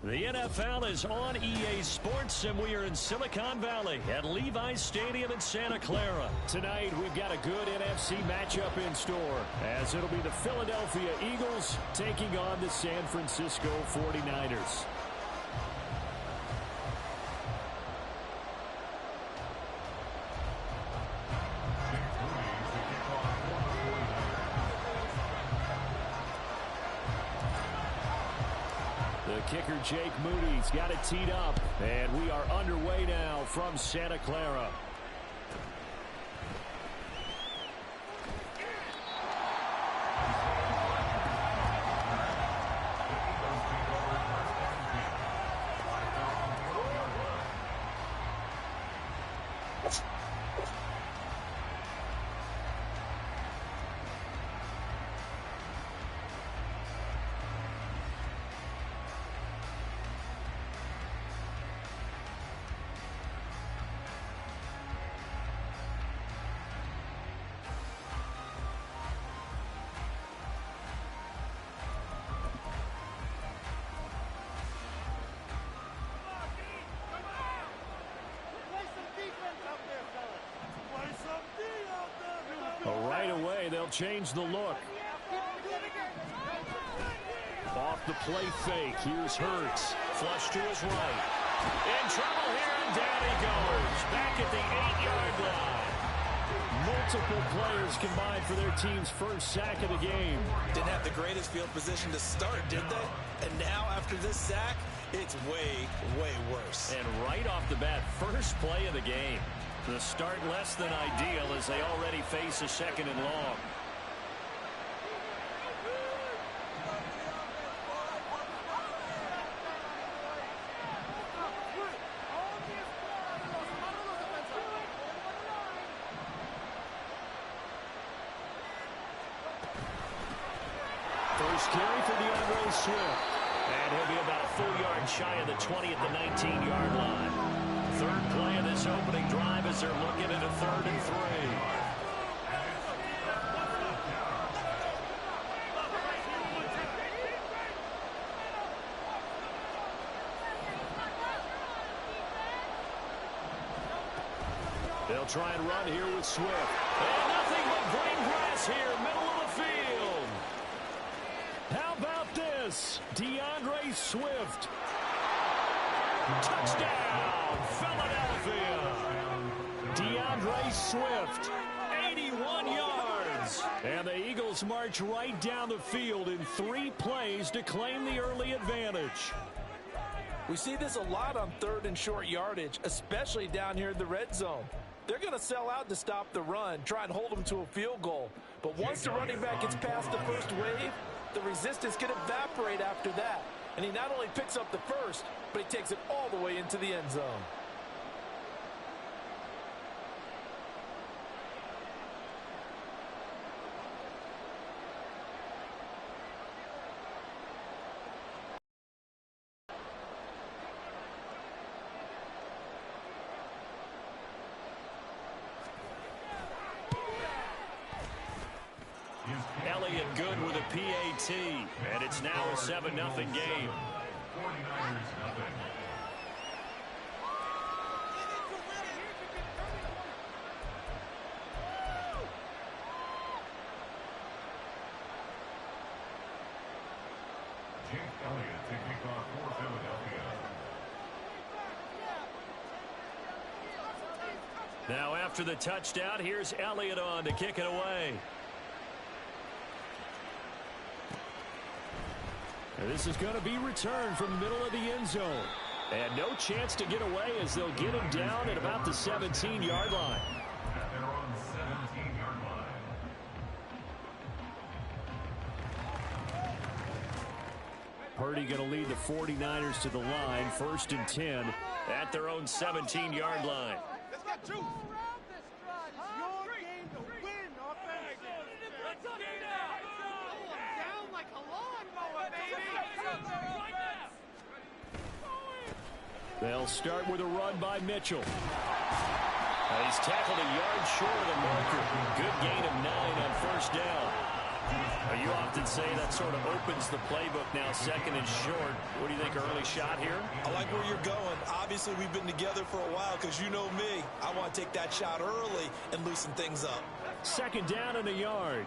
The NFL is on EA Sports, and we are in Silicon Valley at Levi's Stadium in Santa Clara. Tonight, we've got a good NFC matchup in store, as it'll be the Philadelphia Eagles taking on the San Francisco 49ers. The kicker, Jake Moody's got it teed up, and we are underway now from Santa Clara. Right away, they'll change the look. Off the play fake. Here's Hurts. Flush to his right. In trouble here, and down he goes. Back at the 8-yard line. Multiple players combined for their team's first sack of the game. Didn't have the greatest field position to start, did they? And now, after this sack, it's way, way worse. And right off the bat, first play of the game. The start less than ideal as they already face a second and long. First carry for DeAndre Swift. And he'll be about a full yard shy of the 20 at the 19-yard line. Third play of this opening drive as they're looking at a 3rd and 3. They'll try and run here with Swift. And nothing but green grass here, middle of the field. How about this? DeAndre Swift. Touchdown, Philadelphia. DeAndre Swift, 81 yards. And the Eagles march right down the field in 3 plays to claim the early advantage. We see this a lot on 3rd and short yardage, especially down here in the red zone. They're going to sell out to stop the run, try and hold them to a field goal. But once the running back gets past the first wave, the resistance can evaporate after that. And he not only picks up the first, but he takes it all the way into the end zone. Elliott good with a PAT, and it's now a 7-0 game. Now after the touchdown, here's Elliott on to kick it away. This is going to be returned from the middle of the end zone. And no chance to get away as they'll get him down at about the 17-yard line. Purdy going to lead the 49ers to the line, 1st and 10 at their own 17-yard line. Let's get juice. Your game to win offense. They'll start with a run by Mitchell. He's tackled a yard short of the marker. Good gain of 9 on first down. You often say that sort of opens the playbook now, second and short. What do you think, early shot here? I like where you're going. Obviously, we've been together for a while because you know me. I want to take that shot early and loosen things up. Second down and a yard.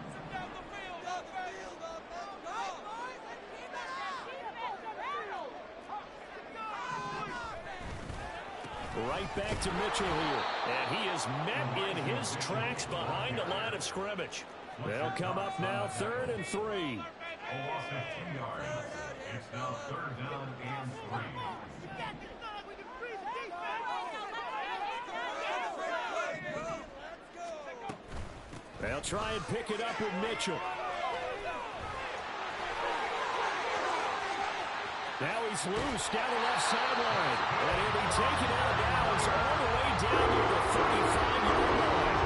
Right back to Mitchell here. And he is met in his tracks behind the line of scrimmage. They'll come up now 3rd and 3. A loss of 2 yards. It's now 3rd down and 3. They'll try and pick it up with Mitchell. Now he's loose down the left sideline. And he'll be taken out of bounds all the way down to the 35-yard line.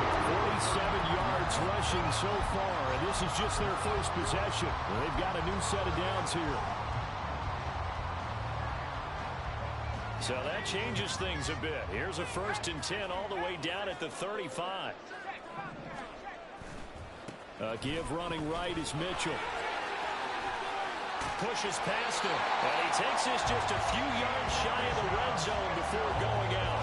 47 yards rushing so far, and this is just their first possession. They've got a new set of downs here. So that changes things a bit. Here's a 1st and 10 all the way down at the 35. Give running right is Mitchell. Pushes past him. And he takes this just a few yards shy of the red zone before going out.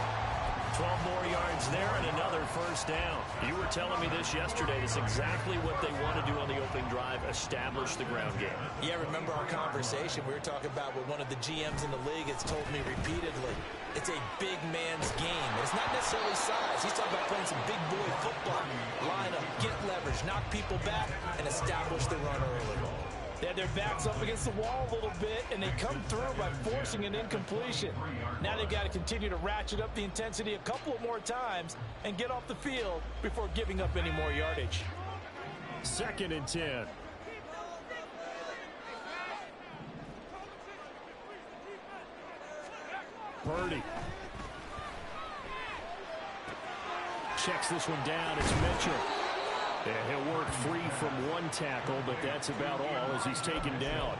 12 more yards there and another 1st down. You were telling me this yesterday. That's exactly what they want to do on the opening drive, establish the ground game. Yeah, remember our conversation. We were talking about what one of the GMs in the league has told me repeatedly. It's a big man's game. It's not necessarily size. He's talking about playing some big boy football. Line up, get leverage, knock people back, and establish the run early. They had their backs up against the wall a little bit, and they come through by forcing an incompletion. Now they've got to continue to ratchet up the intensity a couple of more times and get off the field before giving up any more yardage. 2nd and 10. Purdy. Checks this one down. It's Mitchell. And he'll work free from one tackle, but that's about all as he's taken down.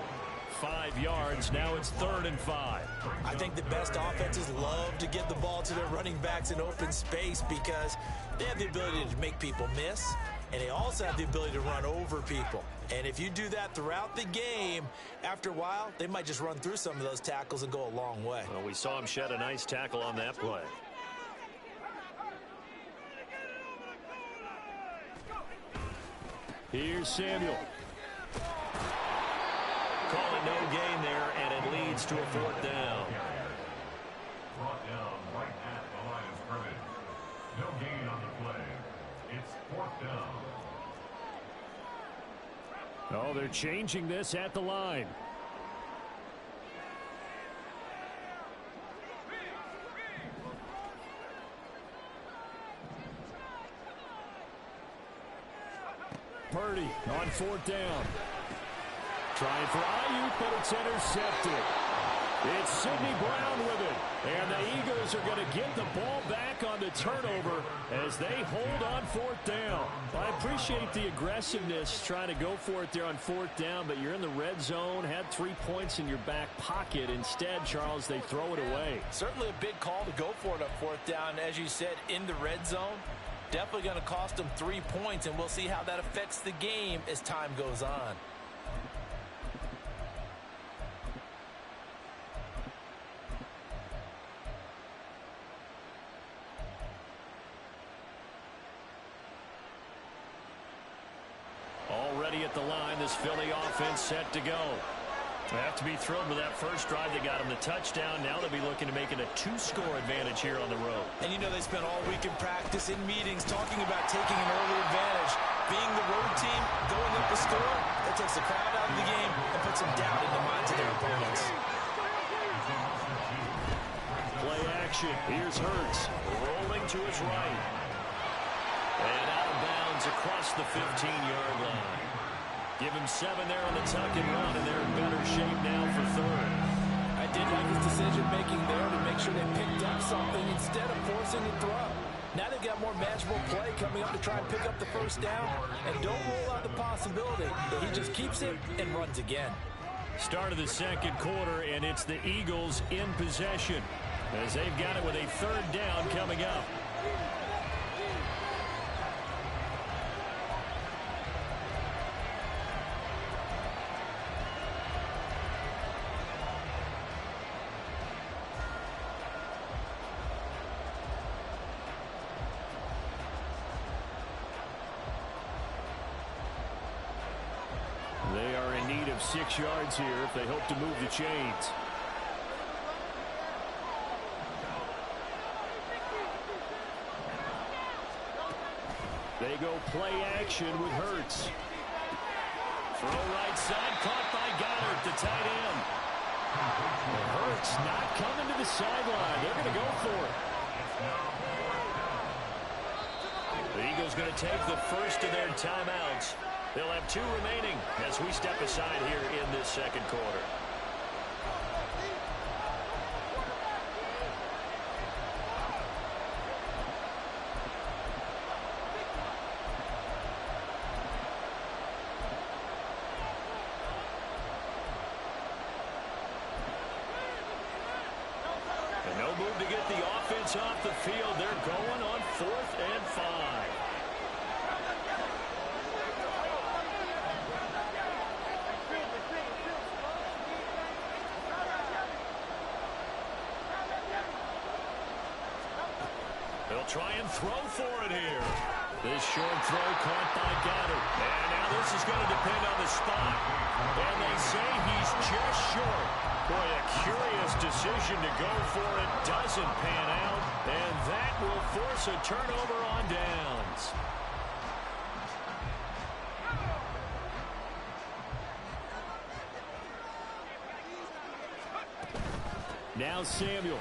5 yards. Now it's 3rd and 5. I think the best offenses love to get the ball to their running backs in open space because they have the ability to make people miss, and they also have the ability to run over people. And if you do that throughout the game, after a while, they might just run through some of those tackles and go a long way. Well, we saw him shed a nice tackle on that play. Here's Samuel. Call it no gain there, and it leads to a 4th down. Brought down right at the line of scrimmage. No gain on the play. It's 4th down. Oh, they're changing this at the line. Purdy on 4th down. Trying for Ayuk, but it's intercepted. It's Sidney Brown with it. And the Eagles are going to get the ball back on the turnover as they hold on 4th down. I appreciate the aggressiveness trying to go for it there on 4th down, but you're in the red zone, had 3 points in your back pocket. Instead, Charles, they throw it away. Certainly a big call to go for it on 4th down. As you said, in the red zone. Definitely going to cost them 3 points, and we'll see how that affects the game as time goes on. Already at the line, this Philly offense set to go. They have to be thrilled with that first drive that got them the touchdown. Now they'll be looking to make it a 2-score advantage here on the road. And you know they spent all week in practice, in meetings, talking about taking an early advantage. Being the road team, going up a score, that takes the crowd out of the game and puts some doubt in the minds of their opponents. Play action. Here's Hurts. Rolling to his right. And out of bounds across the 15-yard line. Give him 7 there on the tuck and run, and they're in better shape now for 3rd. I did like his decision-making there to make sure they picked up something instead of forcing the throw. Now they've got more manageable play coming up to try and pick up the first down. And don't rule out the possibility that he just keeps it and runs again. Start of the second quarter, and it's the Eagles in possession as they've got it with a third down coming up. They are in need of 6 yards here if they hope to move the chains. They go play action with Hurts. Throw right side, caught by Goddard, the tight end. Hurts not coming to the sideline. They're going to go for it. The Eagles going to take the first of their timeouts. They'll have 2 remaining as we step aside here in this second quarter. And no move to get the offense off the field. They're going on 4th and 5. They'll try and throw for it here. This short throw caught by Goddard. And now this is going to depend on the spot. And they say he's just short. Boy, a curious decision to go for it. Doesn't pan out. And that will force a turnover on downs. Now Samuel.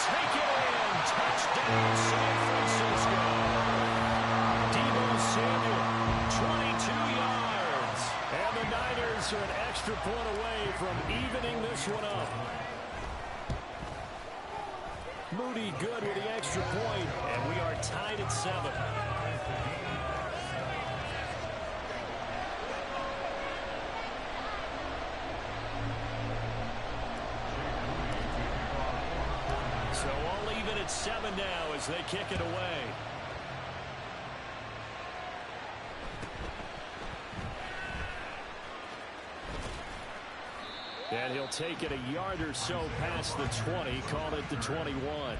Take it in. Touchdown, San Francisco. Deebo Samuel, 22 yards. And the Niners are an extra point away from evening this one up. Moody good with the extra point, and we are tied at 7. So all even at 7 now as they kick it away. And he'll take it a yard or so past the 20, call it the 21.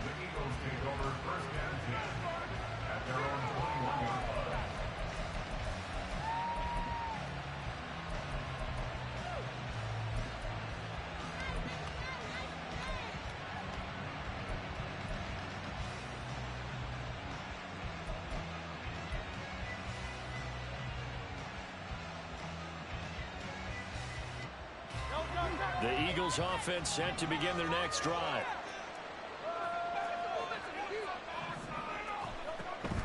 The Eagles offense set to begin their next drive.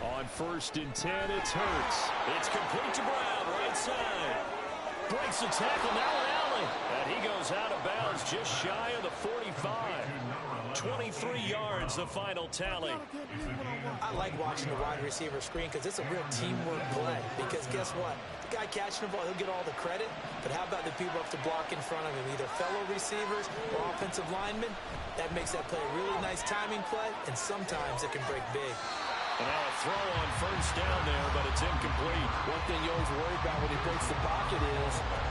On 1st and 10, it's Hurts. It's complete to Brown, right side. Breaks the tackle, now an alley. And he goes out of bounds just shy of the 45. 23 yards, the final tally. I like watching the wide receiver screen because it's a real teamwork play. Because guess what? The guy catching the ball, he'll get all the credit. But how about the people up to block in front of him, either fellow receivers or offensive linemen? That makes that play a really nice timing play, and sometimes it can break big. And now a throw on 1st down there, but it's incomplete. One thing you always worry about when he breaks the pocket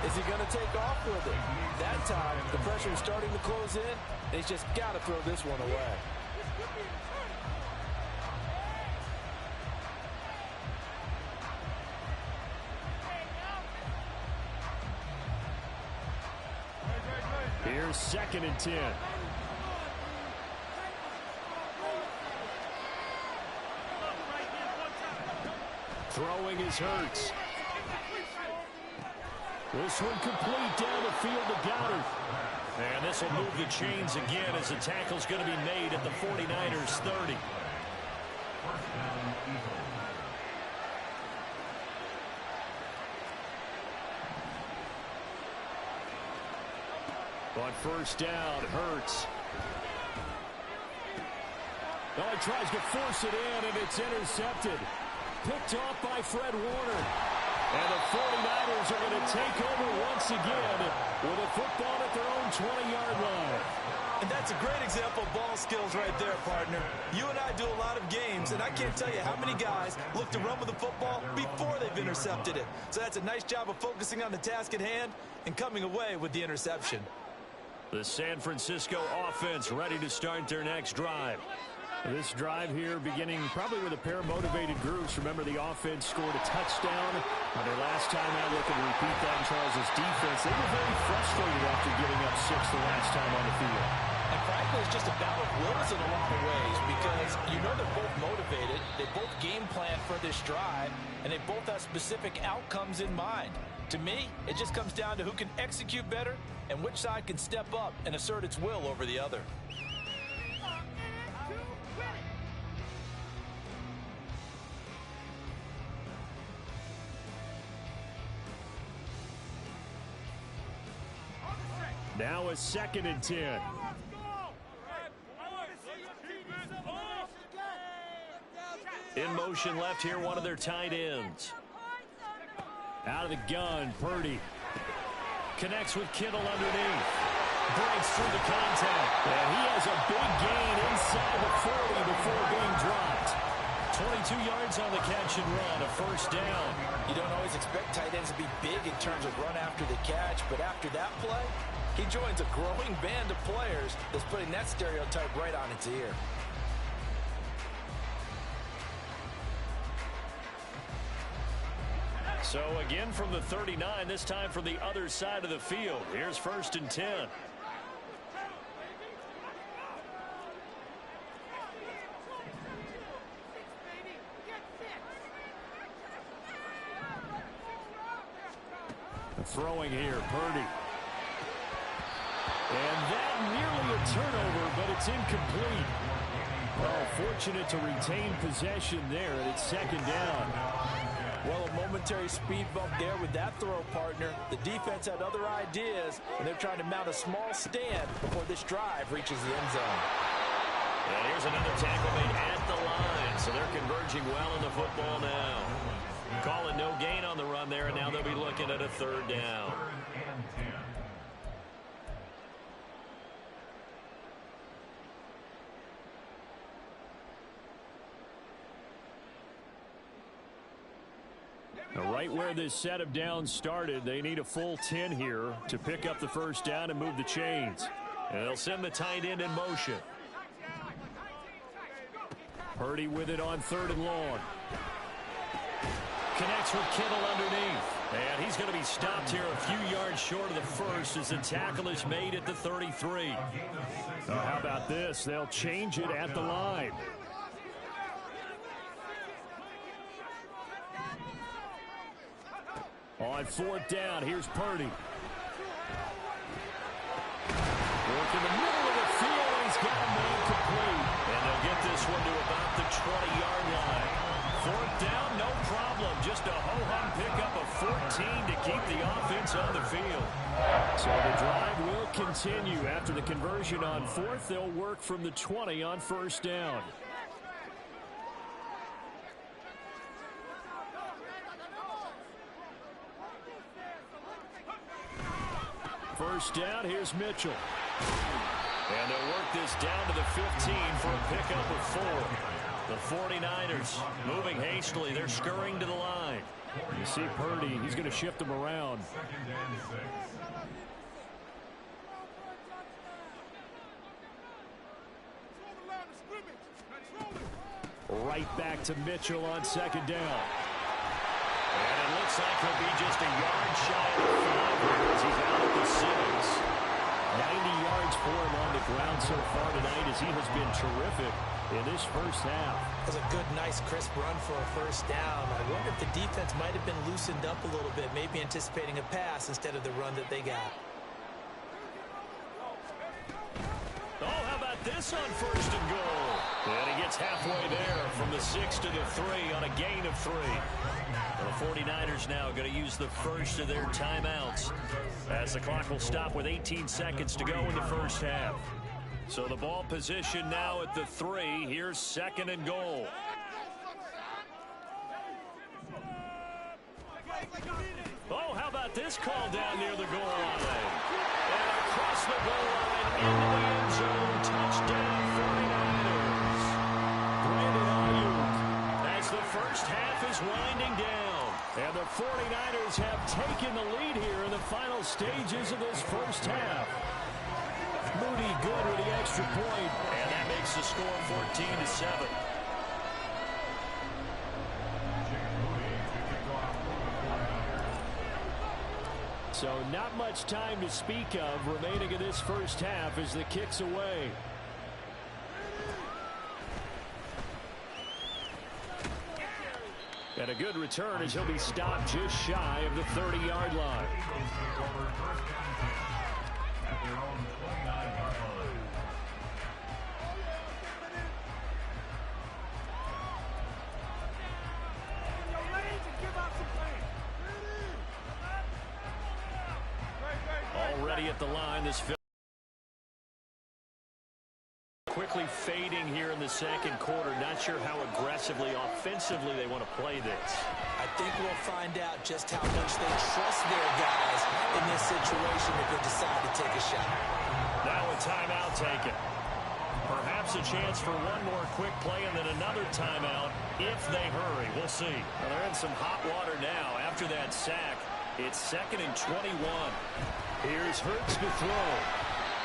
is he going to take off with it? That time, the pressure is starting to close in, and he's just got to throw this one away. Here's 2nd and 10. Throwing is Hurts. This one complete down the field to Goddard. And this will move the chains again as the tackle's going to be made at the 49ers 30. On first down, Hurts. Oh, he tries to force it in, and it's intercepted. Picked off by Fred Warner. And the 49ers are going to take over once again with a football at their own 20-yard line. And that's a great example of ball skills right there, partner. You and I do a lot of games, and I can't tell you how many guys look to run with the football before they've intercepted it. So that's a nice job of focusing on the task at hand and coming away with the interception. The San Francisco offense ready to start their next drive. This drive here beginning probably with a pair of motivated groups. Remember, the offense scored a touchdown on their last time out. Looking to repeat that in Charles' defense. They were very frustrated after giving up 6 the last time on the field. And frankly, it's just a battle of wills in a lot of ways because you know they're both motivated. They both game plan for this drive, and they both have specific outcomes in mind. To me, it just comes down to who can execute better and which side can step up and assert its will over the other. Now a 2nd and 10. In motion left here, one of their tight ends. Out of the gun, Purdy. Connects with Kittle underneath. Breaks through the contact. And he has a big gain inside the 40 before being dropped. 22 yards on the catch and run, a first down. You don't always expect tight ends to be big in terms of run after the catch, but after that play, he joins a growing band of players that's putting that stereotype right on its ear. So again from the 39, this time from the other side of the field. Here's 1st and 10. Throwing here, Purdy. And that nearly a turnover, but it's incomplete. Well, fortunate to retain possession there, and it's 2nd down. Well, a momentary speed bump there with that throw, partner. The defense had other ideas, and they're trying to mount a small stand before this drive reaches the end zone. And here's another tackle made at the line, so they're converging well in the football now. Calling no gain on the run there, and now they'll be looking at a 3rd down. Now, right where this set of downs started, they need a full 10 here to pick up the first down and move the chains. And they'll send the tight end in motion. Purdy with it on 3rd and long. Connects with Kittle underneath. And he's going to be stopped here a few yards short of the first as the tackle is made at the 33. How about this? They'll change it at the line. On 4th down, here's Purdy. Work in the middle of the field. He's got a man complete. And they'll get this one to about the 20-yard line. 4th down, no problem. Just a ho-hum pickup of 14 to keep the offense on the field. So the drive will continue. After the conversion on 4th, they'll work from the 20 on 1st down. First down, here's Mitchell. And they'll work this down to the 15 for a pickup of 4. The 49ers moving hastily. They're scurrying to the line. You see Purdy, he's going to shift them around. Right back to Mitchell on 2nd down. And it looks like he'll be just a yard shy of the 5 as he's out at the 6. 90 yards for him on the ground so far tonight as he has been terrific in this first half. That's a good, nice, crisp run for a first down. I wonder if the defense might have been loosened up a little bit, maybe anticipating a pass instead of the run that they got. Oh, how about this on first and goal? And he gets halfway there from the 6 to the 3 on a gain of 3. The 49ers now going to use the first of their timeouts as the clock will stop with 18 seconds to go in the first half. So the ball position now at the 3. Here's second and goal. Oh, how about this call down near the goal line? And across the goal line into the end zone. Touchdown 49ers. Brandon Ayuk as the first half is winding down. And the 49ers have taken the lead here in the final stages of this first half. Moody good with the extra point. And that makes the score 14-7. So not much time to speak of remaining in this first half as the kick's away. And a good return as he'll be stopped just shy of the 30-yard line. Already at the line, this quickly fading here in the second quarter. Not sure how aggressively, offensively they want to play this. I think we'll find out just how much they trust their guys in this situation if they decide to take a shot. Now a timeout taken. Perhaps a chance for one more quick play and then another timeout if they hurry. We'll see. Well, they're in some hot water now after that sack. It's 2nd and 21. Here's Hurts to throw.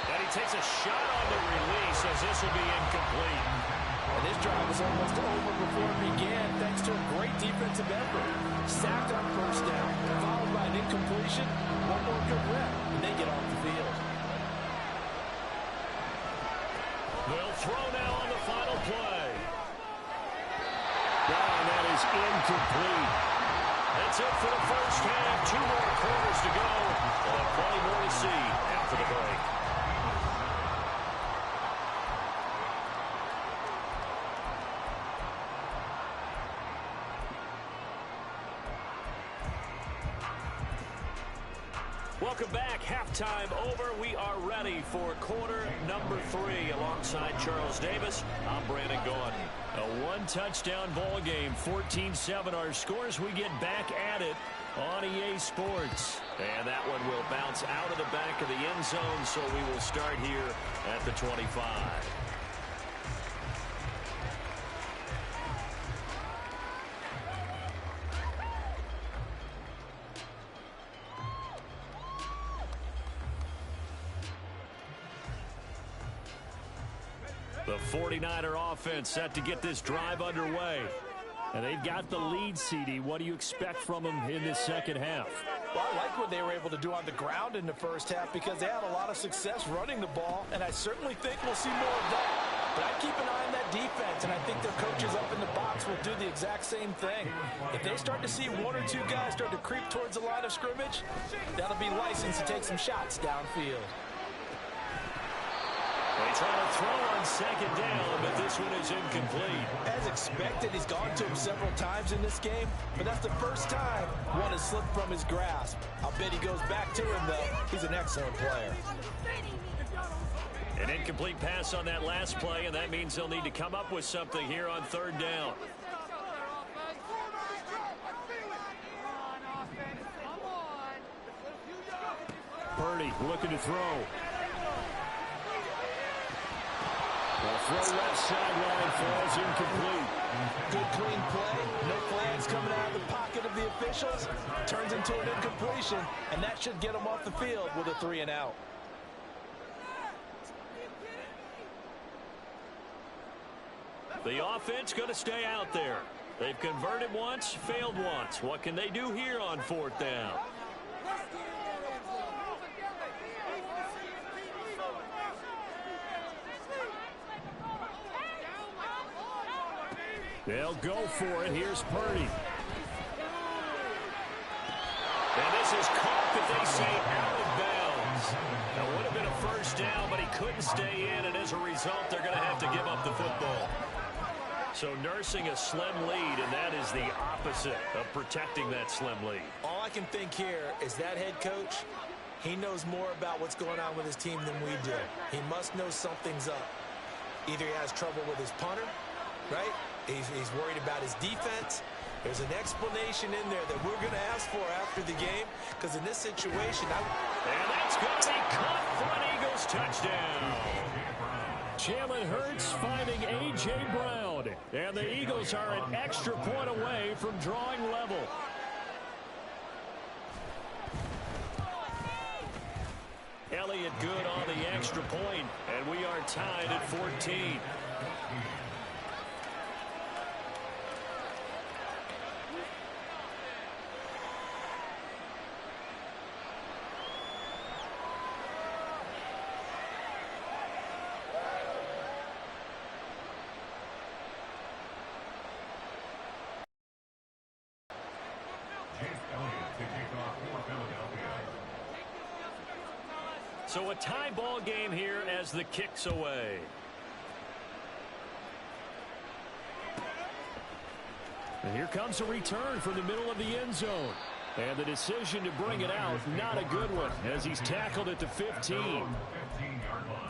And he takes a shot on the release as this will be incomplete. And this drive was almost over before it began thanks to a great defensive effort. Sacked on first down, followed by an incompletion. One more good rep, and they get off the field. They'll throw now on the final play. And that is incomplete. That's it for the first half. 2 more quarters to go. We'll have plenty more to see after the break. Welcome back. Halftime over. We are ready for quarter number 3. Alongside Charles Davis, I'm Brandon Gaudin. A one-touchdown ball game, 14-7 our scores. We get back at it on EA Sports. And that one will bounce out of the back of the end zone, so we will start here at the 25. The 49er offense set to get this drive underway. And they've got the lead, CD. What do you expect from them in this second half? Well, I like what they were able to do on the ground in the first half because they had a lot of success running the ball, and I certainly think we'll see more of that. But I keep an eye on that defense, and I think their coaches up in the box will do the exact same thing. If they start to see 1 or 2 guys start to creep towards the line of scrimmage, that'll be license to take some shots downfield. They try to throw on second down, but this one is incomplete. As expected, he's gone to him several times in this game, but that's the first time one has slipped from his grasp. I'll bet he goes back to him, though. He's an excellent player. An incomplete pass on that last play, and that means they'll need to come up with something here on third down. Purdy looking to throw. The throw left sideline falls incomplete. Good clean play. No flags coming out of the pocket of the officials. Turns into an incompletion, and that should get him off the field with a 3 and out. The offense going to stay out there. They've converted once, failed once. What can they do here on fourth down? They'll go for it. Here's Purdy. And this is caught, but they say out of bounds. That would have been a first down, but he couldn't stay in, and as a result, they're going to have to give up the football. So nursing a slim lead, and that is the opposite of protecting that slim lead. All I can think here is that head coach, he knows more about what's going on with his team than we do. He must know something's up. Either he has trouble with his punter, right? He's worried about his defense. There's an explanation in there that we're going to ask for after the game, because in this situation, and that's going to be caught for an Eagles touchdown. Jalen Hurts finding A.J. Brown, and the Eagles are an extra point away from drawing level. Elliott good on the extra point, and we are tied at 14. So a tie ball game here as the kick's away. And here comes a return from the middle of the end zone. And the decision to bring it out, not a good one, as he's tackled at the 15. 15-yard line.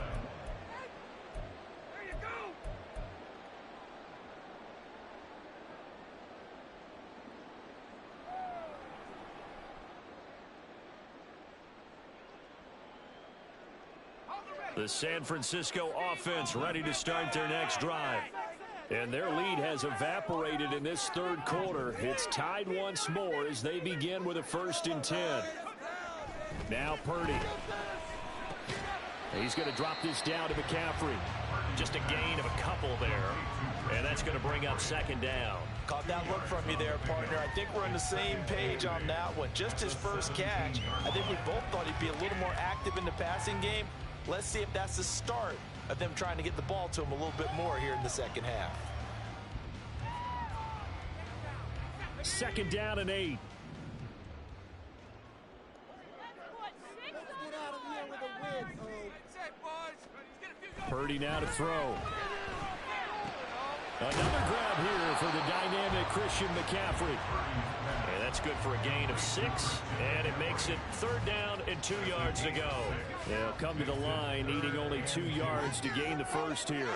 The San Francisco offense ready to start their next drive. And their lead has evaporated in this third quarter. It's tied once more as they begin with a 1st and 10. Now Purdy. He's going to drop this down to McCaffrey. Just a gain of a couple there. And that's going to bring up 2nd down. caught that look from you there, partner. I think we're on the same page on that one. Just his first catch. I think we both thought he'd be a little more active in the passing game. Let's see if that's the start of them trying to get the ball to him a little bit more here in the second half. 2nd down and 8. Purdy now to throw. Another grab here for the dynamic Christian McCaffrey. And that's good for a gain of 6, and it makes it 3rd down and 2 yards to go. They'll come to the line needing only 2 yards to gain the first here.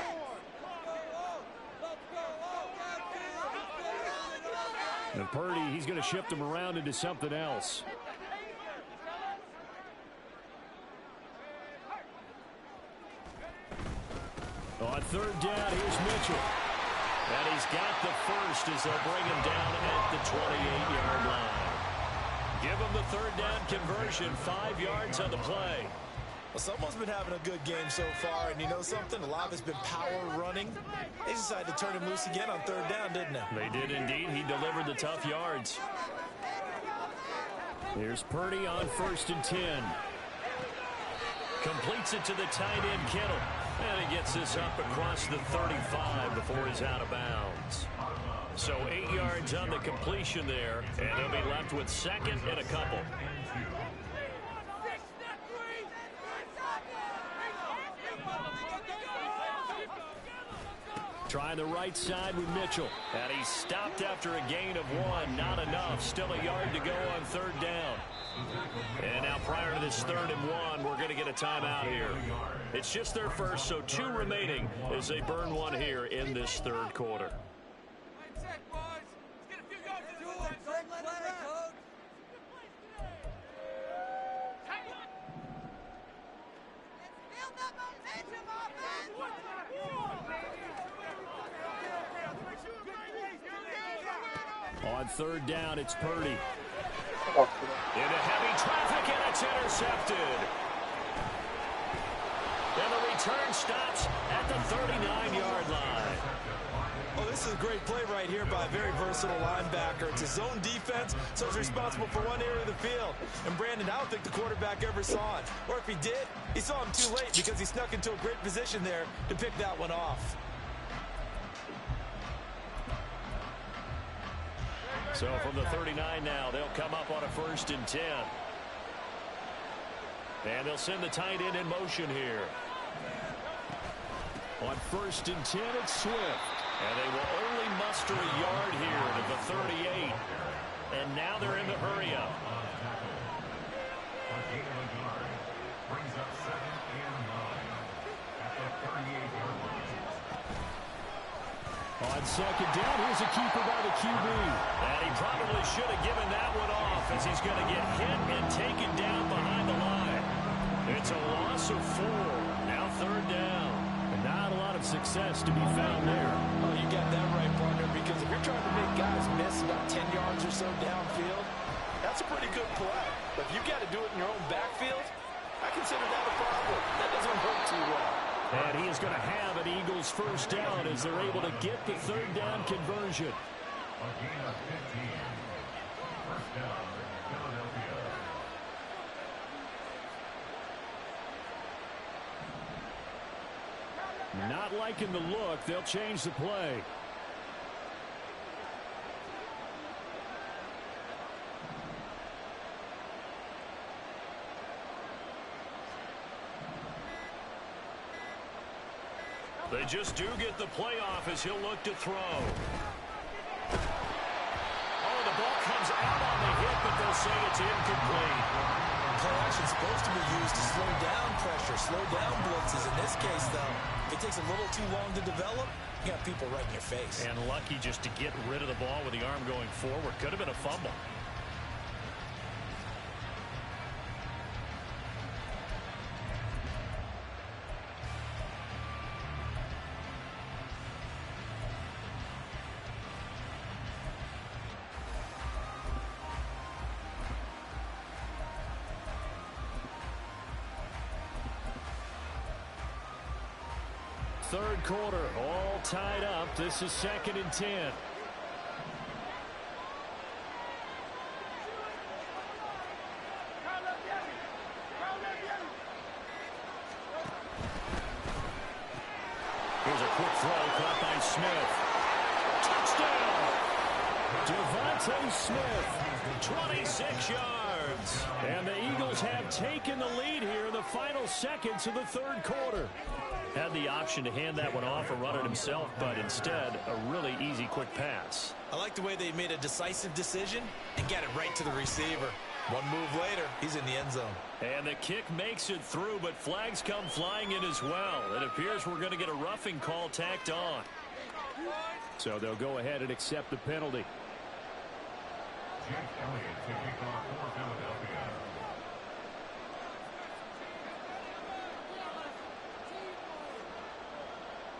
And Purdy, he's going to shift him around into something else. On 3rd down, here's Mitchell. And he's got the first as they'll bring him down at the 28-yard line. Give him the 3rd down conversion, 5 yards on the play. Well, someone's been having a good game so far, and you know something? A lot of it's been power running. They decided to turn him loose again on 3rd down, didn't they? They did indeed. He delivered the tough yards. Here's Purdy on 1st and 10. Completes it to the tight end, Kittle. And he gets this up across the 35 before he's out of bounds. So 8 yards on the completion there, and he'll be left with 2nd and a couple. Trying the right side with Mitchell. And he stopped after a gain of 1. Not enough. Still a yard to go on 3rd down. And now prior to this 3rd and 1, we're going to get a timeout here. It's just their first, so 2 remaining as they burn 1 here in this 3rd quarter. On 3rd down, it's Purdy. Into heavy traffic, and it's intercepted. And the return stops at the 39-yard line. Oh, this is a great play right here by a very versatile linebacker. It's a zone defense, so he's responsible for one area of the field. And Brandon, I don't think the quarterback ever saw it. Or if he did, he saw him too late because he snuck into a great position there to pick that one off. So from the 39 now, they'll come up on a 1st and 10. And they'll send the tight end in motion here. On 1st and 10, it's Swift. And they will only muster a yard here to the 38. And now they're in the hurry-up. Brings up 2nd and 9 at the 38-yard line. On 2nd down, here's a keeper by the QB. And he probably should have given that one off as he's going to get hit and taken down behind the line. It's a loss of 4. Now 3rd down. And not a lot of success to be found there. Oh, you got that right, partner, because if you're trying to make guys miss about 10 yards or so downfield, that's a pretty good play. But if you've got to do it in your own backfield, I consider that a problem. That doesn't work too well. And he is going to have an Eagles 1st down as they're able to get the 3rd down conversion. A gain of 15. 1st down, Philadelphia. Not liking the look. They'll change the play. They just do get the playoff as he'll look to throw. Oh, the ball comes out on the hit, but they'll say it's incomplete. Play action is supposed to be used to slow down pressure, slow down blitzes. In this case, though, if it takes a little too long to develop, you got people right in your face. And lucky just to get rid of the ball with the arm going forward. Could have been a fumble. Third quarter, all tied up. This is 2nd and 10. Here's a quick throw caught by Smith. Touchdown! Devontae Smith, 26 yards. And the Eagles have taken the lead here in the final seconds of the 3rd quarter. Had the option to hand that one off or run it himself, but instead, a really easy quick pass. I like the way they made a decisive decision and got it right to the receiver. One move later, he's in the end zone. And the kick makes it through, but flags come flying in as well. It appears we're going to get a roughing call tacked on. So they'll go ahead and accept the penalty. Jake Elliott to kick off for Philadelphia.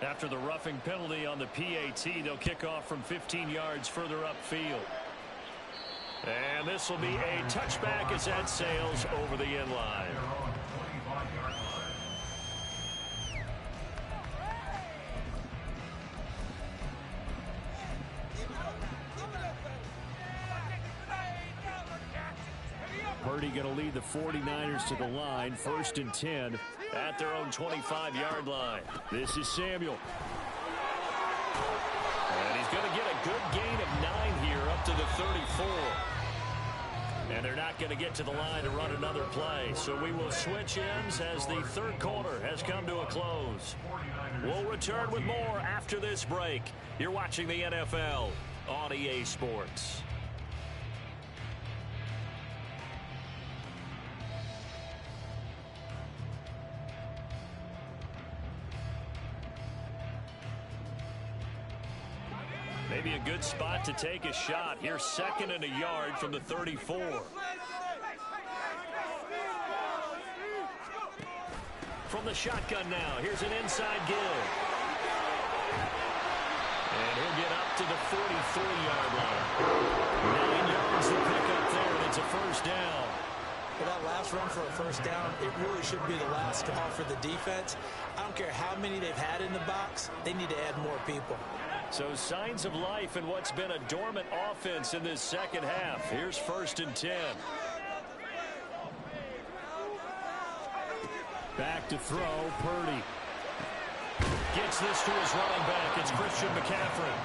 After the roughing penalty on the PAT, they'll kick off from 15 yards further upfield. And this will be a touchback as that sails over the end line. Their own 25-yard line. Purdy going to lead the 49ers to the line. 1st and 10 at their own 25-yard line. This is Samuel. And he's going to get a good gain of 9 here up to the 34. And they're not going to get to the line to run another play. So we will switch ends as the 3rd quarter has come to a close. We'll return with more after this break. You're watching the NFL on EA Sports. Maybe a good spot to take a shot. Here's 2nd and a yard from the 34. From the shotgun now, here's an inside give. And he'll get up to the 43-yard line. 9 yards to pick up there, and it's a 1st down. For that last run for a 1st down, it really should be the last straw for the defense. I don't care how many they've had in the box. They need to add more people. So signs of life in what's been a dormant offense in this 2nd half. Here's 1st and 10. Back to throw, Purdy. Gets this to his running back. It's Christian McCaffrey.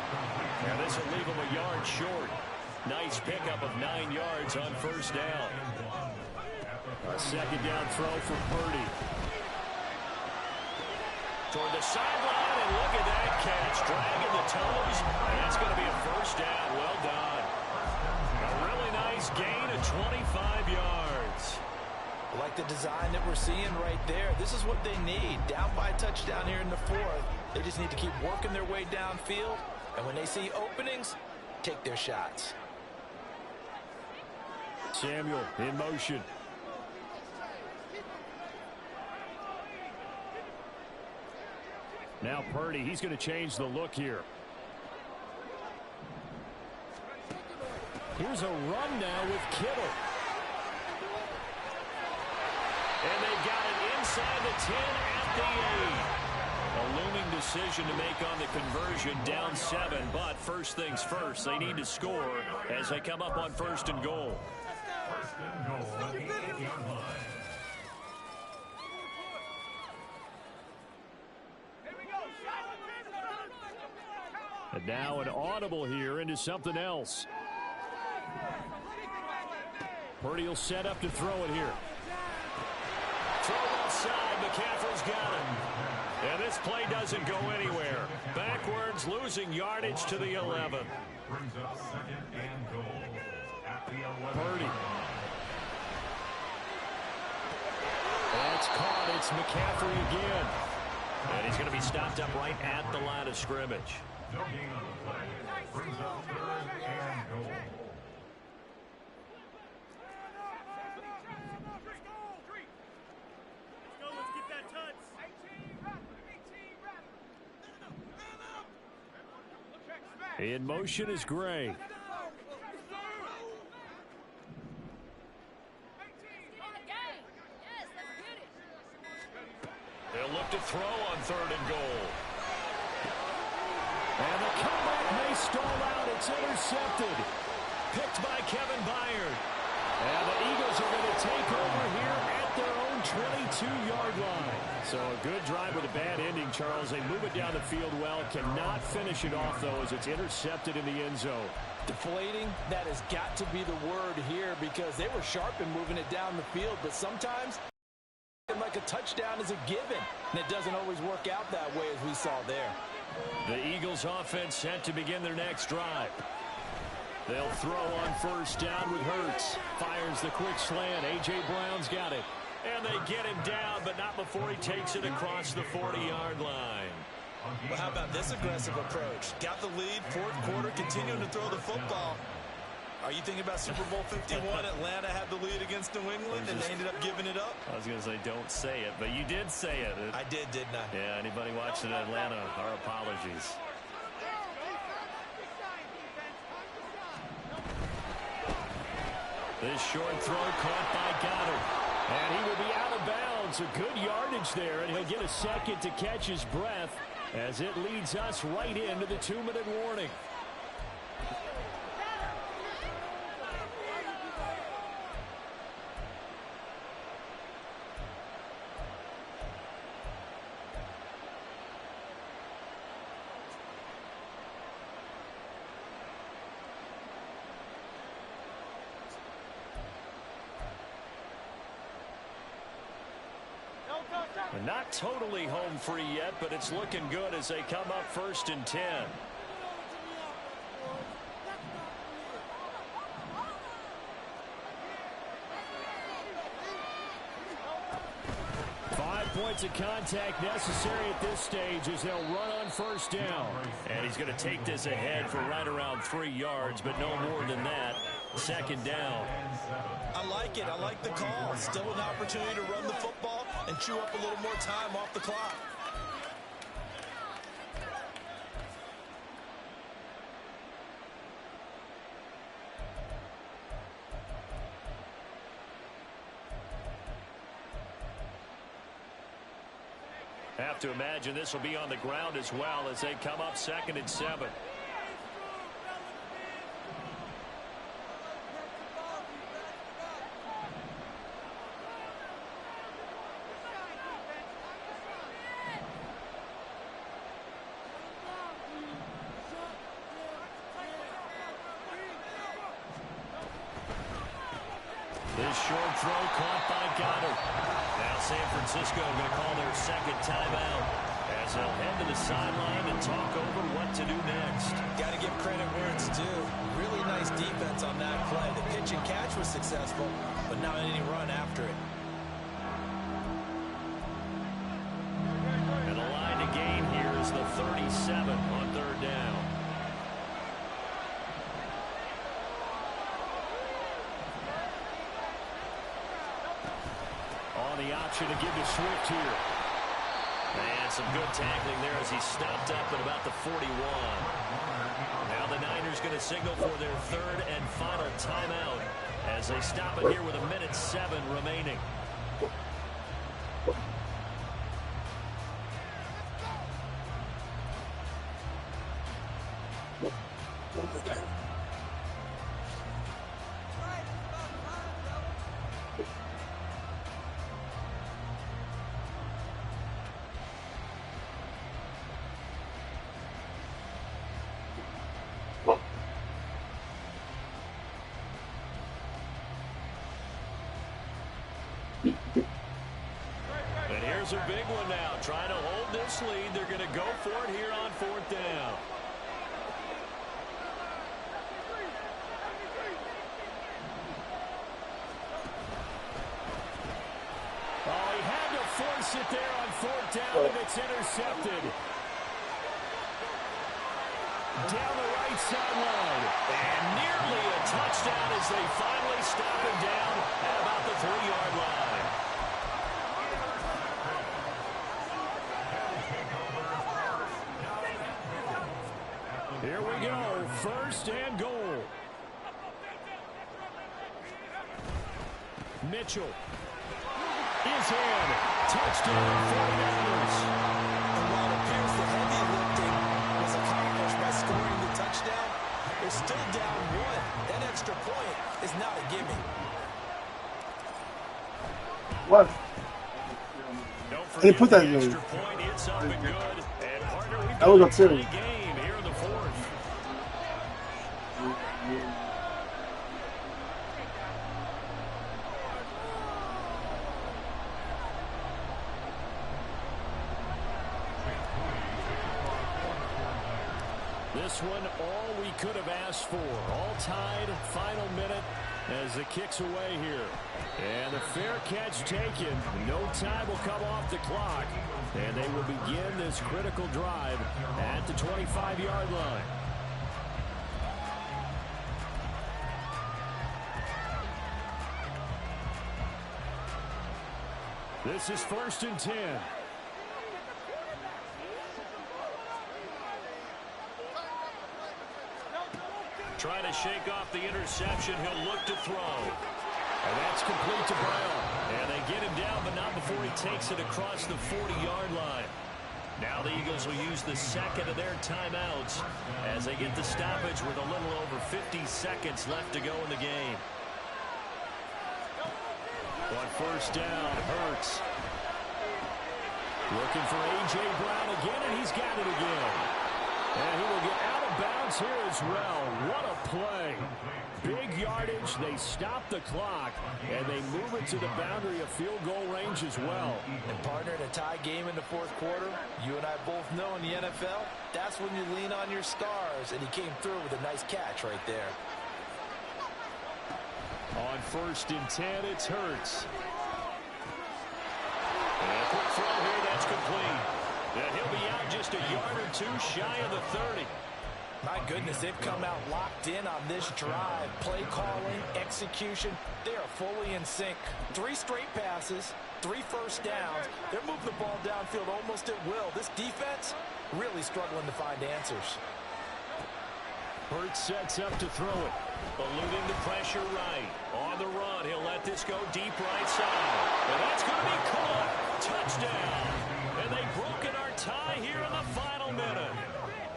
And this will leave him a yard short. Nice pickup of 9 yards on 1st down. A second down throw for Purdy. Toward the sideline, and look at that catch. Dragging the toes, and that's going to be a first down. Well done. A really nice gain of 25 yards. I like the design that we're seeing right there. This is what they need. Down by a touchdown here in the fourth. They just need to keep working their way downfield. And when they see openings, take their shots. Samuel in motion. Now Purdy, he's going to change the look here. Here's a run now with Kittle. And they got it inside the 10 at the 8. A looming decision to make on the conversion, down 7. But first things first, they need to score as they come up on first and goal. First and goal at the 8-yard line. And now an audible here into something else. Purdy will set up to throw it here. Throw outside. McCaffrey's got him. And this play doesn't go anywhere. Backwards, losing yardage to the 11. Brings up second and goal at the 11. Purdy. That's caught. It's McCaffrey again. And he's going to be stopped up right at the line of scrimmage. No gain on the play. Brings up third and goal. In motion is Gray. They'll look to throw on third and goal. And the comeback may stall out. It's intercepted. Picked by Kevin Byard. And the Eagles are going to take over here at their own 22-yard line. So a good drive with a bad ending, Charles. They move it down the field well. Cannot finish it off, though, as it's intercepted in the end zone. Deflating, that has got to be the word here because they were sharp in moving it down the field. But sometimes, like a touchdown is a given. And it doesn't always work out that way as we saw there. The Eagles offense set to begin their next drive. They'll throw on first down with Hurts. Fires the quick slant. A.J. Brown's got it. And they get him down, but not before he takes it across the 40-yard line. Well, how about this aggressive approach? Got the lead, fourth quarter, continuing to throw the football. Are you thinking about Super Bowl 51? Atlanta had the lead against New England, and they ended up giving it up? I was going to say, don't say it, but you did say it. I did, didn't I? Yeah, anybody watching Atlanta, our apologies. This short throw caught by Goddard. And he will be out of bounds. A good yardage there, and he'll get a second to catch his breath as it leads us right into the 2-minute warning. Not totally home free yet, but it's looking good as they come up first and 10. 5 points of contact necessary at this stage as they'll run on first down. And he's going to take this ahead for right around 3 yards, but no more than that. Second down. I like it. I like the call. Still an opportunity to run the football and chew up a little more time off the clock. Have to imagine this will be on the ground as well as they come up second and 7. This short throw caught by Goddard. Now San Francisco going to call their second timeout as they'll head to the sideline and talk over what to do next. Got to give credit where it's due. Really nice defense on that play. The pitch and catch was successful, but not any run after it. And the line to gain here is the 37 on third down. The option to give to Swift here. And some good tackling there as he stopped up at about the 41. Now the Niners going to signal for their third and final timeout as they stop it here with 1:07 remaining. And here's a big one now. Trying to hold this lead. They're going to go for it here on fourth down. Oh, he had to force it there on fourth down, and it's intercepted. Down the right sideline. And nearly a touchdown as they finally stop him down at about the 3-yard line. Here we go, first and goal. Mitchell is in. Touchdown, 49ers. And while it appears the heavy lifting was accomplished by scoring the touchdown, they're still down one. That extra point is not a gimme. What? Don't They forget put that the in. extra point. It's up and good. And partner, we've That was got a a pity. tie game here in the fourth. This one, all we could have asked for. All tied, final minute as it kicks away here. And the fair catch taken. No time will come off the clock. And they will begin this critical drive at the 25-yard line. This is 1st and 10. Trying to shake off the interception. He'll look to throw. And that's complete to Brown. And they get him down, but not before he takes it across the 40-yard line. Now the Eagles will use the second of their timeouts as they get the stoppage with a little over 50 seconds left to go in the game. On first down, Hurts. Looking for A.J. Brown again, and he's got it again. And he will get out of bounds here as well. What a play. Big yardage. They stop the clock, and they move it to the boundary of field goal range as well. And partner, in a tie game in the fourth quarter, you and I both know in the NFL, that's when you lean on your stars, and he came through with a nice catch right there. On 1st and 10, it's Hurts. And a quick throw here, that's complete. And he'll be out just a yard or two shy of the 30. My goodness, they've come out locked in on this drive. Play calling, execution, they are fully in sync. 3 straight passes, 3 first downs. They're moving the ball downfield almost at will. This defense really struggling to find answers. Hurts sets up to throw it. Eluding the pressure right. On the run, he'll let this go deep right side. And that's going to be caught. Touchdown. And they've broken our tie here in the final minute.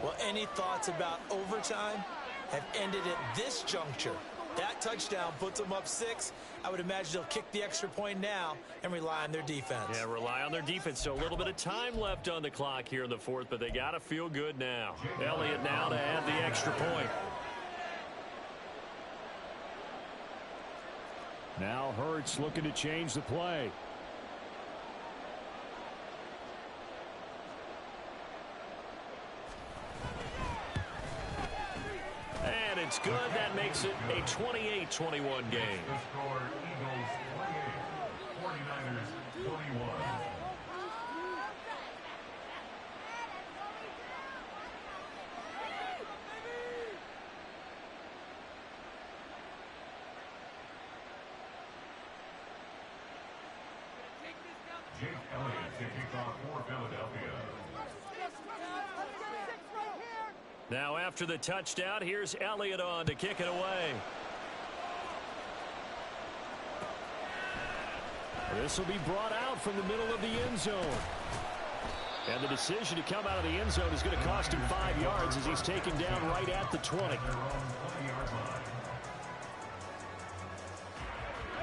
Well, any thoughts about overtime have ended at this juncture. That touchdown puts them up 6. I would imagine they'll kick the extra point now and rely on their defense. Yeah, rely on their defense. So a little bit of time left on the clock here in the fourth, but they got to feel good now. Elliott now to add the extra point. Now Hurts looking to change the play. And it's good. That makes it a 28-21 game. The score, Eagles 28, 49ers 21. Jake Elliott to kick off for Philadelphia. Now after the touchdown, here's Elliott on to kick it away. This will be brought out from the middle of the end zone. And the decision to come out of the end zone is going to cost him 5 yards as he's taken down right at the 20.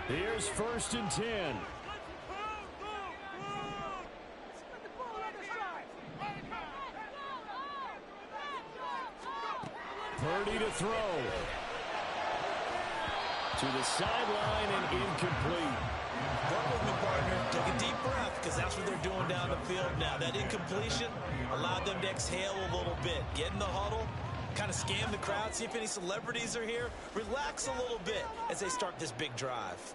Here's 1st and 10. Purdy to throw. To the sideline and incomplete. Work with me, partner. Take a deep breath, because that's what they're doing down the field now. That incompletion allowed them to exhale a little bit. Get in the huddle, kind of scan the crowd, see if any celebrities are here. Relax a little bit as they start this big drive.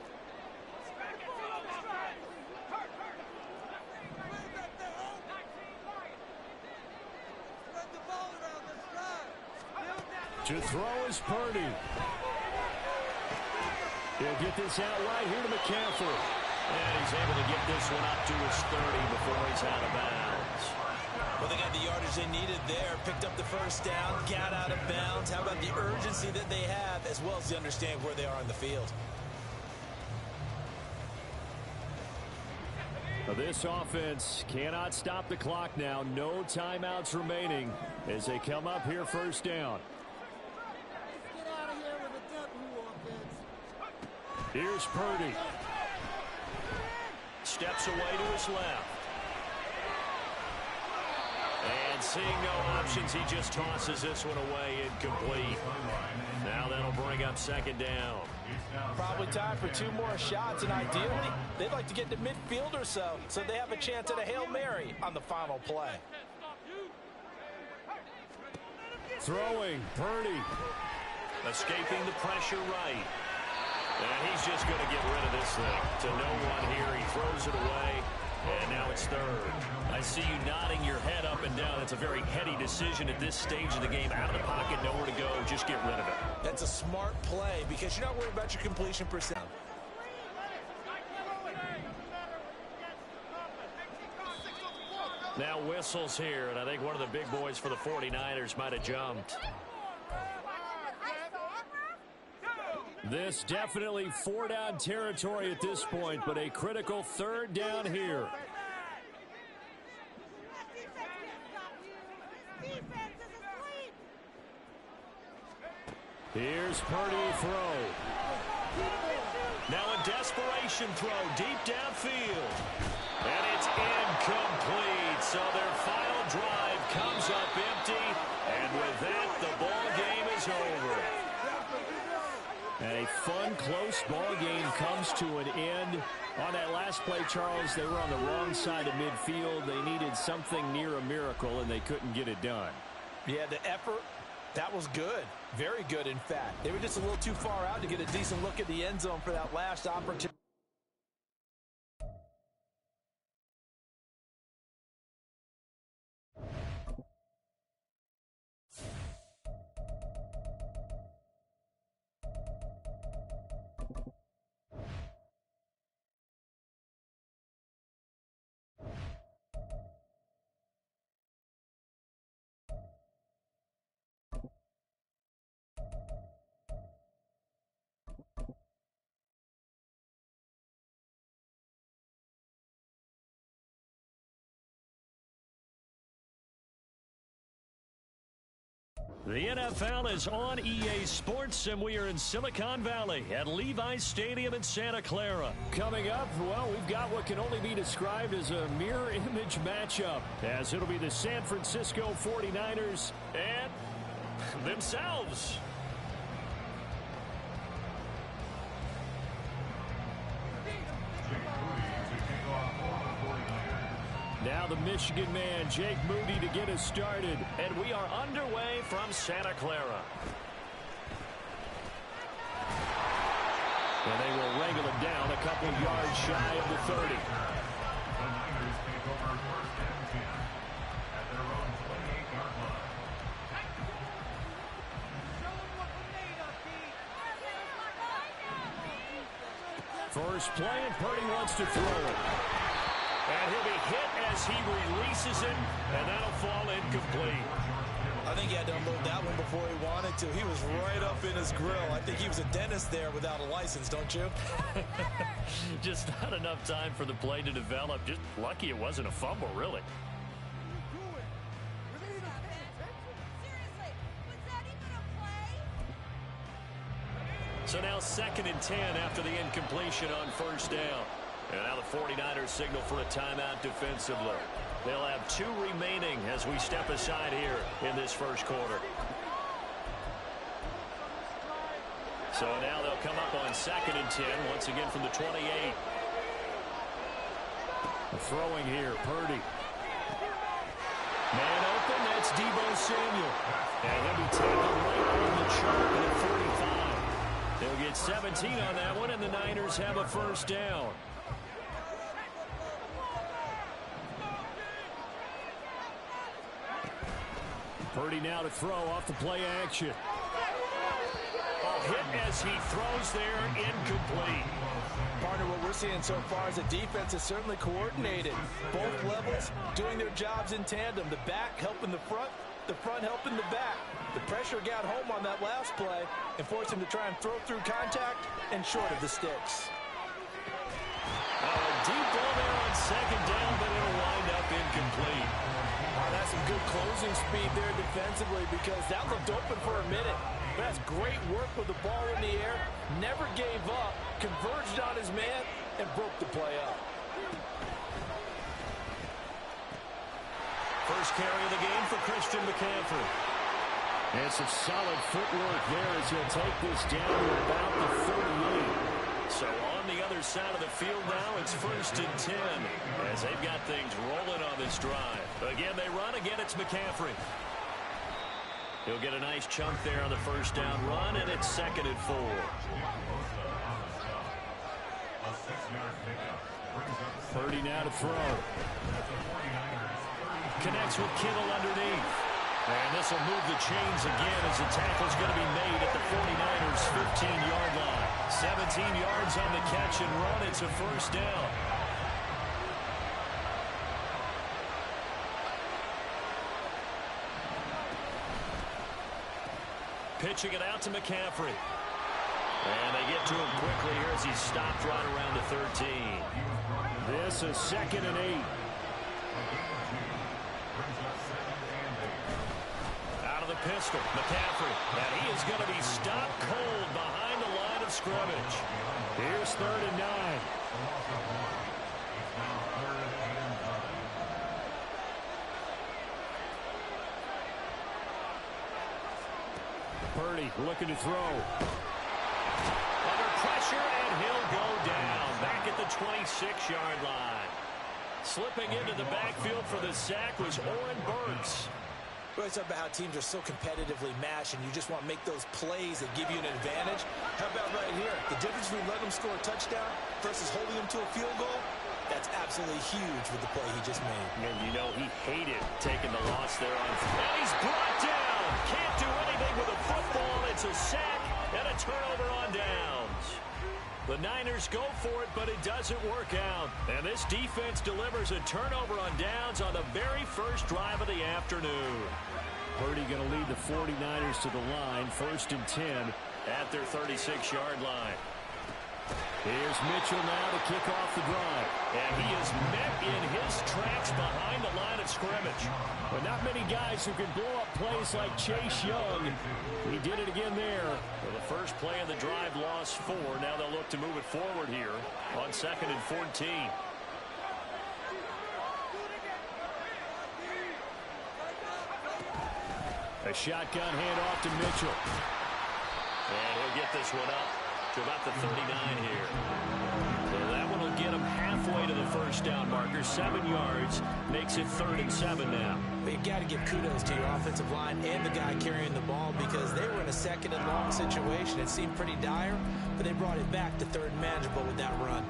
To throw is Purdy. He'll get this out right here to McCaffrey. And he's able to get this one up to his 30 before he's out of bounds. Well, they got the yardage they needed there. Picked up the first down, got out of bounds. How about the urgency that they have, as well as the understanding where they are on the field? This offense cannot stop the clock now. No timeouts remaining as they come up here 1st down. Here's Purdy. Steps away to his left. And seeing no options, he just tosses this one away incomplete. Now that'll bring up 2nd down. Probably time for 2 more shots, and ideally, they'd like to get to midfield or so they have a chance at a Hail Mary on the final play. Throwing, Purdy. Escaping the pressure right. And he's just going to get rid of this thing. To no one here. He throws it away. And now it's 3rd. I see you nodding your head up and down. It's a very heady decision at this stage of the game. Out of the pocket, nowhere to go. Just get rid of it. That's a smart play because you're not worried about your completion percent. Now whistles here, and I think one of the big boys for the 49ers might have jumped. This definitely 4-down territory at this point, but a critical 3rd down here. Here's Purdy throw. Now a desperation throw deep downfield. And it's incomplete. So their final drive comes up empty. And with that, the ball game is over. And a fun, close ball game comes to an end. On that last play, Charles, they were on the wrong side of midfield. They needed something near a miracle, and they couldn't get it done. Yeah, the effort, that was good. Very good, in fact. They were just a little too far out to get a decent look at the end zone for that last opportunity. The NFL is on EA Sports, and we are in Silicon Valley at Levi's Stadium in Santa Clara. Coming up, well, we've got what can only be described as a mirror image matchup, as it'll be the San Francisco 49ers and themselves. Now the Michigan man, Jake Moody, to get us started. And we are underway from Santa Clara. And they will wrangle it down a couple yards shy of the 30. The Niners take over first and 10 at their own 28-yard line. First play, and Purdy wants to throw it. And he'll be hit as he releases it, and that'll fall incomplete. I think he had to unload that one before he wanted to. He was right up in his grill. I think he was a dentist there without a license, don't you? Just not enough time for the play to develop. Just lucky it wasn't a fumble, really. So now 2nd and 10 after the incompletion on first down. And now the 49ers signal for a timeout defensively. They'll have 2 remaining as we step aside here in this first quarter. So now they'll come up on 2nd and 10 once again from the 28. Throwing here, Purdy. Man open, that's Deebo Samuel. And he'll be tackled right on the chart at 45. They'll get 17 on that one, and the Niners have a first down. Purdy now to throw off the play action. Hit as he throws there, incomplete. Partner, what we're seeing so far is the defense is certainly coordinated. Both levels doing their jobs in tandem. The back helping the front helping the back. The pressure got home on that last play and forced him to try and throw through contact and short of the sticks. A deep ball there on 2nd down, but it'll wind up incomplete. That's some good closing speed there defensively because that looked open for a minute. But that's great work with the ball in the air. Never gave up, converged on his man, and broke the play up. First carry of the game for Christian McCaffrey. And some solid footwork there as he'll take this down to about the 38. So on the other side of the field now, it's 1st and 10 as they've got things rolling on this drive. Again, they run. Again, it's McCaffrey. He'll get a nice chunk there on the first down run, and it's 2nd and 4. Purdy now to throw. Connects with Kittle underneath. And this will move the chains again as the tackle's going to be made at the 49ers' 15-yard line. 17 yards on the catch and run. It's a first down. Pitching it out to McCaffrey. And they get to him quickly here as he's stopped right around the 13. This is 2nd and 8. Out of the pistol, McCaffrey. And he is going to be stopped cold behind the line of scrimmage. Here's 3rd and 9. Purdy looking to throw. Under pressure, and he'll go down. Back at the 26-yard line. Slipping into the backfield for the sack was Oren Burks. We always talk about how teams are so competitively matched, and you just want to make those plays that give you an advantage. How about right here? The difference between letting them score a touchdown versus holding them to a field goal, that's absolutely huge with the play he just made. And you know he hated taking the loss there on. And he's brought down. Can't do anything with a football. It's a sack and a turnover on downs. The Niners go for it, but it doesn't work out. And this defense delivers a turnover on downs on the very first drive of the afternoon. Purdy going to lead the 49ers to the line, 1st and 10 at their 36-yard line. Here's Mitchell now to kick off the drive. And he is met in his tracks behind the line of scrimmage. But not many guys who can blow up plays like Chase Young. He did it again there. Well, the first play of the drive lost 4. Now they'll look to move it forward here on 2nd and 14. A shotgun handoff to Mitchell. And he'll get this one up to about the 39 here. So that one will get them halfway to the first down marker. 7 yards makes it 3rd and 7 now. But you've got to give kudos to your offensive line and the guy carrying the ball because they were in a 2nd and long situation. It seemed pretty dire, but they brought it back to 3rd and manageable with that run.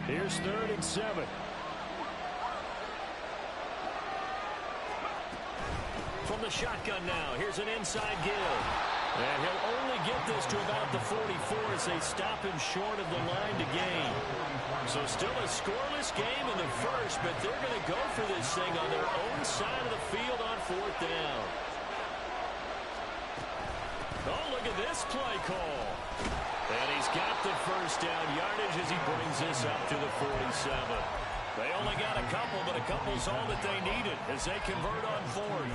Here's 3rd and 7. From the shotgun now, here's an inside give. And he'll only get this to about the 44 as they stop him short of the line to gain. So still a scoreless game in the first, but they're going to go for this thing on their own side of the field on 4th down. Oh, look at this play call. And he's got the first down yardage as he brings this up to the 47. They only got a couple, but a couple's all that they needed as they convert on 4th.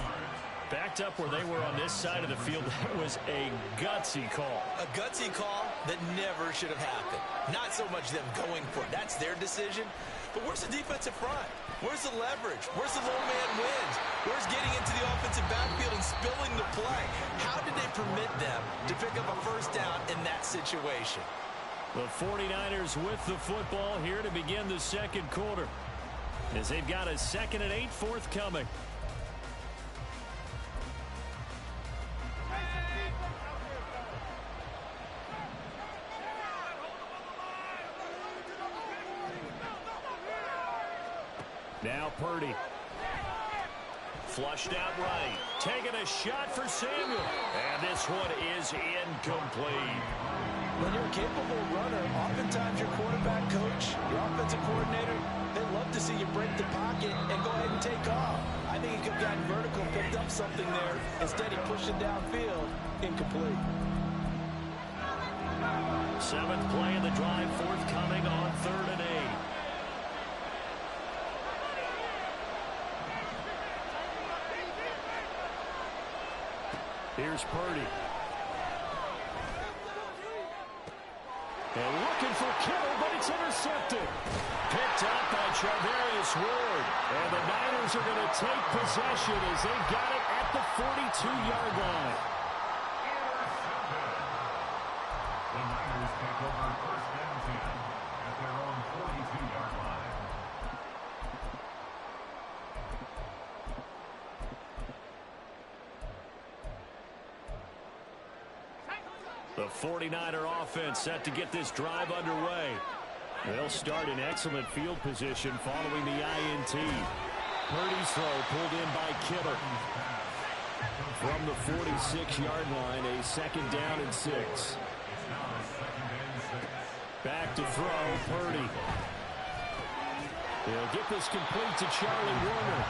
Backed up where they were on this side of the field. That was a gutsy call. A gutsy call that never should have happened. Not so much them going for it. That's their decision. But where's the defensive front? Where's the leverage? Where's the low man wins? Where's getting into the offensive backfield and spilling the play? How did they permit them to pick up a first down in that situation? The 49ers with the football here to begin the second quarter as they've got a 2nd and 8 forthcoming. Now Purdy. Flushed out right. Taking a shot for Samuel. And this one is incomplete. When you're a capable runner, oftentimes your quarterback coach, your offensive coordinator, they love to see you break the pocket and go ahead and take off. I think he could have gotten vertical, picked up something there. Instead, he pushed it downfield. Incomplete. 7th play of the drive forthcoming on 3rd and 8. Here's Purdy. And looking for Kittle, but it's intercepted. Picked up by Charvarius Ward. And the Niners are going to take possession as they've got it at the 42-yard line. The Niners take over 1st and 10 at their own 42-yard line. The 49er offense set to get this drive underway. They'll start in excellent field position following the INT. Purdy's throw pulled in by Kittle. From the 46-yard line, a 2nd down and 6. Back to throw, Purdy. They'll get this complete to Charlie Warner.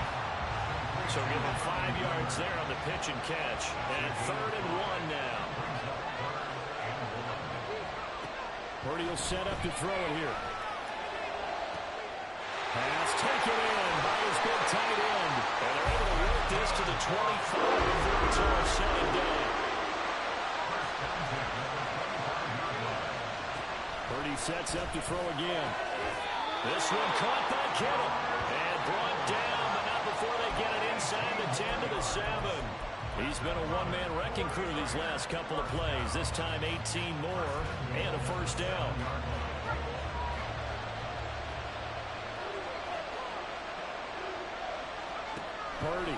So give him 5 yards there on the pitch and catch. And 3rd and 1 now. Purdy will set up to throw it here. Pass taken in by his big tight end. And they're able to work this to the 25 before it's all said and done. Purdy sets up to throw again. This one caught by Kittle. And brought down, but not before they get it inside the 10 to the 7. He's been a one-man wrecking crew these last couple of plays. This time 18 more and a first down. Purdy.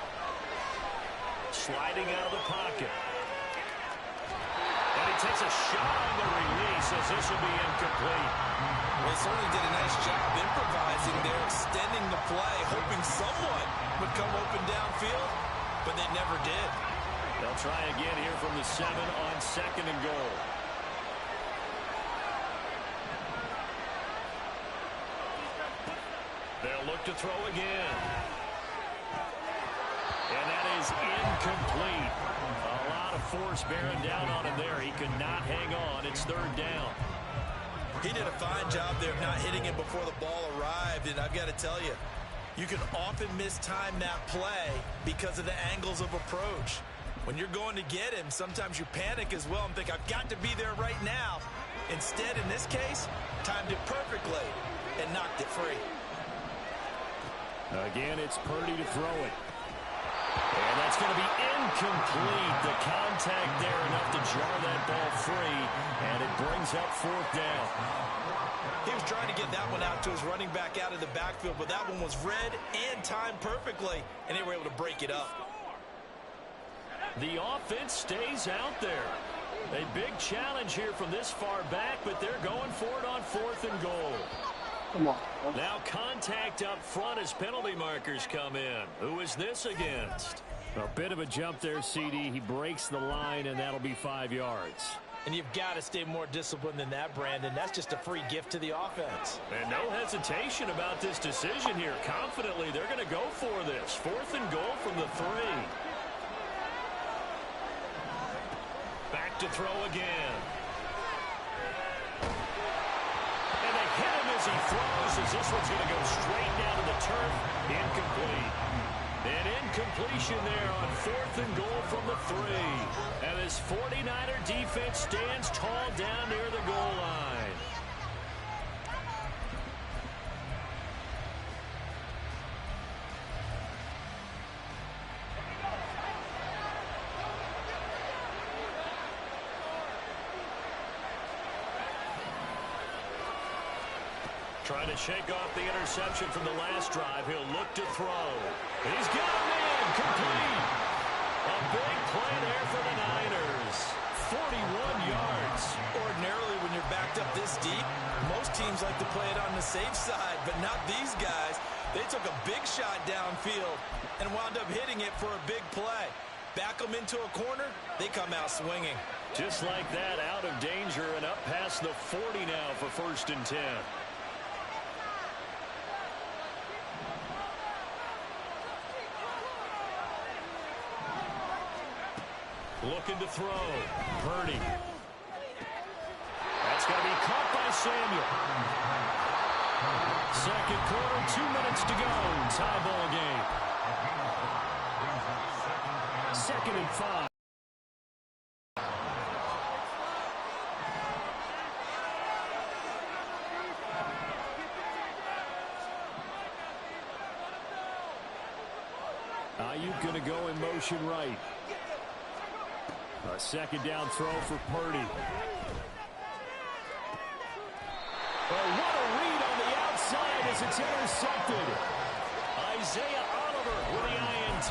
Sliding out of the pocket. And he takes a shot on the release as this will be incomplete. They certainly did a nice job improvising there, extending the play, hoping someone would come open downfield, but they never did. They'll try again here from the 7 on 2nd and goal. They'll look to throw again. And that is incomplete. A lot of force bearing down on him there. He could not hang on. It's 3rd down. He did a fine job there of not hitting it before the ball arrived, and I've got to tell you, you can often mistime that play because of the angles of approach. When you're going to get him, sometimes you panic as well and think, I've got to be there right now. Instead, in this case, timed it perfectly and knocked it free. Again, it's Purdy to throw it. And that's going to be Incomplete. The contact there enough to jar that ball free, and it brings up fourth down. He was trying to get that one out to his running back out of the backfield, but that one was read and timed perfectly, and they were able to break it up. The offense stays out there. A big challenge here from this far back, but they're going for it on 4th and goal. Come on. Now contact up front as penalty markers come in. Who is this against? A bit of a jump there, CD. He breaks the line, and that'll be 5 yards. And you've got to stay more disciplined than that, Brandon. That's just a free gift to the offense. And no hesitation about this decision here. Confidently, they're going to go for this. 4th and goal from the 3. Back to throw again. And they hit him as he throws, as this one's going to go straight down to the turf. Incomplete. An incompletion there on 4th and goal from the 3. And this 49er defense stands tall down near the goal line. Trying to shake off the interception from the last drive. He'll look to throw. He's got him in. Complete. A big play there for the Niners. 41 yards. Ordinarily, when you're backed up this deep, most teams like to play it on the safe side, but not these guys. They took a big shot downfield and wound up hitting it for a big play. Back them into a corner, they come out swinging. Just like that, out of danger and up past the 40 now for 1st and 10. Looking to throw. Purdy. That's going to be caught by Samuel. Second quarter, 2 minutes to go. Tie ball game. 2nd and 5. Ayuk going to go in motion right. A 2nd down throw for Purdy. Oh, what a read on the outside as it's intercepted. Isaiah Oliver with the INT.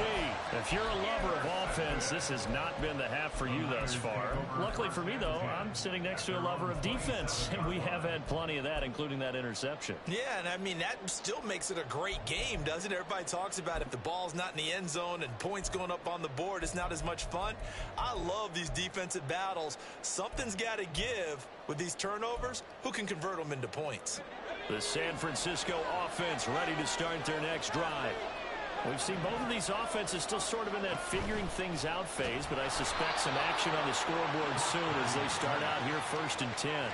If you're a lover of offense, this has not been the half for you thus far. Luckily for me, though, I'm sitting next to a lover of defense, and we have had plenty of that, including that interception. Yeah, and I mean, that still makes it a great game, doesn't it? Everybody talks about if the ball's not in the end zone and points going up on the board, it's not as much fun. I love these defensive battles. Something's got to give with these turnovers. Who can convert them into points? The San Francisco offense ready to start their next drive. We've seen both of these offenses still sort of in that figuring things out phase, but I suspect some action on the scoreboard soon as they start out here 1st and 10.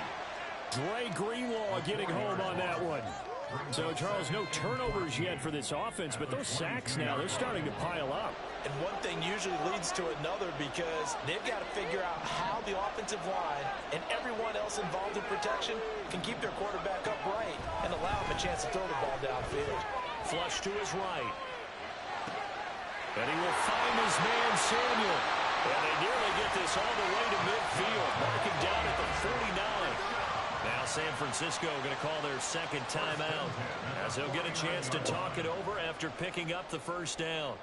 Dre Greenlaw getting home on that one. So, Charles, no turnovers yet for this offense, but those sacks now, they're starting to pile up. And one thing usually leads to another because they've got to figure out how the offensive line and everyone else involved in protection can keep their quarterback upright and allow him a chance to throw the ball downfield. Flush to his right. And he will find his man, Samuel. And they nearly get this all the way to midfield. Marking down at the 49. Now San Francisco going to call their 2nd timeout as they'll get a chance to talk it over after picking up the 1st down.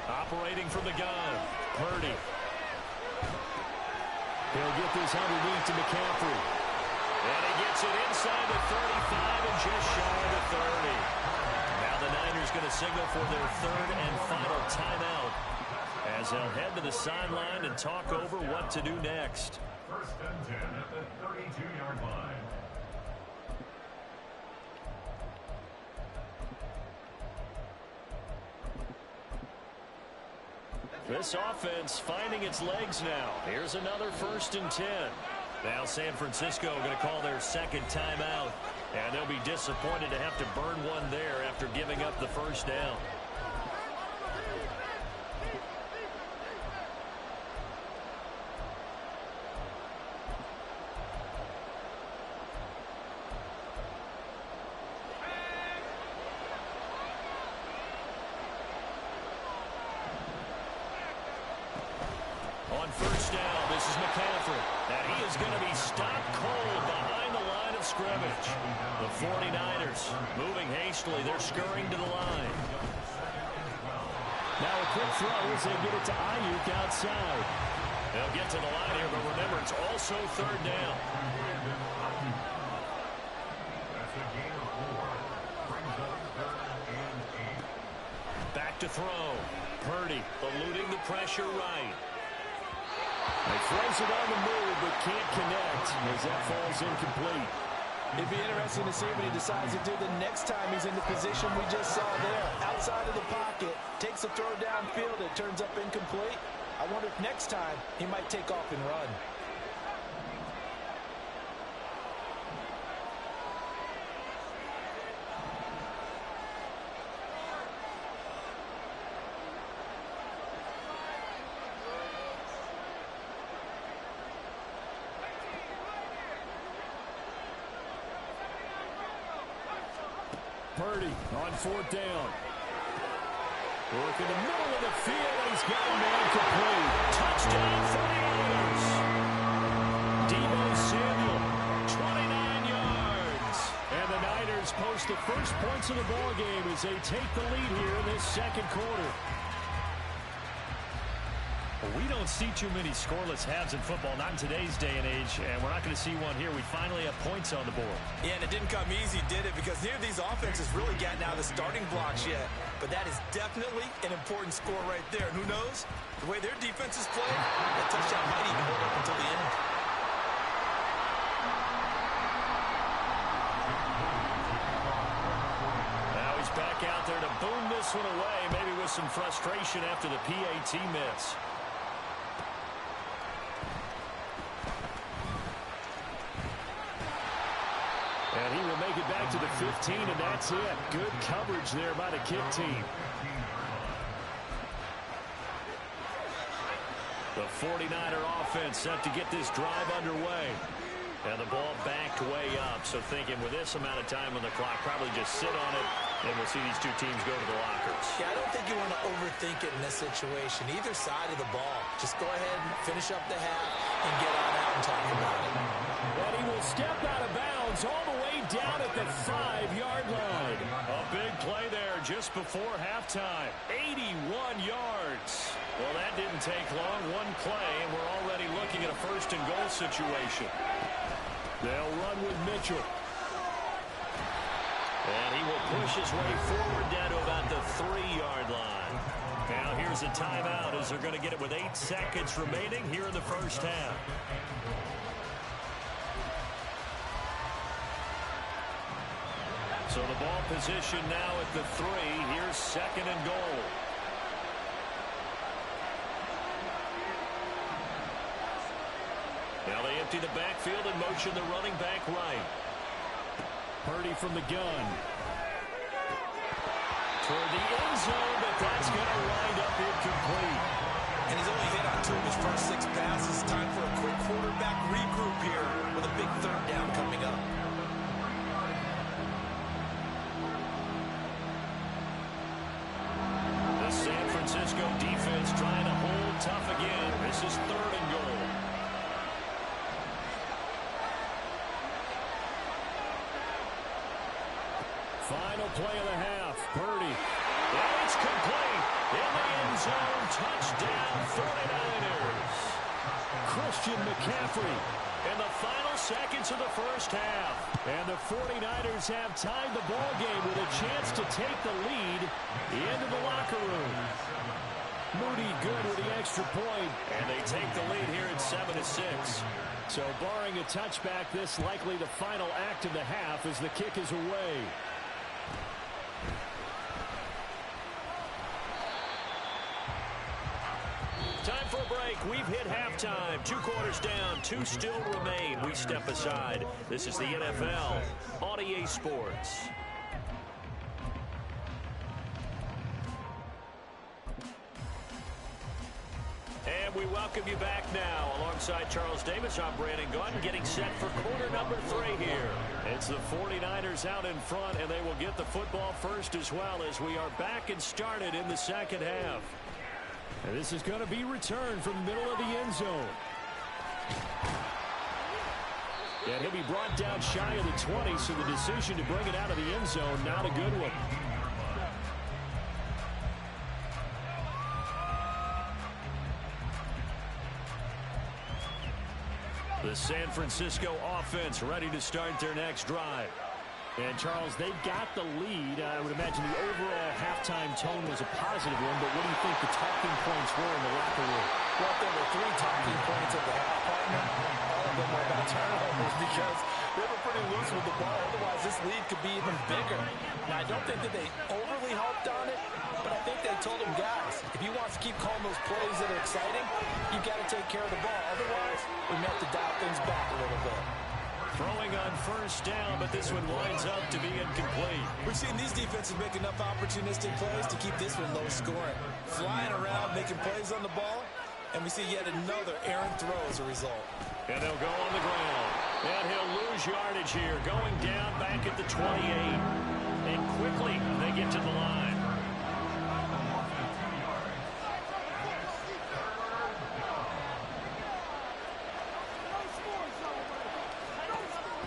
Operating from the gun, Purdy. He'll get this underneath to McCaffrey. And he gets it inside the 35 and just shy of the 30. Now the Niners going to signal for their 3rd and final timeout as they'll head to the sideline and talk over what to do next. 1st and 10 at the 32-yard line. This offense finding its legs now. Here's another 1st and 10. Now San Francisco going to call their 2nd timeout. And they'll be disappointed to have to burn one there after giving up the 1st down. This is McCaffrey. And he is going to be stopped cold behind the line of scrimmage. The 49ers moving hastily. They're scurrying to the line. Now a quick throw as they get it to Ayuk outside. They'll get to the line here, but remember, it's also third down. Back to throw. Purdy eluding the pressure right. He throws it on the move, but can't connect as that falls incomplete. It'd be interesting to see what he decides to do the next time he's in the position we just saw there. Outside of the pocket, takes a throw downfield, it turns up incomplete. I wonder if next time he might take off and run. Purdy on fourth down. Work in the middle of the field, and he's got a man complete. Touchdown 49ers. Deebo Samuel, 29 yards. And the Niners post the first points of the ball game as they take the lead here in this second quarter. We don't see too many scoreless halves in football, not in today's day and age, and we're not going to see one here. We finally have points on the board. Yeah, and it didn't come easy, did it? Because neither of these offenses really gotten out of the starting blocks yet. But that is definitely an important score right there. And who knows? The way their defense is playing, that touchdown might even hold up until the end. Now he's back out there to boom this one away, maybe with some frustration after the PAT miss. And he will make it back to the 15, and that's it. Good coverage there by the kick team. The 49er offense set to get this drive underway. And the ball backed way up. So thinking with this amount of time on the clock, probably just sit on it, and we'll see these two teams go to the lockers. Yeah, I don't think you want to overthink it in this situation. Either side of the ball. Just go ahead and finish up the half and get on out and talk about it. And he will step out of bounds all the way down at the 5-yard line. A big play there just before halftime. 81 yards. Well, that didn't take long. One play, and we're already looking at a first-and-goal situation. They'll run with Mitchell. And he will push his way forward down to about the 3-yard line. Now here's a timeout as they're going to get it with 8 seconds remaining here in the first half. So the ball position now at the 3. Here's second and goal. Now they empty the backfield and motion the running back right. Purdy from the gun. Toward the end zone, but that's going to wind up incomplete. And he's only hit on 2 of his first 6 passes. Time for a quick quarterback regroup here with a big third down coming up. The San Francisco defense trying to hold tough again. This is third and goal. Final play of the half. Purdy. And it's complete. In the end zone. Touchdown 49ers. Christian McCaffrey. In the final seconds of the first half. And the 49ers have tied the ball game with a chance to take the lead into the locker room. Moody good with the extra point. And they take the lead here at 7-6. So barring a touchback, this likely the final act of the half as the kick is away. Time for a break. We've hit halftime. 2 quarters down. 2 still remain. We step aside. This is the NFL on EA Sports. And we welcome you back now. Alongside Charles Davis, I'm Brandon Gaunt, getting set for quarter number 3 here. It's the 49ers out in front, and they will get the football first as well as we are back and started in the second half. And this is going to be returned from the middle of the end zone. And he'll be brought down shy of the 20, so the decision to bring it out of the end zone, not a good one. The San Francisco offense ready to start their next drive. And, Charles, they got the lead. I would imagine the overall halftime tone was a positive one, but what do you think the talking points were in the locker room? Well, there were 3 talking points at the half, partner. All of them were about turnovers because they were pretty loose with the ball. Otherwise, this lead could be even bigger. Now, I don't think that they overly harped on it, but I think they told them, guys, if you want to keep calling those plays that are exciting, you've got to take care of the ball. Otherwise, we may have to dial things back a little bit. Throwing on first down, but this one winds up to be incomplete. We've seen these defenses make enough opportunistic plays to keep this one low scoring. Flying around, making plays on the ball, and we see yet another errant throw as a result. And they'll go on the ground. And he'll lose yardage here, going down back at the 28. And quickly, they get to the line.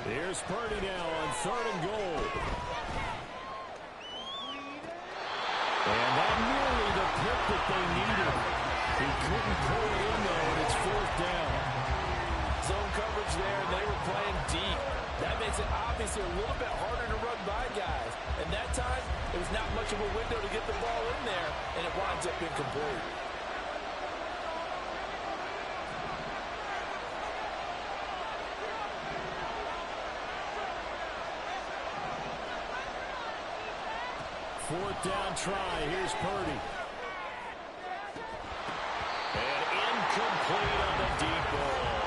Here's Purdy now on 3rd and goal. And not nearly the pick that they needed. He couldn't pull it in, though, and it's 4th down. Zone coverage there, and they were playing deep. That makes it obviously a little bit harder to run by guys. And that time, it was not much of a window to get the ball in there, and it winds up incomplete. Fourth down try. Here's Purdy. And incomplete on the deep ball.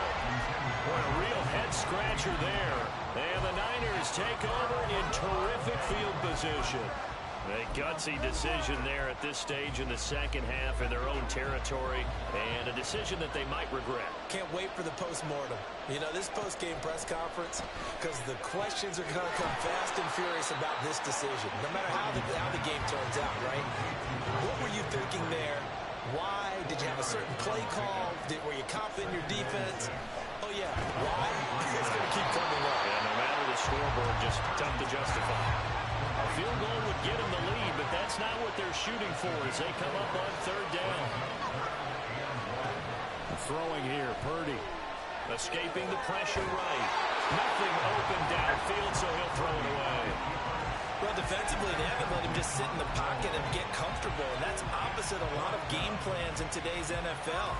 Boy, a real head-scratcher there. And the Niners take over in terrific field position. A gutsy decision there at this stage in the second half in their own territory, and a decision that they might regret. Can't wait for the post-mortem. You know, this post-game press conference, because the questions are going to come fast and furious about this decision, no matter how the game turns out, right? What were you thinking there? Why? Did you have a certain play call? Were you confident in your defense? Oh, yeah. Why? It's going to keep coming up. Yeah, no matter the scoreboard, just tough to justify. A field goal would get them the lead, but that's not what they're shooting for as they come up on 3rd down. Throwing here, Purdy. Escaping the pressure right. Nothing open downfield, so he'll throw it away. Well, defensively, they haven't let him just sit in the pocket and get comfortable, and that's opposite a lot of game plans in today's NFL.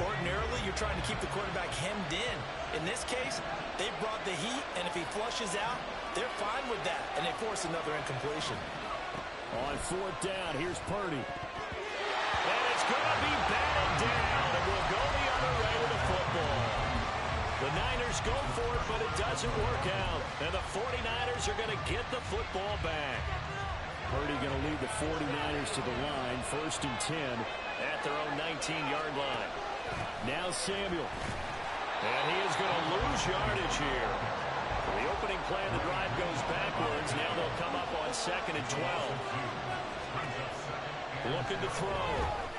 Ordinarily, you're trying to keep the quarterback hemmed in. In this case, they brought the heat, and if he flushes out, they're fine with that, and they force another incompletion. On 4th down, here's Purdy. And it's going to be batted down, and we'll go the other way with the football. The Niners go for it, but it doesn't work out. And the 49ers are going to get the football back. Purdy going to lead the 49ers to the line, 1st and 10 at their own 19-yard line. Now Samuel. And he is going to lose yardage here. The opening play of the drive goes backwards. Now they'll come up on 2nd and 12. Looking to throw.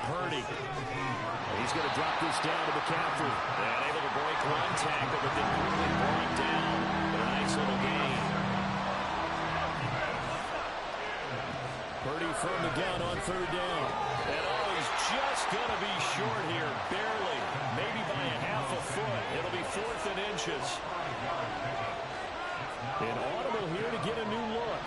Purdy. He's going to drop this down to McCaffrey. And able to break one tackle, but then quickly brought down. But a nice little gain. Purdy from the gun on 3rd down. And he's just going to be short here. Barely. Maybe by a half a foot. It'll be 4th and inches. An audible here to get a new look.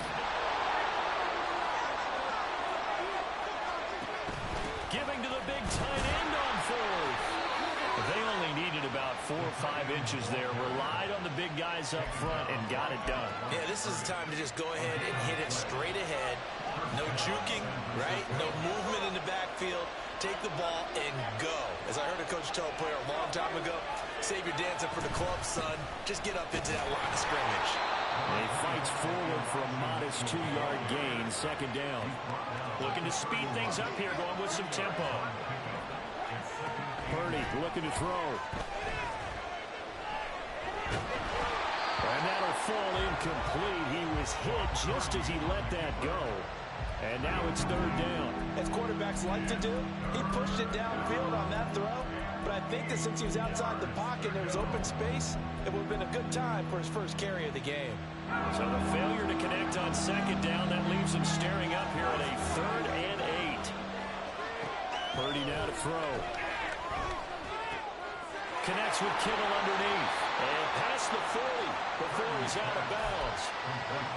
Giving to the big tight end on 4th. They only needed about 4 or 5 inches there. Relied on the big guys up front and got it done. Yeah, this is the time to just go ahead and hit it straight ahead. No juking, right? No movement in the backfield. Take the ball and go. As I heard a coach tell a player a long time ago, save your dancing for the club, son. Just get up into that line of scrimmage. He fights forward for a modest 2-yard gain, 2nd down. Looking to speed things up here, going with some tempo. Purdy looking to throw. And that'll fall incomplete. He was hit just as he let that go. And now it's 3rd down. As quarterbacks like to do, he pushed it downfield on that throw, but I think that since he was outside the pocket and there was open space, it would have been a good time for his first carry of the game. So the failure to connect on second down, that leaves him staring up here at a 3rd and 8. Purdy now to throw. Connects with Kittle underneath. And past the 40 before he's out of bounds.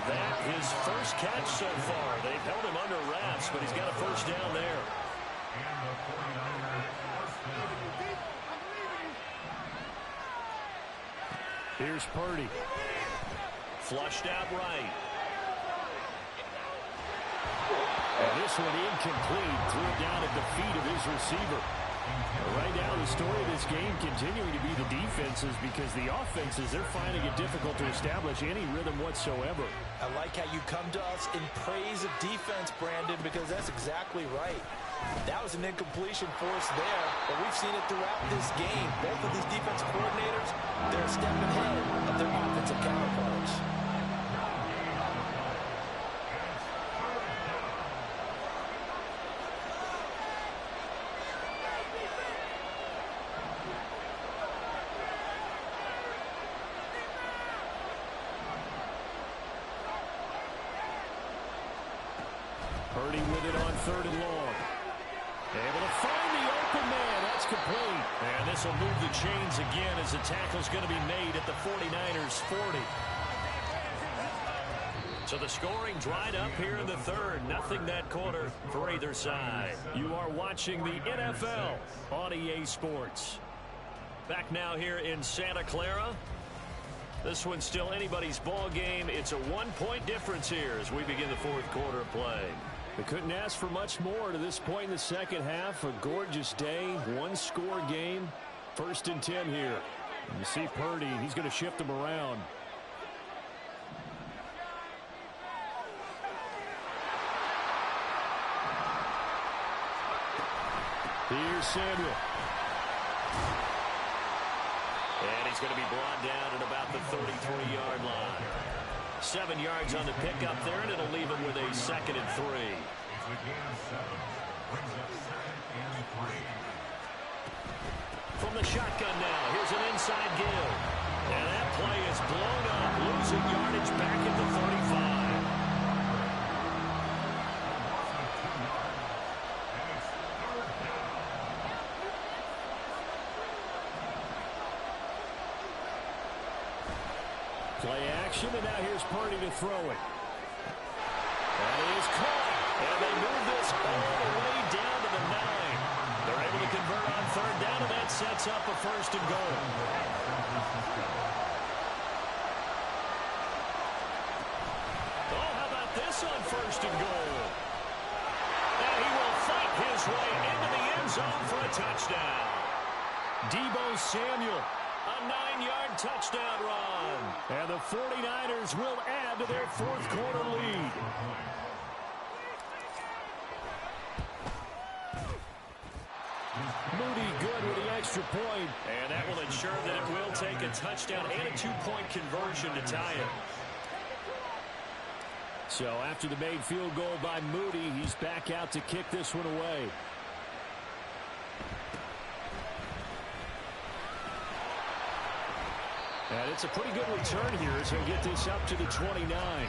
That his first catch so far. They've held him under wraps, but he's got a first down there. Here's Purdy. Flushed out right. And this one incomplete. Threw it down at the feet of his receiver. Right now, the story of this game continuing to be the defenses, because the offenses, they're finding it difficult to establish any rhythm whatsoever. I like how you come to us in praise of defense, Brandon, because that's exactly right. That was an incompletion for us there, but we've seen it throughout this game. Both of these defensive coordinators, they're a step ahead of their offensive counterparts. Purdy with it on 3rd and long. Able to find the open man. That's complete. And this will move the chains again as the tackle's going to be made at the 49ers 40. So the scoring dried up here in the 3rd. Nothing that quarter for either side. You are watching the NFL on EA Sports. Back now here in Santa Clara. This one's still anybody's ball game. It's a 1-point difference here as we begin the 4th quarter of play. They couldn't ask for much more to this point in the second half. A gorgeous day, 1-score game. 1st and 10 here. And you see Purdy, he's going to shift them around. Here's Samuel. And he's going to be brought down at about the 33-yard line. 7 yards on the pickup there, and it'll leave him with a 2nd and 3. From the shotgun now, here's an inside give. And that play is blown up, losing yardage back at the 35. Play action, and now here's Purdy to throw it. That is caught, and they move this all the way down to the 9. They're able to convert on 3rd down, and that sets up a 1st and goal. Oh, how about this on 1st and goal? And he will fight his way into the end zone for a touchdown. Deebo Samuel. A 9-yard touchdown run. And the 49ers will add to their 4th quarter lead. Moody good with the extra point. And that will ensure that it will take a touchdown and a 2-point conversion to tie it. So after the made field goal by Moody, he's back out to kick this one away. And it's a pretty good return here as he'll get this up to the 29.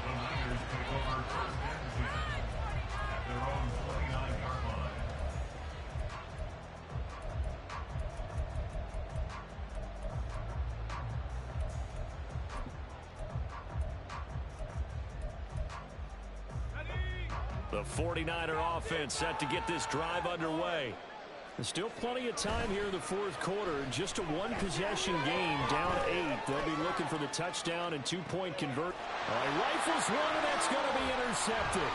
The 49er offense set to get this drive underway. There's still plenty of time here in the 4th quarter. Just a 1-possession game, down 8. They'll be looking for the touchdown and 2-point convert. Rifles one, and that's going to be intercepted.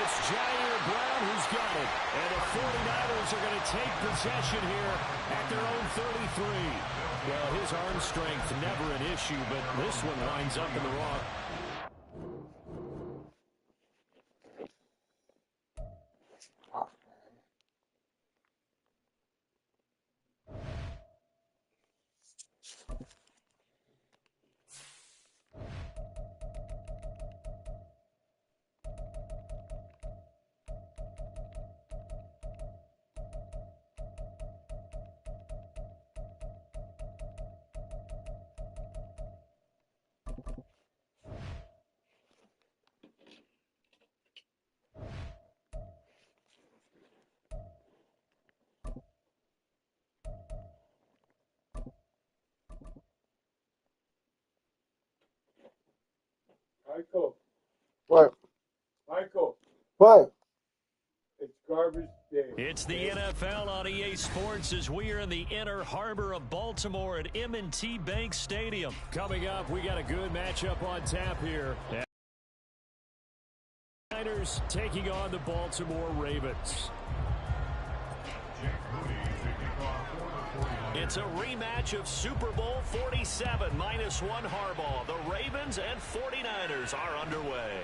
It's Jair Brown who's got it. And the 49ers are going to take possession here at their own 33. Well, his arm strength never an issue, but this one lines up in the wrong. Michael. What? Michael. What? It's garbage day. It's the NFL on EA Sports as we are in the inner harbor of Baltimore at M&T Bank Stadium. Coming up, we got a good matchup on tap here. Niners taking on the Baltimore Ravens. It's a rematch of Super Bowl 47 -1 Harbaugh. The Ravens and 49ers are underway.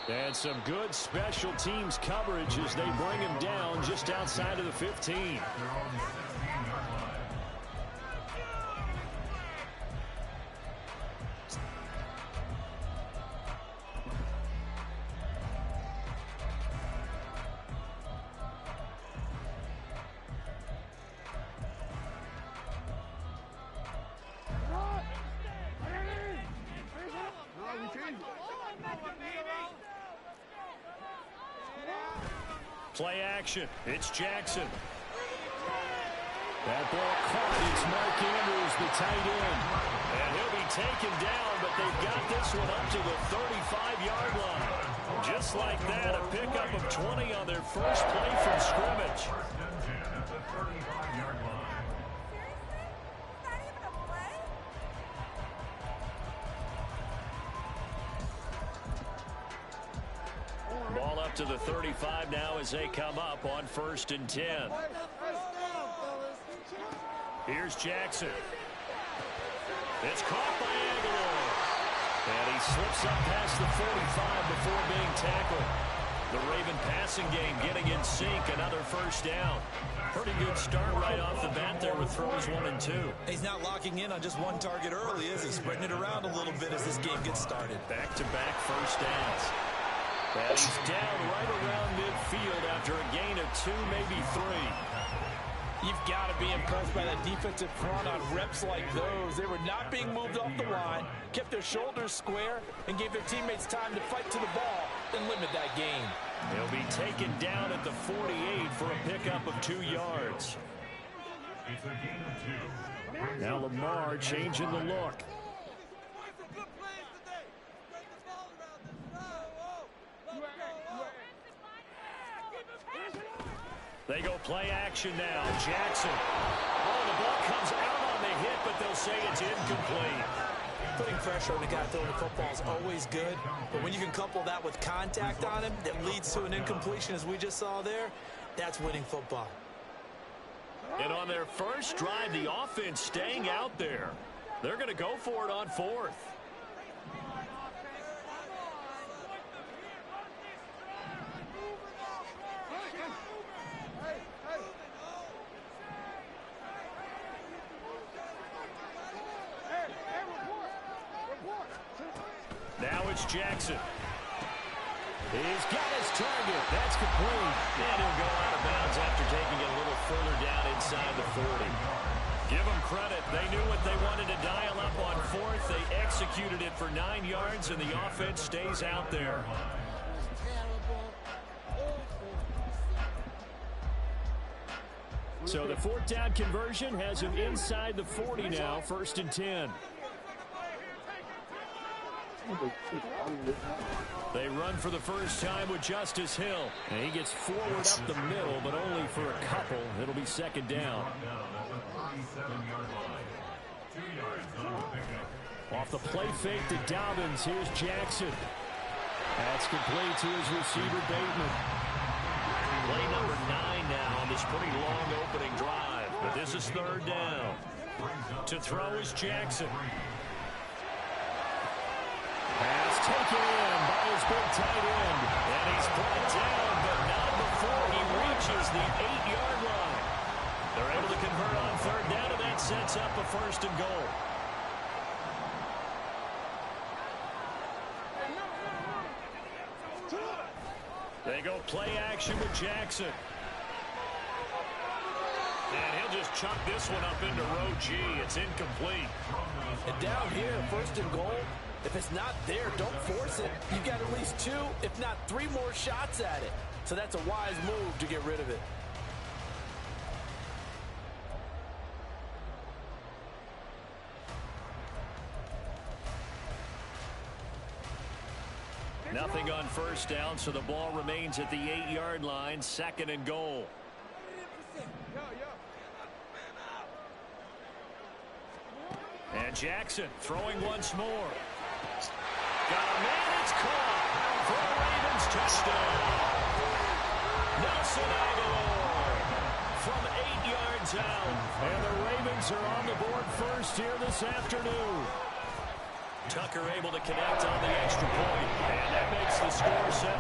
And some good special teams coverage as they bring him down just outside of the 15. Play action. It's Jackson. That ball caught. It's Mark Andrews, the tight end. And he'll be taken down, but they've got this one up to the 35-yard line. Just like that, a pickup of 20 on their first play from scrimmage. Ball up to the 35 now as they come up on 1st and 10. Here's Jackson. It's caught by Aguilar. And he slips up past the 45 before being tackled. The Raven passing game getting in sync. Another first down. Pretty good start right off the bat there with throws 1 and 2. He's not locking in on just one target early, is he? Spreading it around a little bit as this game gets started. Back-to-back first downs. And he's down right around midfield after a gain of 2, maybe 3. You've got to be impressed by that defensive front on reps like those. They were not being moved off the line, kept their shoulders square, and gave their teammates time to fight to the ball and limit that gain. He'll be taken down at the 48 for a pickup of 2 yards. Now Lamar changing the look. They go play action now. Jackson. Oh, the ball comes out on the hit, but they'll say it's incomplete. Putting pressure on the guy throwing the football is always good, but when you can couple that with contact on him that leads to an incompletion, as we just saw there, that's winning football. And on their first drive, the offense staying out there. They're going to go for it on 4th. Now it's Jackson. He's got his target. That's complete. And he'll go out of bounds after taking it a little further down inside the 40. Give them credit. They knew what they wanted to dial up on 4th. They executed it for 9 yards, and the offense stays out there. So the 4th down conversion has him inside the 40 now, 1st and 10. They run for the first time with Justice Hill. And he gets forward up the middle, but only for a couple. It'll be 2nd down. Off the play fake to Dobbins. Here's Jackson. That's complete to his receiver, Bateman. Play number 9 now on this pretty long opening drive. But this is 3rd down. To throw is Jackson. Pass taken in by his big tight end. And he's brought down, but not before he reaches the 8-yard line. They're able to convert on 3rd down, and that sets up a 1st and goal. They go play action with Jackson. And he'll just chuck this one up into row G. It's incomplete. And down here, 1st and goal, if it's not there, don't force it. You've got at least 2, if not 3 more shots at it. So that's a wise move to get rid of it. Nothing on first down, so the ball remains at the 8-yard line, 2nd and goal. And Jackson throwing once more. Got a man, it's caught for a Ravens touchdown. Nelson Aguilar from 8 yards out. And the Ravens are on the board first here this afternoon. Tucker able to connect on the extra point, and that makes the score 7-0.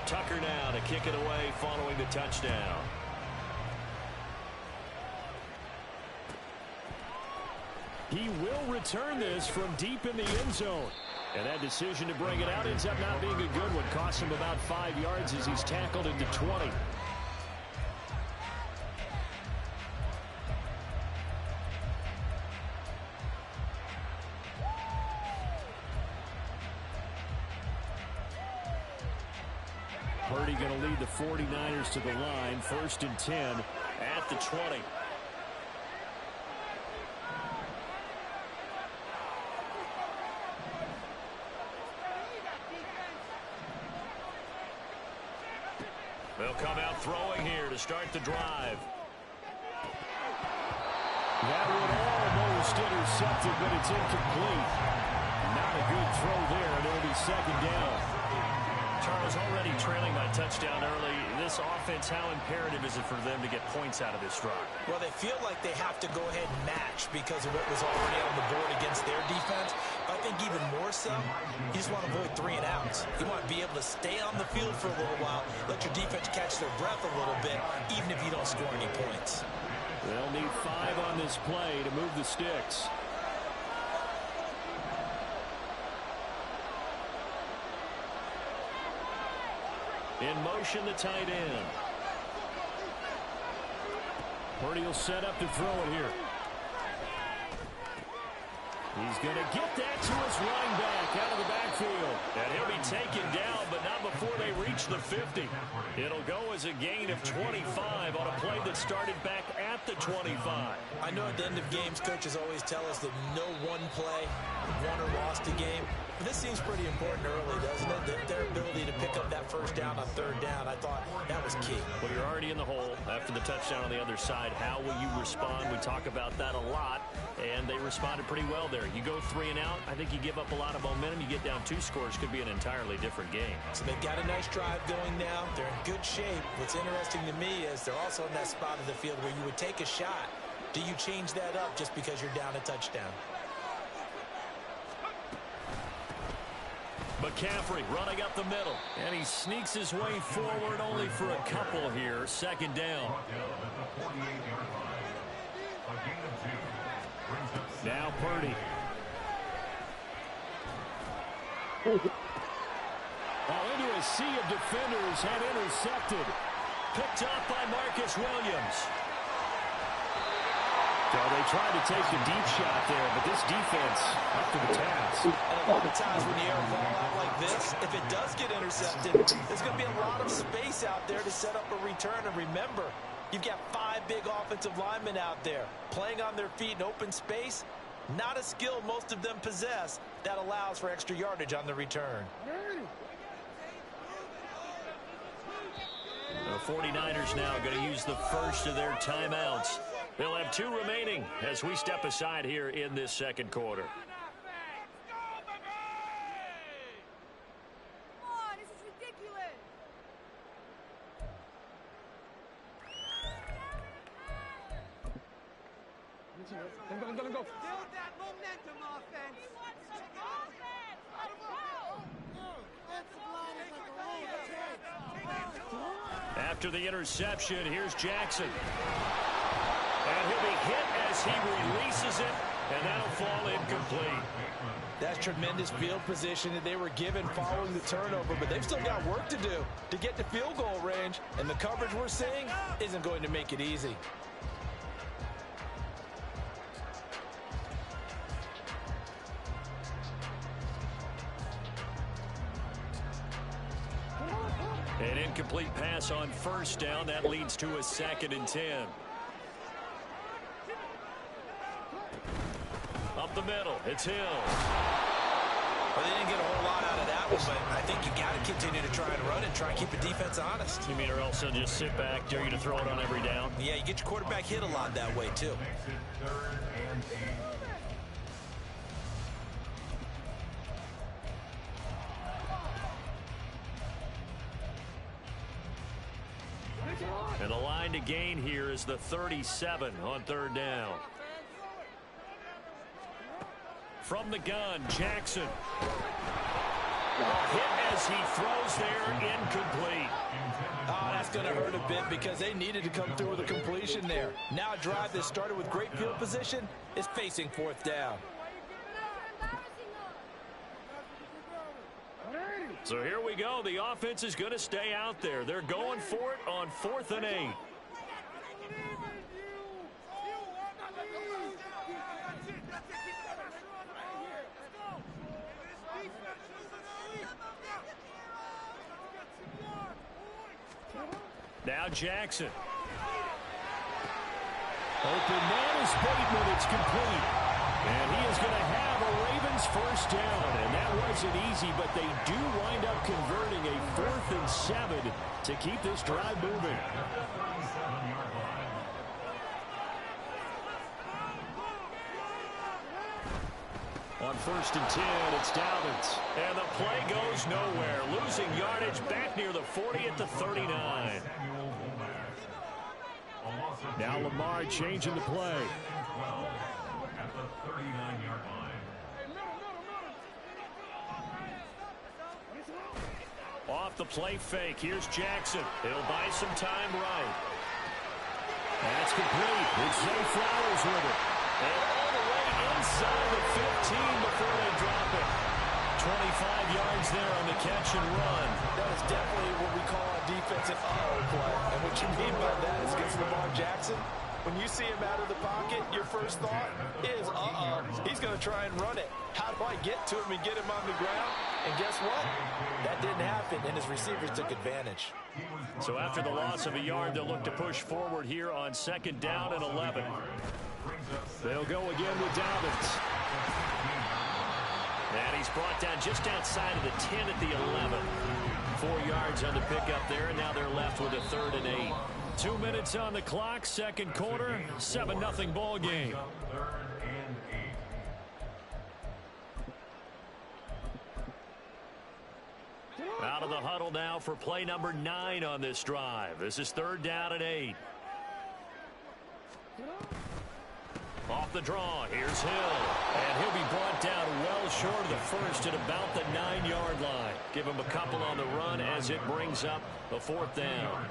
Tucker now to kick it away following the touchdown. He will return this from deep in the end zone. And that decision to bring it out ends up not being a good one. Cost him about 5 yards as he's tackled into 20. Purdy going to lead the 49ers to the line. 1st and 10 at the 20. They'll come out throwing here to start the drive. That one almost intercepted, but it's incomplete. Not a good throw there, and it'll be 2nd down. Charles, already trailing by touchdown early. This offense, how imperative is it for them to get points out of this drive? Well, they feel like they have to go ahead and match because of what was already on the board against their defense. I think even more so, you just want to avoid 3 and outs. You want to be able to stay on the field for a little while, let your defense catch their breath a little bit, even if you don't score any points. They'll need 5 on this play to move the sticks. In motion, the tight end. Purdy will set up to throw it here. He's going to get that to his running back out of the backfield. And he'll be taken down, but not before they reach the 50. It'll go as a gain of 25 on a play that started back at the 25. I know at the end of games, coaches always tell us that no one play won or lost a game. But this seems pretty important early, doesn't it? Their ability to pick up that first down on 3rd down, I thought that was key. Well, you're already in the hole after the touchdown on the other side. How will you respond? We talk about that a lot, and they responded pretty well there. You go 3 and out, I think you give up a lot of momentum. You get down 2 scores, could be an entirely different game. So they've got a nice drive going now. They're in good shape. What's interesting to me is they're also in that spot of the field where you would take a shot. Do you change that up just because you're down a touchdown? McCaffrey running up the middle, and he sneaks his way forward only for a couple here. 2nd down. Now Purdy. Well, into a sea of defenders and intercepted. Picked up by Marcus Williams. So they tried to take the deep shot there, but this defense up to the task. And a lot of times when you air a ball out like this, if it does get intercepted, there's going to be a lot of space out there to set up a return. And remember, you've got 5 big offensive linemen out there playing on their feet in open space. Not a skill most of them possess that allows for extra yardage on the return. The 49ers now going to use the first of their timeouts. They'll have 2 remaining as we step aside here in this 2nd quarter. Build that momentum, offense. After the interception, here's Jackson. And he'll be hit as he releases it, and that'll fall incomplete. That's tremendous field position that they were given following the turnover, but they've still got work to do to get to field goal range, and the coverage we're seeing isn't going to make it easy. An incomplete pass on 1st down. That leads to a 2nd and 10. the middle. It's Hill. Well, they didn't get a whole lot out of that one, but I think you got to continue to try and run and try and keep the defense honest. You mean or else they'll just sit back, dare you to throw it on every down? Yeah, you get your quarterback hit a lot that way, too. And the line to gain here is the 37 on third down. From the gun, Jackson. Hit as he throws there, incomplete. Oh, that's going to hurt a bit because they needed to come through with a completion there. Now a drive that started with great field position is facing fourth down. So here we go. The offense is going to stay out there. They're going for it on 4th and 8. Now Jackson. Open man is Bateman. It's complete. And he is going to have a Ravens first down. And that wasn't easy, but they do wind up converting a 4th and 7 to keep this drive moving. On 1st and 10, it's Dalvin. And the play goes nowhere. Losing yardage back near the 40 at the 39. Now Lamar changing the play. At the 39-yard line. Off the play fake. Here's Jackson. He'll buy some time right. That's complete. It's Zay Flowers with it. And all the way inside the 15 before they drop it. 25 yards there on the catch and run. That is definitely what we call a defensive uh-oh play. And what you mean by that is against Lamar Jackson, when you see him out of the pocket, your first thought is, he's going to try and run it. How do I get to him and get him on the ground? And guess what? That didn't happen, and his receivers took advantage. So after the loss of a yard, they'll look to push forward here on 2nd down and 11. They'll go again with Dalvin. And he's brought down just outside of the 10 at the 11. 4 yards on the pickup there, and now they're left with a 3rd and 8. 2 minutes on the clock, second quarter, 7-0 ball game. Out of the huddle now for play number 9 on this drive. This is 3rd down and 8. Off the draw, here's Hill. And he'll be brought down well short of the first at about the 9-yard line. Give him a couple on the run as it brings up the 4th down.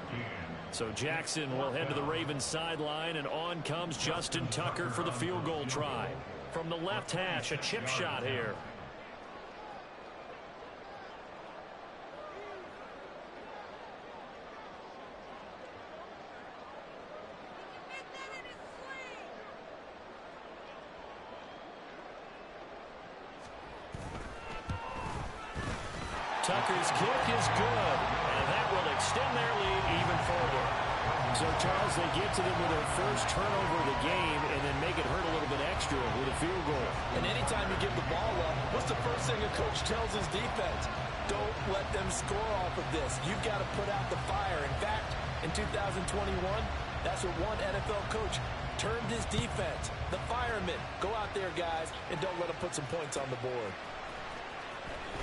So Jackson will head to the Ravens sideline, and on comes Justin Tucker for the field goal try. From the left hash, a chip shot here. Tucker's kick is good, and that will extend their lead even further. So, Charles, they get to them with their first turnover of the game and then make it hurt a little bit extra with a field goal. And anytime you give the ball up, what's the first thing a coach tells his defense? Don't let them score off of this. You've got to put out the fire. In fact, in 2021, that's what one NFL coach termed his defense. The firemen. Go out there, guys, and don't let them put some points on the board.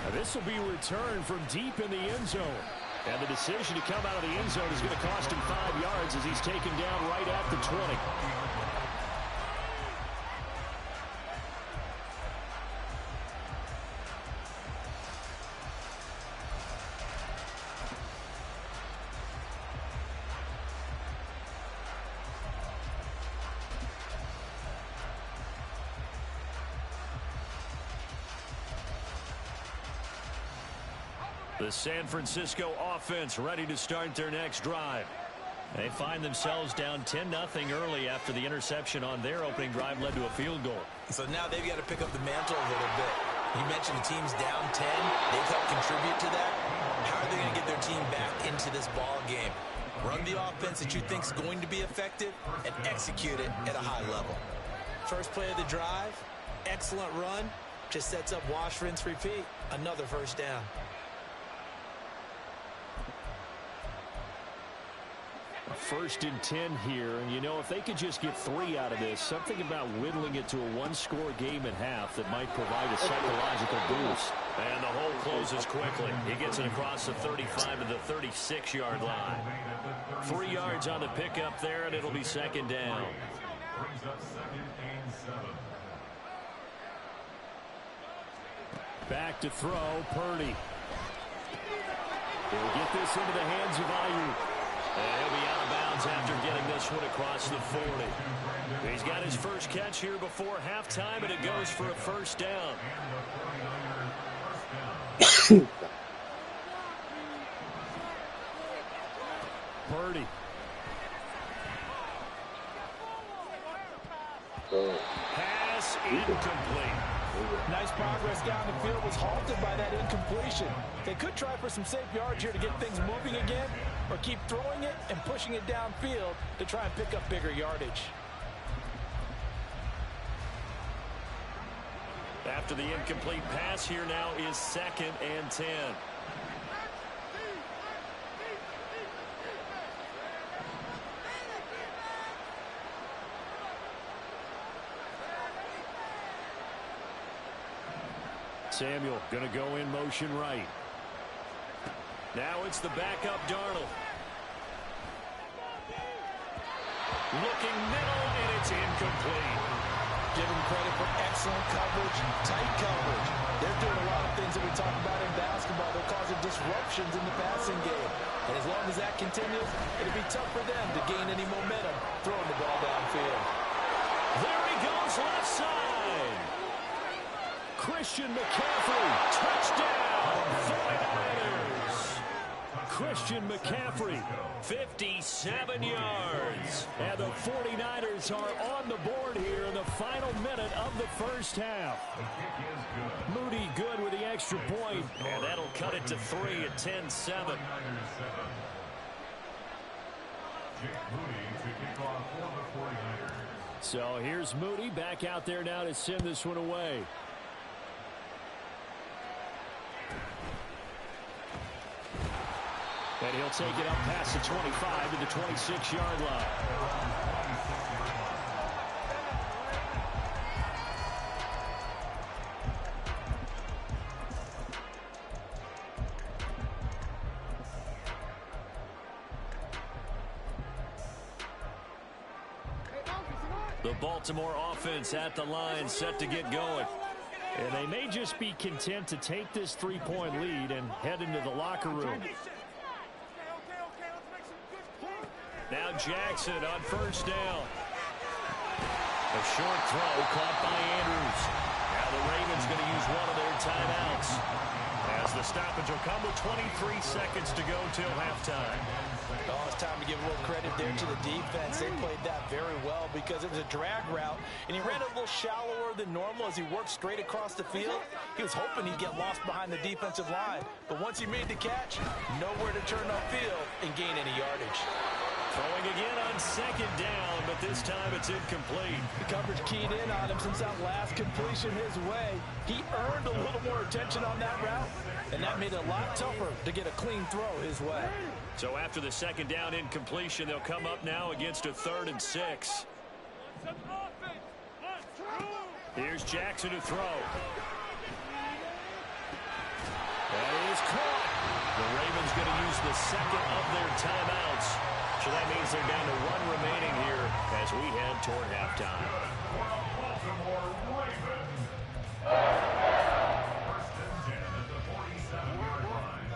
Now this will be returned from deep in the end zone. And the decision to come out of the end zone is going to cost him 5 yards as he's taken down right at the 20. The San Francisco offense ready to start their next drive. They find themselves down 10-0 early after the interception on their opening drive led to a field goal. So now they've got to pick up the mantle a little bit. You mentioned the team's down 10. They've helped contribute to that. How are they going to get their team back into this ball game? Run the offense that you think is going to be effective and execute it at a high level. First play of the drive, excellent run. Just sets up wash, rinse, repeat. Another first down. First and 10 here, and you know, if they could just get 3 out of this, something about whittling it to a one-score game at half that might provide a psychological boost. And the hole closes quickly. He gets it across the 35 to the 36-yard line. 3 yards on the pickup there, and it'll be second down. Brings up second and 7. Back to throw, Purdy. He'll get this into the hands of Ayuk. And he'll be out of bounds after getting this one across the 40. He's got his first catch here before halftime, and it goes for a first down. Purdy. Pass incomplete. Nice progress down the field was halted by that incompletion. They could try for some safe yards here to get things moving again, or keep throwing it and pushing it downfield to try and pick up bigger yardage. After the incomplete pass, here now is second and 10. Samuel going to go in motion right. Now it's the backup Darnold. Looking middle, and it's incomplete. Give him credit for excellent coverage, tight coverage. They're doing a lot of things that we talk about in basketball. They're causing disruptions in the passing game. And as long as that continues, it'll be tough for them to gain any momentum throwing the ball downfield. There he goes, left side. Christian McCaffrey, touchdown, 49ers. Christian McCaffrey, 57 yards. and the 49ers are on the board here in the final minute of the first half. Moody good with the extra point. And that'll cut it to 3 at 10-7. So here's Moody back out there now to send this one away. And he'll take it up past the 25 to the 26-yard line. The Baltimore offense at the line, set to get going. And they may just be content to take this 3-point lead and head into the locker room. Now Jackson on first down. A short throw caught by Andrews. Now the Ravens going to use one of their timeouts, as the stoppage will come with 23 seconds to go till halftime. Oh, it's time to give a little credit there to the defense. They played that very well because it was a drag route, and he ran a little shallower than normal as he worked straight across the field. He was hoping he'd get lost behind the defensive line, but once he made the catch, nowhere to turn upfield and gain any yardage. Throwing again on second down, but this time it's incomplete. The coverage keyed in on him since that last completion his way. He earned a little more attention on that route, and that made it a lot tougher to get a clean throw his way. So after the second down incompletion, they'll come up now against a 3rd and 6. Here's Jackson to throw. That is caught. The Ravens going to use the second of their timeouts. So that means they're down to 1 remaining here as we head toward halftime. Baltimore Ravens. First and 10 at the 47-yard line.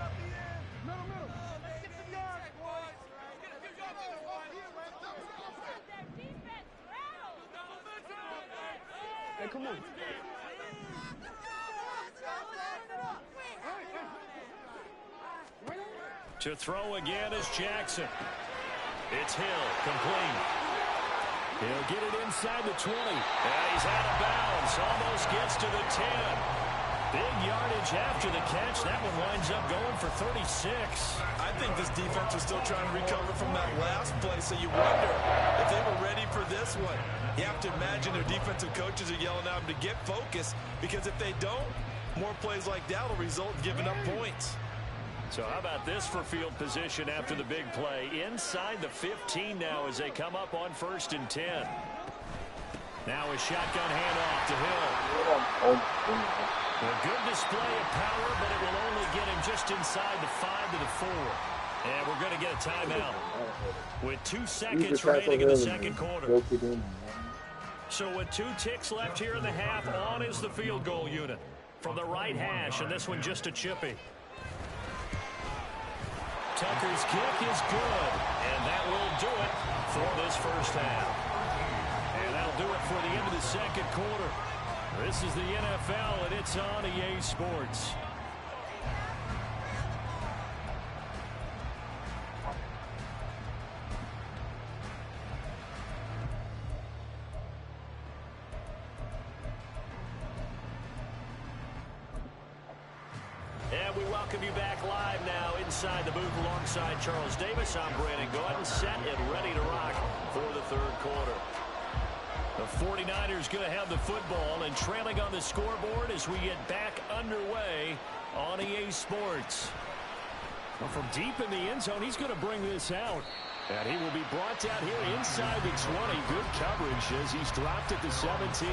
Hey, come on. To throw again is Jackson. It's Hill, complete. He'll get it inside the 20. And he's out of bounds, almost gets to the 10. Big yardage after the catch. That one winds up going for 36. I think this defense was still trying to recover from that last play, so you wonder if they were ready for this one. You have to imagine their defensive coaches are yelling at them to get focused, because if they don't, more plays like that will result in giving up points. So how about this for field position after the big play? Inside the 15 now as they come up on 1st and 10. Now a shotgun handoff to Hill. A good display of power, but it will only get him just inside the 5 to the 4. And we're going to get a timeout with 2 seconds remaining in the second quarter. So with 2 ticks left here in the half, on is the field goal unit from the right hash, and this one just a chippy. Tucker's kick is good, and that will do it for this first half. And that'll do it for the end of the second quarter. This is the NFL, and it's on EA Sports. And we welcome you back live now inside the booth alongside Charles Davis. I'm Brandon Gordon, set and ready to rock for the third quarter. The 49ers going to have the football and trailing on the scoreboard as we get back underway on EA Sports. Well, from deep in the end zone, he's going to bring this out. And he will be brought down here inside the 20. Good coverage as he's dropped at the 17.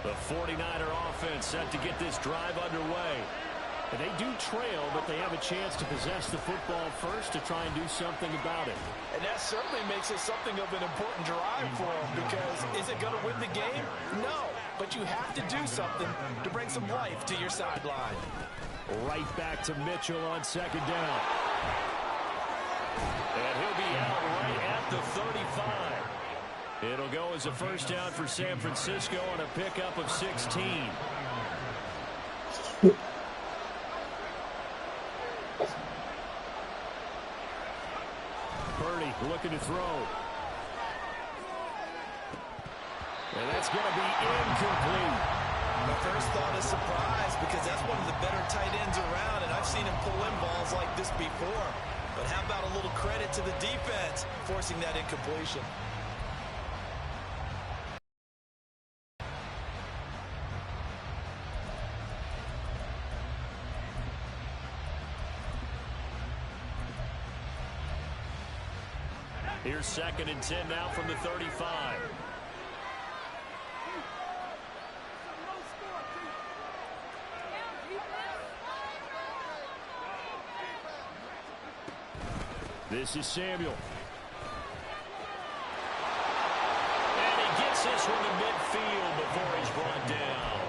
The 49er offense set to get this drive underway. And they do trail, but they have a chance to possess the football first to try and do something about it. And that certainly makes it something of an important drive for them, because is it going to win the game? No, but you have to do something to bring some life to your sideline. Right back to Mitchell on second down. And he'll be out right at the 35. It'll go as a first down for San Francisco on a pickup of 16. Purdy looking to throw. And that's going to be incomplete. My first thought is surprise, because that's one of the better tight ends around, and I've seen him pull in balls like this before. But how about a little credit to the defense forcing that incompletion? Here's 2nd and 10 now from the 35. This is Samuel. And he gets this one to midfield before he's brought down.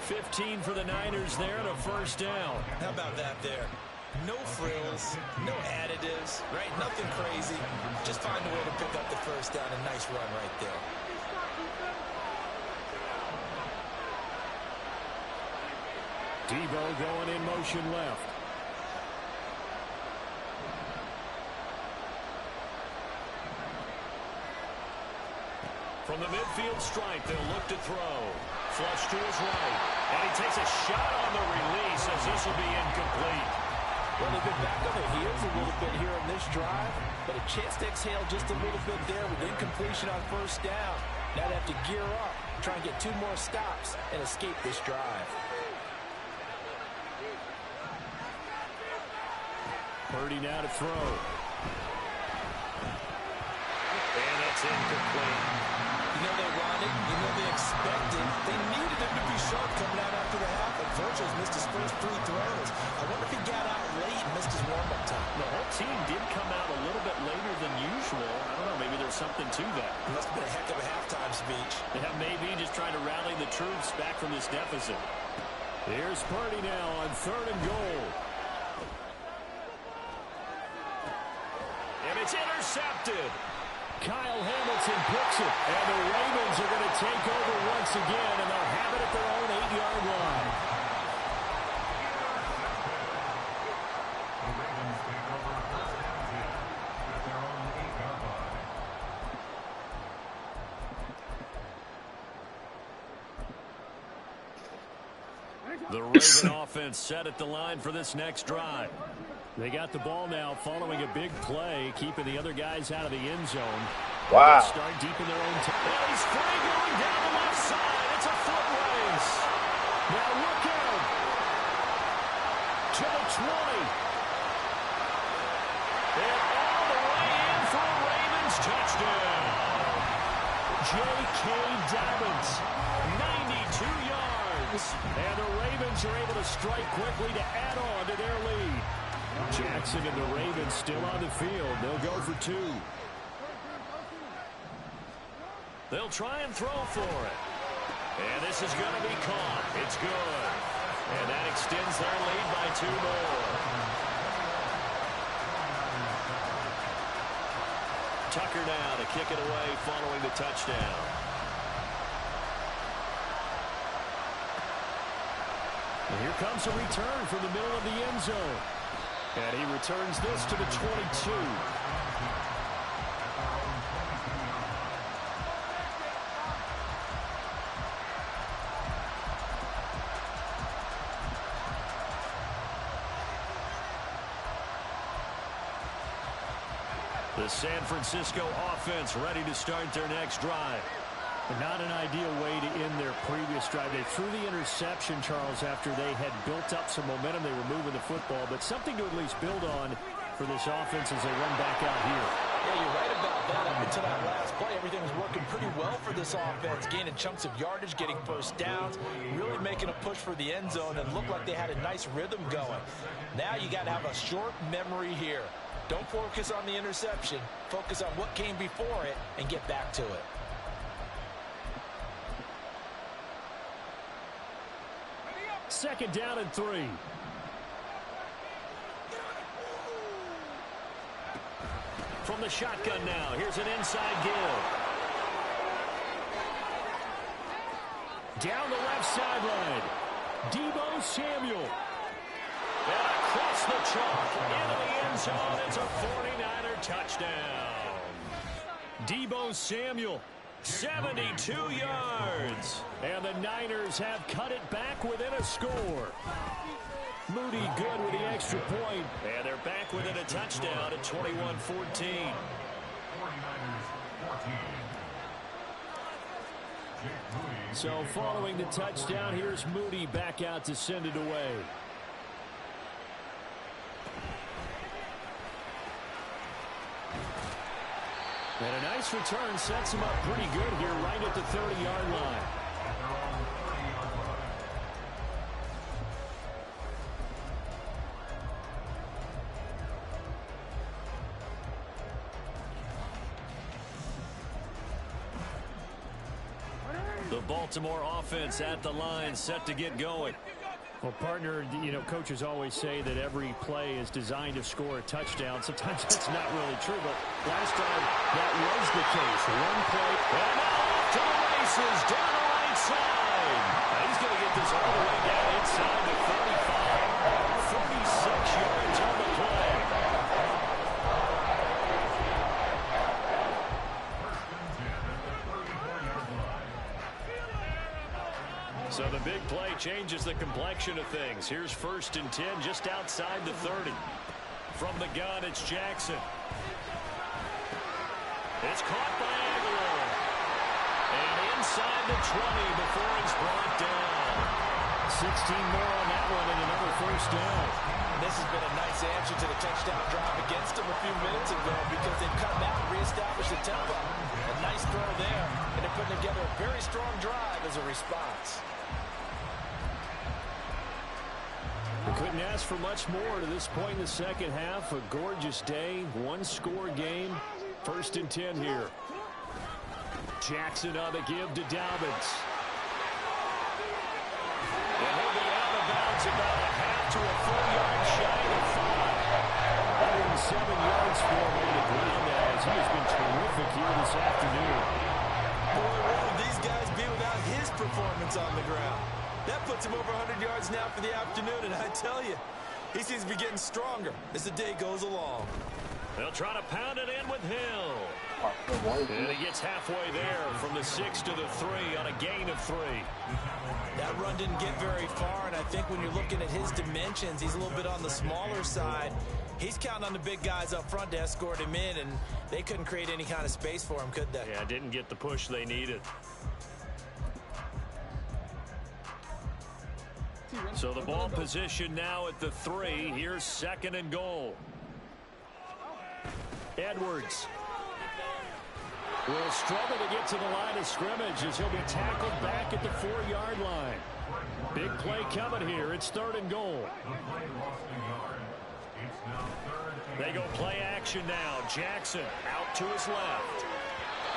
15 for the Niners there and a first down. How about that there? No frills, no additives, right? Nothing crazy. Just find a way to pick up the first down. A nice run right there. Debo going in motion left. From the midfield stripe, they'll look to throw. Flush to his right. And he takes a shot on the release as this will be incomplete. Well, they've been back on their heels a little bit here on this drive, but a chance to exhale just a little bit there with incompletion on first down. Now they have to gear up, try and get 2 more stops, and escape this drive. Purdy now to throw. And that's incomplete. You know they wanted, you know they expected. They needed him to be sharp coming out after the half, but Virgil's missed his first 3 throws. I wonder if he got out late and missed his warm-up time. The whole team did come out a little bit later than usual. I don't know, maybe there's something to that. It must have been a heck of a halftime speech. Yeah, maybe just trying to rally the troops back from this deficit. Here's Purdy now on 3rd and goal. And it's intercepted. Kyle Hamilton picks it, and the Ravens are going to take over once again, and they'll have it at their own 8-yard line. The Raven offense set at the line for this next drive. They got the ball now following a big play, keeping the other guys out of the end zone. Wow. Start deep in their own And he's free going down the left side. It's a foot race. Now look out. To the 20. And all the way in for a Ravens touchdown. J.K. Dobbins, 92 yards. And the Ravens are able to strike quickly to add on to their lead. Jackson and the Ravens still on the field. They'll go for 2. They'll try and throw for it. And this is going to be caught. It's good. And that extends their lead by 2 more. Tucker now to kick it away following the touchdown. And here comes a return from the middle of the end zone. And he returns this to the 22. The San Francisco offense ready to start their next drive. Not an ideal way to end their previous drive. They threw the interception, Charles, after they had built up some momentum. They were moving the football, but something to at least build on for this offense as they run back out here. Yeah, you're right about that. Up until that last play, everything was working pretty well for this offense, gaining chunks of yardage, getting first downs, really making a push for the end zone, and looked like they had a nice rhythm going. Now you got to have a short memory here. Don't focus on the interception. Focus on what came before it and get back to it. Second down and 3. From the shotgun now, here's an inside give. Down the left sideline, Deebo Samuel. And across the chalk, into the end zone, it's a 49er touchdown. Deebo Samuel, 72 yards. and the Niners have cut it back within a score. Moody good with the extra point. And they're back within a touchdown at 21-14. 49ers 14. So following the touchdown, here's Moody back out to send it away. And a nice return sets him up pretty good here right at the 30-yard line. The Baltimore offense at the line, set to get going. Well, partner, you know, coaches always say that every play is designed to score a touchdown. Sometimes that's not really true, but last time that was the case. One play. And now off to the races, down the right side. He's going to get this all the way down inside the 35. 46 yards on the play. So the big play changes the complexion of things. Here's 1st and 10 just outside the 30. From the gun, it's Jackson. It's caught by Aguilar. And inside the 20 before it's brought down. 16 more on that one and another first down. And this has been a nice answer to the touchdown drive against them a few minutes ago because they've come out and reestablished the tempo. A nice throw there, and they're putting together a very strong drive as a response. We couldn't ask for much more to this point in the second half. A gorgeous day, one-score game. 1st and 10 here. Jackson on the give to Dobbins. And he'll be out of bounds about a half to a full yard shy of 5. 107 yards for him on the ground as he has been terrific here this afternoon. Boy, where would these guys be without his performance on the ground? That puts him over 100 yards now for the afternoon, and I tell you, he seems to be getting stronger as the day goes along. They'll try to pound it in with Hill. And he gets halfway there from the 6 to the 3 on a gain of 3. That run didn't get very far, and I think when you're looking at his dimensions, he's a little bit on the smaller side. He's counting on the big guys up front to escort him in, and they couldn't create any kind of space for him, could they? Yeah, didn't get the push they needed. So the ball position now at the 3. Here's 2nd and goal. Edwards will struggle to get to the line of scrimmage as he'll be tackled back at the 4-yard line. Big play coming here. It's 3rd and goal. They go play action now. Jackson out to his left.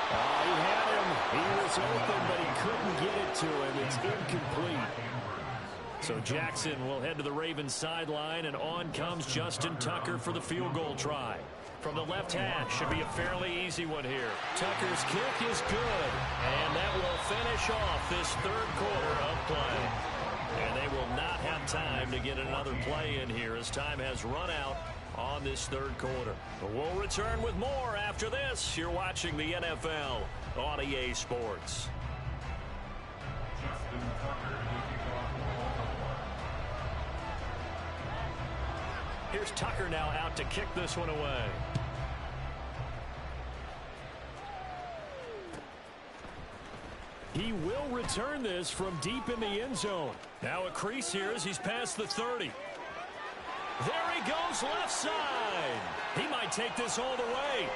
He had him. He was open, but he couldn't get it to him. It's incomplete. So Jackson will head to the Ravens sideline, and on comes Justin Tucker for the field goal try. From the left hash, should be a fairly easy one here. Tucker's kick is good, and that will finish off this 3rd quarter of play. And they will not have time to get another play in here as time has run out on this 3rd quarter. But we'll return with more after this. You're watching the NFL on EA Sports. Here's Tucker now out to kick this one away. He will return this from deep in the end zone. Now a crease here as he's past the 30. There he goes left side. He might take this all the way.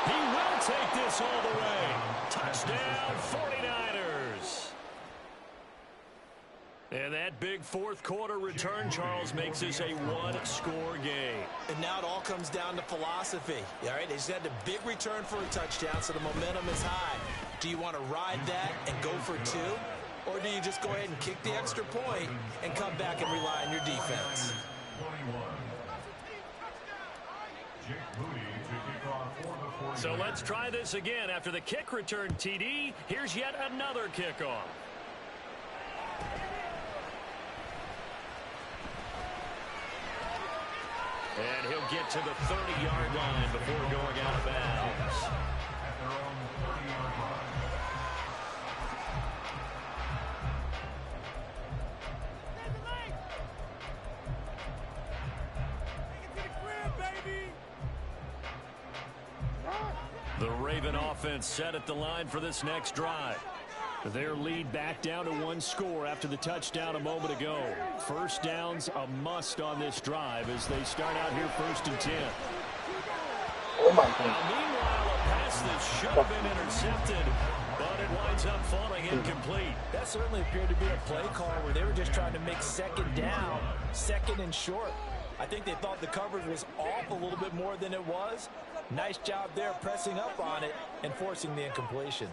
He will take this all the way. Touchdown 49ers. And that big 4th quarter return, Charles, makes this a 1-score game. And now it all comes down to philosophy. All right, they just had a big return for a touchdown, so the momentum is high. Do you want to ride that and go for 2? Or do you just go ahead and kick the extra point and come back and rely on your defense? So let's try this again. After the kick return TD, here's yet another kickoff. And he'll get to the 30-yard line before going out of bounds. At their own 30-yard line. The Raven offense set at the line for this next drive. Their lead back down to 1 score after the touchdown a moment ago. First down's a must on this drive as they start out here 1st and 10. Oh my Now, God. meanwhile, a pass that should have been intercepted, but it winds up falling incomplete. That certainly appeared to be a play call where they were just trying to make 2nd down, 2nd and short. I think they thought the coverage was off a little bit more than it was. Nice job there pressing up on it and forcing the incompletion.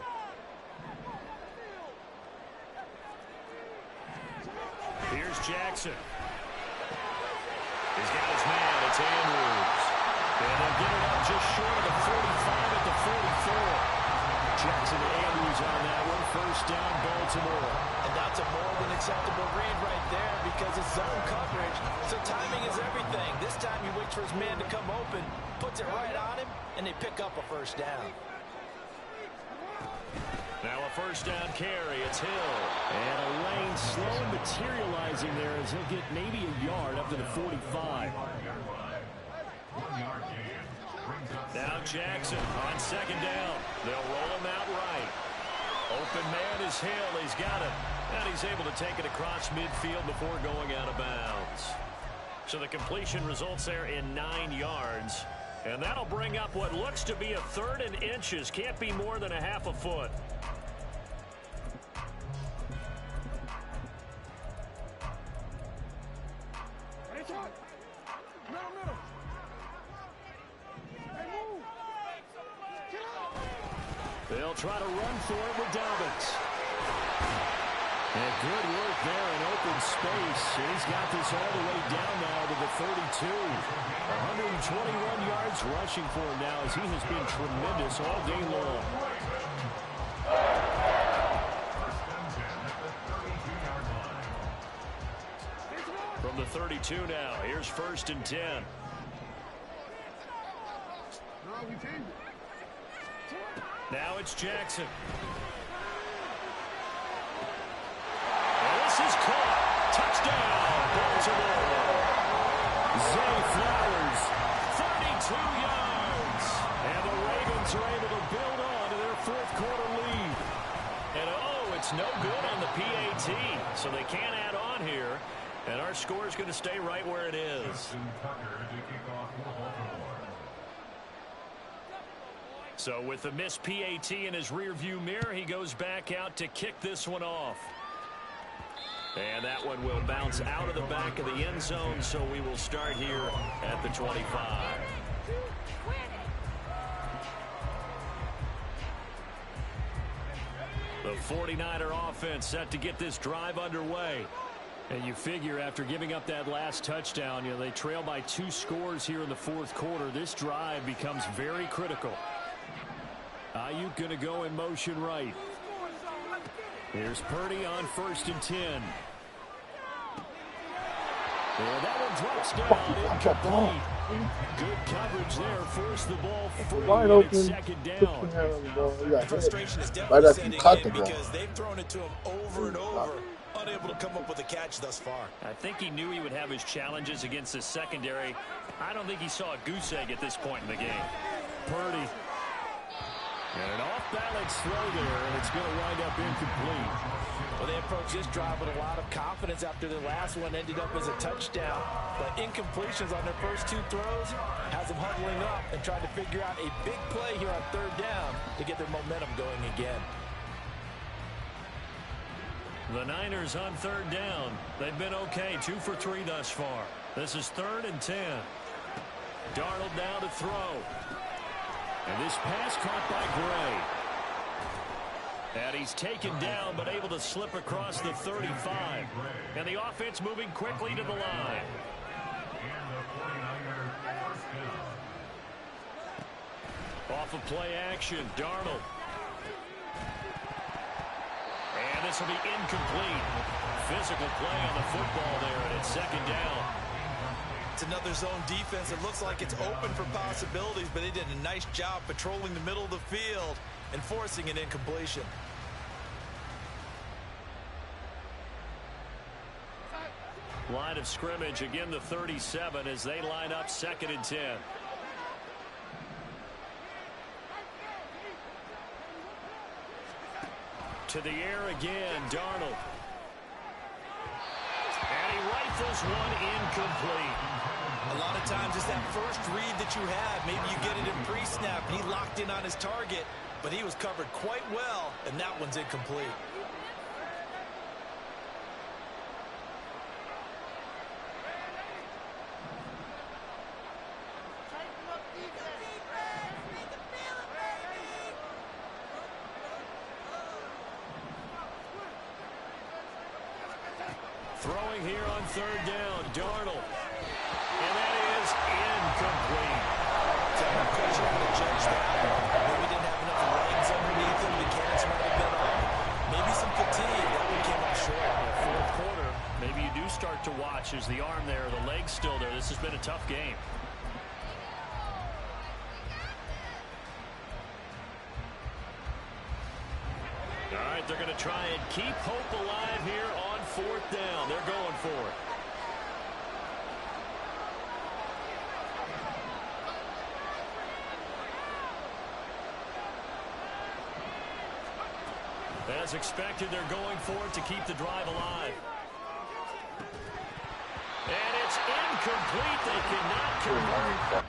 Here's Jackson. He's got his man. It's Andrews. And they'll get it up just short of the 45 at the 44. Jackson and Andrews on that one. First down, Baltimore. And that's a more than acceptable read right there because it's zone coverage, so timing is everything. This time he waits for his man to come open, puts it right on him, and they pick up a first down. Now a first down carry. It's Hill. And a lane slow materializing there as he'll get maybe a yard up to the 45. Now Jackson on 2nd down. They'll roll him out right. Open man is Hill. He's got it. And he's able to take it across midfield before going out of bounds. So the completion results there in 9 yards. And that'll bring up what looks to be a 3rd and inches. Can't be more than a half a foot. They'll try to run for it with Dobbins. And good work there in open space. And he's got this all the way down now to the 32. 121 yards rushing for him now as he has been tremendous all day long. From the 32 now, here's 1st and 10. Now it's Jackson. And this is caught. Touchdown, Baltimore. Zay Flowers, 32 yards. And the Ravens are able to build on to their fourth quarter lead. And it's no good on the PAT, so they can't add on here. And our score is going to stay right where it is. So with the missed PAT in his rearview mirror, he goes back out to kick this one off. And that one will bounce out of the back of the end zone, so we will start here at the 25. The 49er offense set to get this drive underway. And you figure after giving up that last touchdown, they trail by 2 scores here in the fourth quarter. This drive becomes very critical. Ayuk going to go in motion right. Here's Purdy on 1st and 10. And that one drops down. Incomplete. Good coverage there. Forced the ball free. Wide open. 2nd down. The frustration is definitely setting in because they've thrown it to him over and over. Unable to come up with a catch thus far. I think he knew he would have his challenges against his secondary. I don't think he saw a goose egg at this point in the game. Purdy. And an off-balance throw there, and it's going to wind up incomplete. Well, they approached this drive with a lot of confidence after the last one ended up as a touchdown. But incompletions on their first 2 throws has them huddling up and trying to figure out a big play here on 3rd down to get their momentum going again. The Niners on 3rd down. They've been okay, 2 for 3 thus far. This is 3rd and 10. Darnold now to throw. And this pass caught by Gray. And he's taken down but able to slip across the 35. And the offense moving quickly to the line. Off of play action, Darnold. And this will be incomplete. Physical play on the football there, and it's 2nd down. It's another zone defense. It looks like it's open for possibilities, but they did a nice job patrolling the middle of the field and forcing an incompletion. Line of scrimmage, again the 37 as they line up 2nd and 10. To the air again, Darnold. And he rifles one incomplete. A lot of times it's that first read that you have. Maybe you get it in pre-snap, and he locked in on his target, but he was covered quite well, and that one's incomplete. Throwing here on 3rd down, Darnold. And that is incomplete. So I'm not sure how to judge that. Maybe didn't have enough legs underneath him. The catch might have been off. Maybe some fatigue. That one came up short. In the fourth quarter, maybe you do start to watch as the arm there, the leg's still there. This has been a tough game. All right, they're going to try and keep hope alive here on 4th down. They're going for it. As expected, they're going for it to keep the drive alive. And it's incomplete. They cannot convert.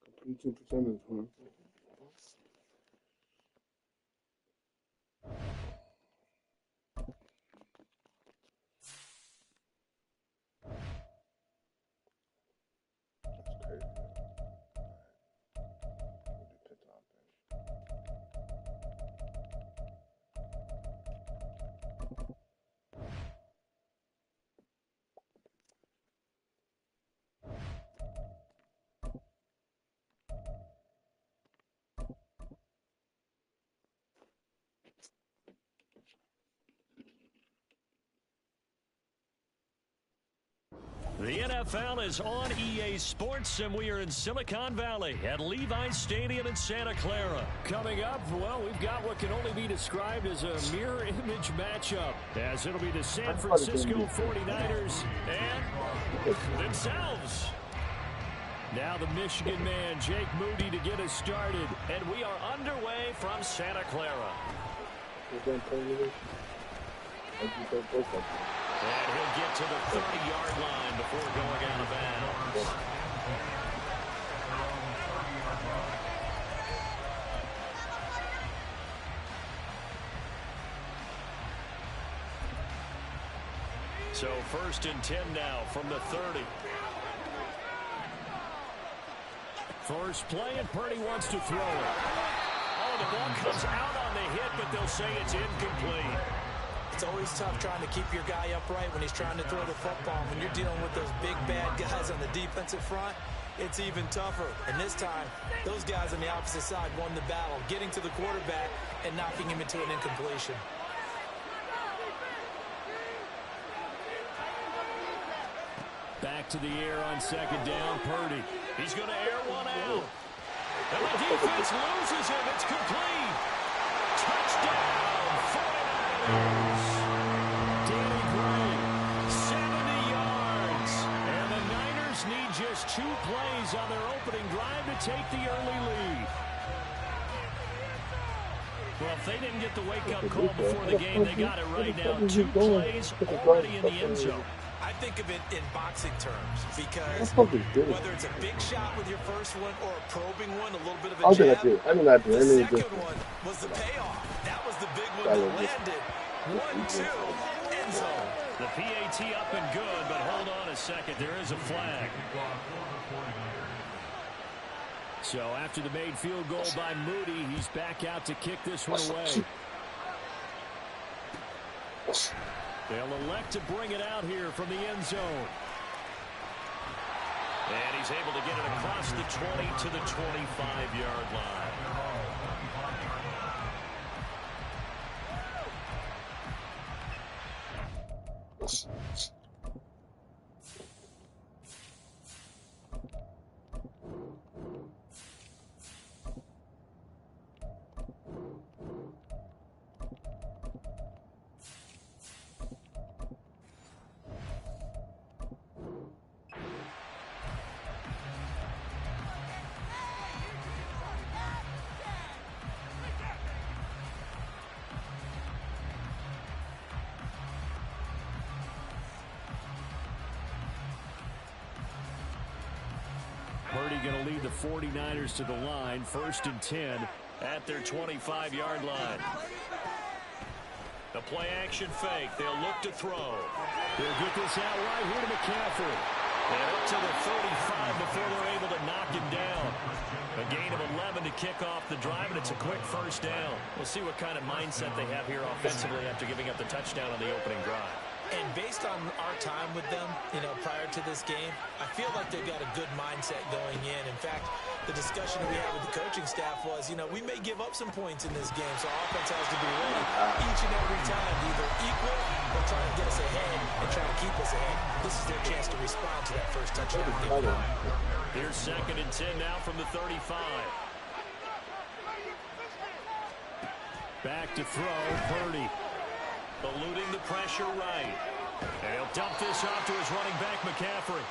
Completion percentage, huh? NFL is on EA Sports, and we are in Silicon Valley at Levi's Stadium in Santa Clara. Coming up, well, we've got what can only be described as a mirror image matchup, as it'll be the San Francisco 49ers and themselves. Now the Michigan man, Jake Moody, to get us started, and we are underway from Santa Clara. And he'll get to the 30-yard line before going out of bounds. So 1st and 10 now from the 30. First play, and Purdy wants to throw it. Oh, the ball comes out on the hit, but they'll say it's incomplete. It's always tough trying to keep your guy upright when he's trying to throw the football. When you're dealing with those big, bad guys on the defensive front, it's even tougher. And this time, those guys on the opposite side won the battle, getting to the quarterback and knocking him into an incompletion. Back to the air on 2nd down, Purdy. He's going to air one out. And the defense loses him. It's complete. Touchdown, 49ers. Danny Gray, 70 yards. And the Niners need just 2 plays on their opening drive to take the early lead. Well, if they didn't get the wake-up call before the game, they got it right now. 2 plays already in the end zone. I think of it in boxing terms because whether it's a big shot with your first one or a probing one, a little bit of a jab, the second one was the payoff. That was the big one that landed. 1-2, end zone. The PAT up and good, but hold on a second. There is a flag. So after the made field goal by Moody, he's back out to kick this one away. They'll elect to bring it out here from the end zone. And he's able to get it across the 20 to the 25-yard line. Purdy going to lead the 49ers to the line, 1st and 10 at their 25-yard line. The play-action fake. They'll look to throw. They'll get this out right here to McCaffrey. And up to the 35 before they're able to knock him down. A gain of 11 to kick off the drive, and it's a quick 1st down. We'll see what kind of mindset they have here offensively after giving up the touchdown on the opening drive. And based on our time with them, prior to this game, I feel like they've got a good mindset going in. In fact, the discussion that we had with the coaching staff was, we may give up some points in this game, so our offense has to be ready each and every time to either equal or try to get us ahead and try to keep us ahead. This is their chance to respond to that first touchdown. Here's 2nd and 10 now from the 35. Back to throw, Purdy. Eluding the pressure right. And he'll dump this off to his running back, McCaffrey.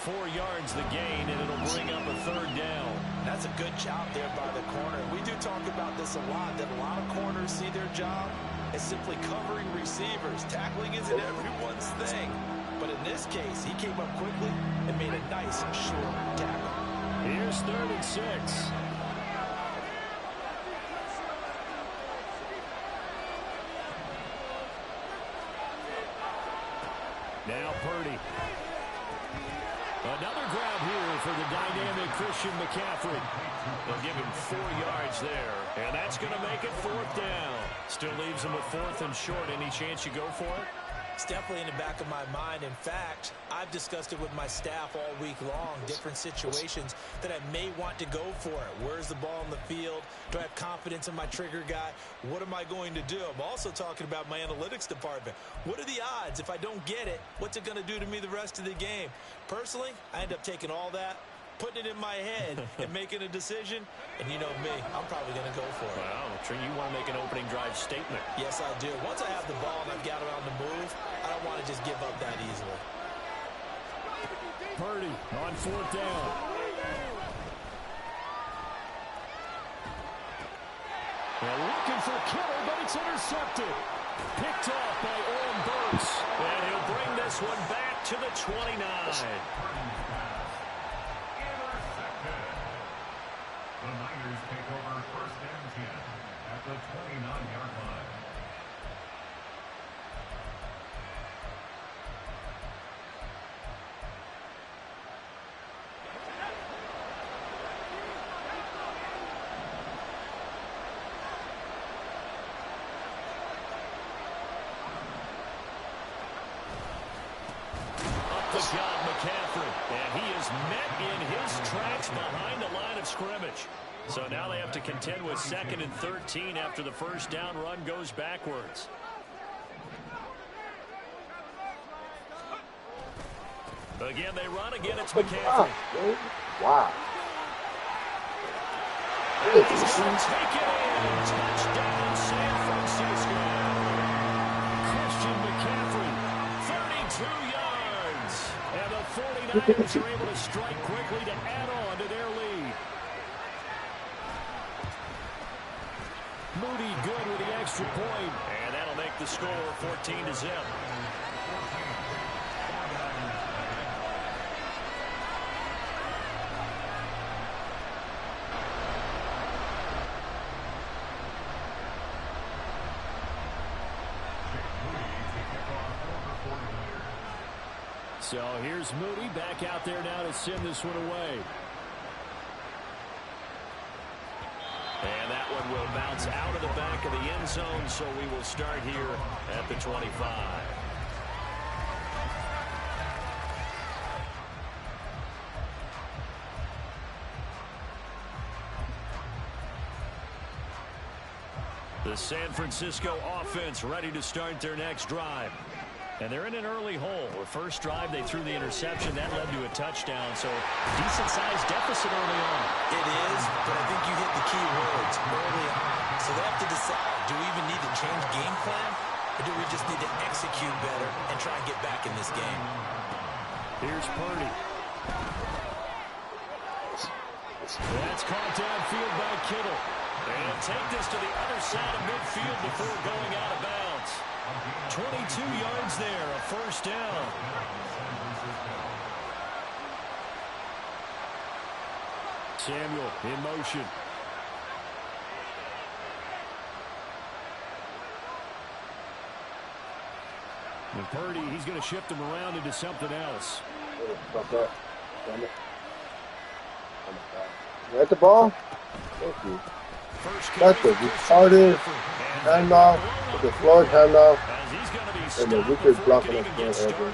4 yards the gain, and it'll bring up a 3rd down. That's a good job there by the corner. We do talk about this a lot, that a lot of corners see their job as simply covering receivers. Tackling isn't everyone's thing. But in this case, he came up quickly and made a nice, short tackle. Here's 3rd and 6. Now Purdy. Another grab here for the dynamic Christian McCaffrey. They'll give him 4 yards there, and that's going to make it 4th down. Still leaves him with 4th and short. Any chance you go for it? It's definitely in the back of my mind. In fact, I've discussed it with my staff all week long, different situations that I may want to go for it. Where's the ball in the field? Do I have confidence in my trigger guy? What am I going to do? I'm also talking about my analytics department. What are the odds? If I don't get it, what's it going to do to me the rest of the game? Personally, I end up taking all that, putting it in my head, and making a decision. And you know me, I'm probably going to go for it. Wow, Trey, you want to make an opening drive statement. Yes, I do. Once I have the ball and I've got it on the move, I don't want to just give up that easily. Purdy on 4th down. They're looking for Kittle, but it's intercepted. Picked off by Oren Burks. And he'll bring this one back to the 29. The Niners take over 1st and 10 at the 29-yard line. Up the shot, McCaffrey. And he is met in his tracks behind the line of scrimmage. So now they have to contend with 2nd and 13 after the first down run goes backwards. Again, they run. Again, it's McCaffrey. Wow. He's going to take it in. Touchdown, San Francisco. Christian McCaffrey, 32 yards. And the 49ers are able to strike quickly to add on to their lead. Moody good with the extra point. And that'll make the score 14-0. So here's Moody back out there now to send this one away. And that one will bounce out of the back of the end zone, so we will start here at the 25. The San Francisco offense ready to start their next drive. And they're in an early hole. The first drive, they threw the interception. That led to a touchdown. So decent-sized deficit early on. It is, but I think you hit the key words early on. So they have to decide, do we even need to change game plan? Or do we just need to execute better and try and get back in this game? Here's Purdy. That's caught downfield by Kittle. And take this to the other side of midfield before going out of bounds. 22 yards there, a first down. Samuel in motion. And Purdy, he's going to shift him around into something else. Stop that. Damn it. You at the ball? Thank you. That's a retarded handoff with the Floyd handoff. And the wicked blocking us going over.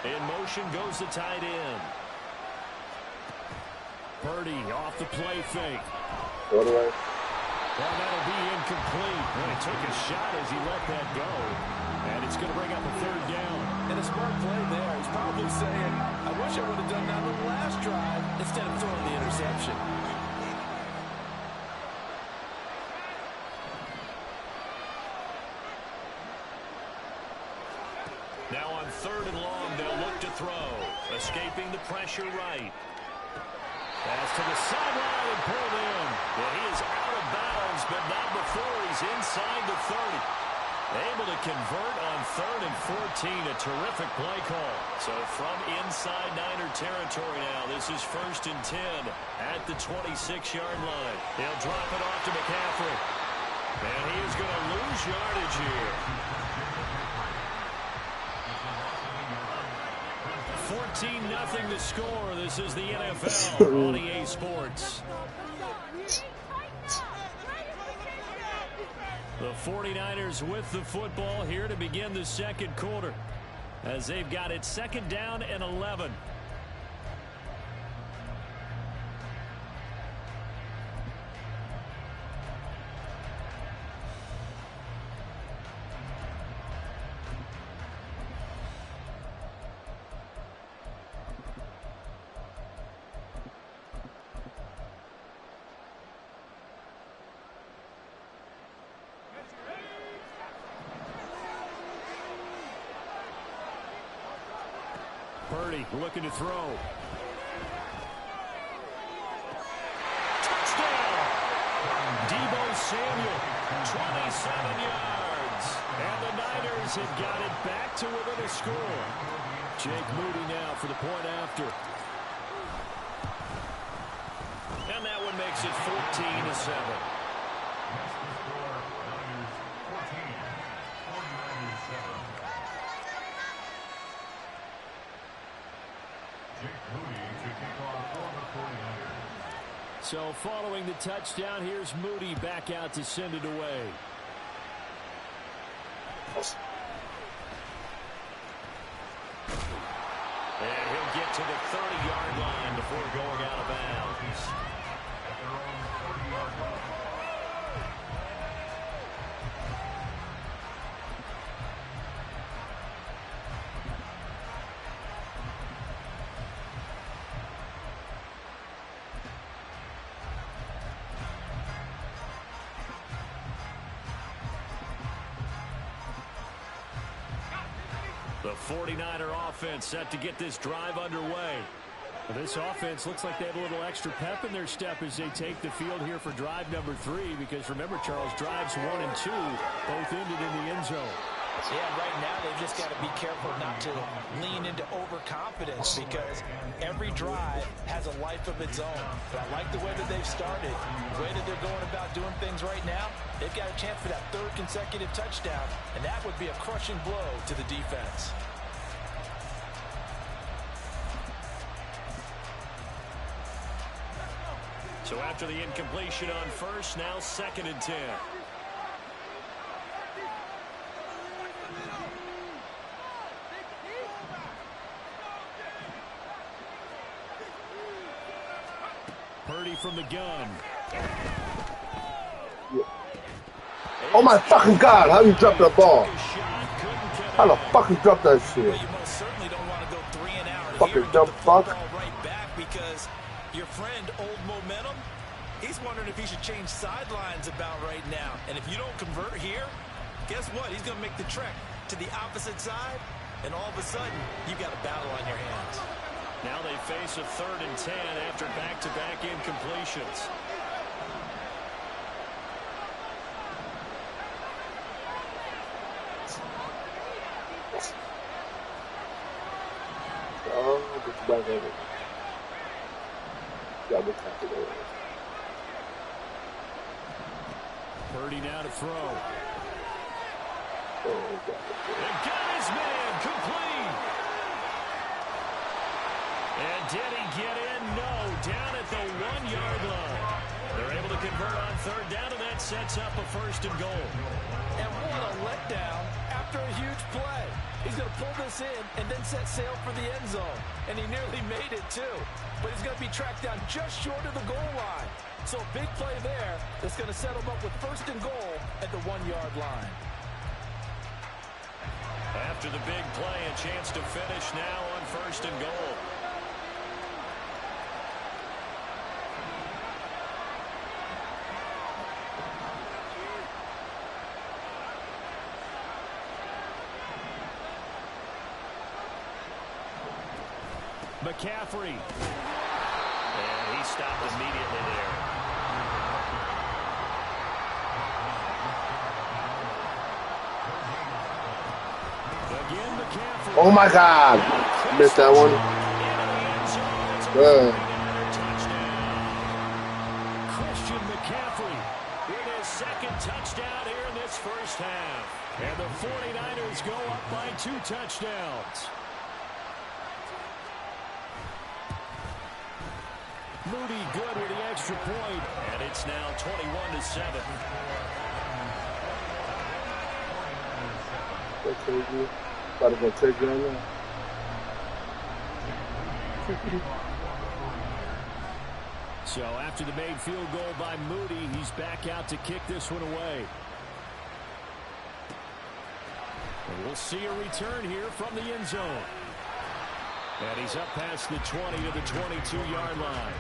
In motion goes the tight end. Purdy off the play fake. Go to right. Well, that'll be incomplete. Well, he took a shot as he let that go. And it's going to bring up a 3rd down. And a smart play there. He's probably saying, I wish I would have done that on the last drive instead of throwing the interception. Now on 3rd and long, they'll look to throw. Escaping the pressure right. Pass to the sideline and pulled in. Well, he is out of bounds, but not before he's inside the 30. Able to convert on 3rd and 14. A terrific play call. So from inside Niner territory now, this is 1st and 10 at the 26-yard line. He'll drop it off to McCaffrey. And he is going to lose yardage here. 14-0 to score. This is the NFL on EA Sports. The 49ers with the football here to begin the second quarter, as they've got it 2nd down and 11. Purdy looking to throw. Touchdown! Deebo Samuel, 27 yards. And the Niners have got it back to within a score. Jake Moody now for the point after. And that one makes it 14-7. So following the touchdown, here's Moody back out to send it away. And he'll get to the 30-yard line before going out of bounds. At their own 30-yard line. The 49er offense set to get this drive underway. Well, this offense looks like they have a little extra pep in their step as they take the field here for drive number 3. Because remember, Charles, drives 1 and 2 both ended in the end zone. Yeah, right now they've just got to be careful not to lean into overconfidence because every drive has a life of its own. But I like the way that they've started, the way that they're going about doing things right now. They've got a chance for that 3rd consecutive touchdown, and that would be a crushing blow to the defense. So after the incompletion on first, now 2nd and 10. Purdy from the gun. Oh my fucking God, how you drop that ball? How the fuck you drop that shit? Well, you most certainly don't want to go 3 and out fucking here and dumb get the fuck. football right back because your friend, Old Momentum, he's wondering if he should change sidelines about right now. And if you don't convert here, guess what? He's going to make the trek to the opposite side, and all of a sudden, you've got a battle on your hands. Now they face a 3rd and 10 after back-to-back incompletions. Oh, get back over it. Got me confident. Purdy now to throw. Oh, God. And got his man complete. And did he get in? No. Down at the 1-yard line. They're able to convert on 3rd down, and that sets up a 1st and goal. And what a letdown after a huge play. He's going to pull this in and then set sail for the end zone. And he nearly made it, too. But he's going to be tracked down just short of the goal line. So a big play there that's going to set him up with 1st and goal at the 1-yard line. After the big play, a chance to finish now on 1st and goal. McCaffrey. And he stopped immediately there. Again, McCaffrey. Oh my God. Missed that one. Good. Christian McCaffrey with his 2nd touchdown here in this 1st half. And the 49ers go up by 2 touchdowns. Moody good with the extra point, and it's now 21-7. That's crazy. About to go crazy right now. So after the made field goal by Moody, he's back out to kick this one away. And we'll see a return here from the end zone. And he's up past the 20 to the 22-yard line.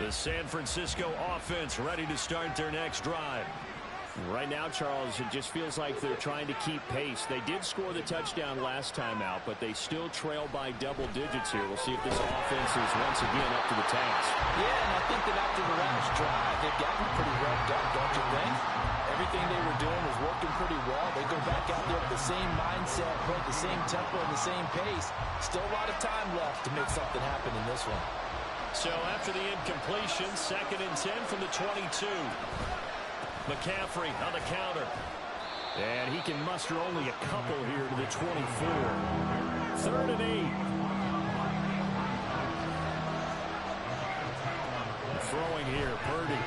The San Francisco offense ready to start their next drive. Right now, Charles, it just feels like they're trying to keep pace. They did score the touchdown last time out, but they still trail by double digits here. We'll see if this offense is once again up to the task. Yeah, and I think that after the last drive, they've gotten pretty revved up, don't you think? Everything they were doing was working pretty well. They go back out there with the same mindset, play the same tempo and the same pace. Still a lot of time left to make something happen in this one. So after the incompletion, 2nd and 10 from the 22. McCaffrey on the counter. And he can muster only a couple here to the 24. 3rd and 8. Throwing here, Purdy.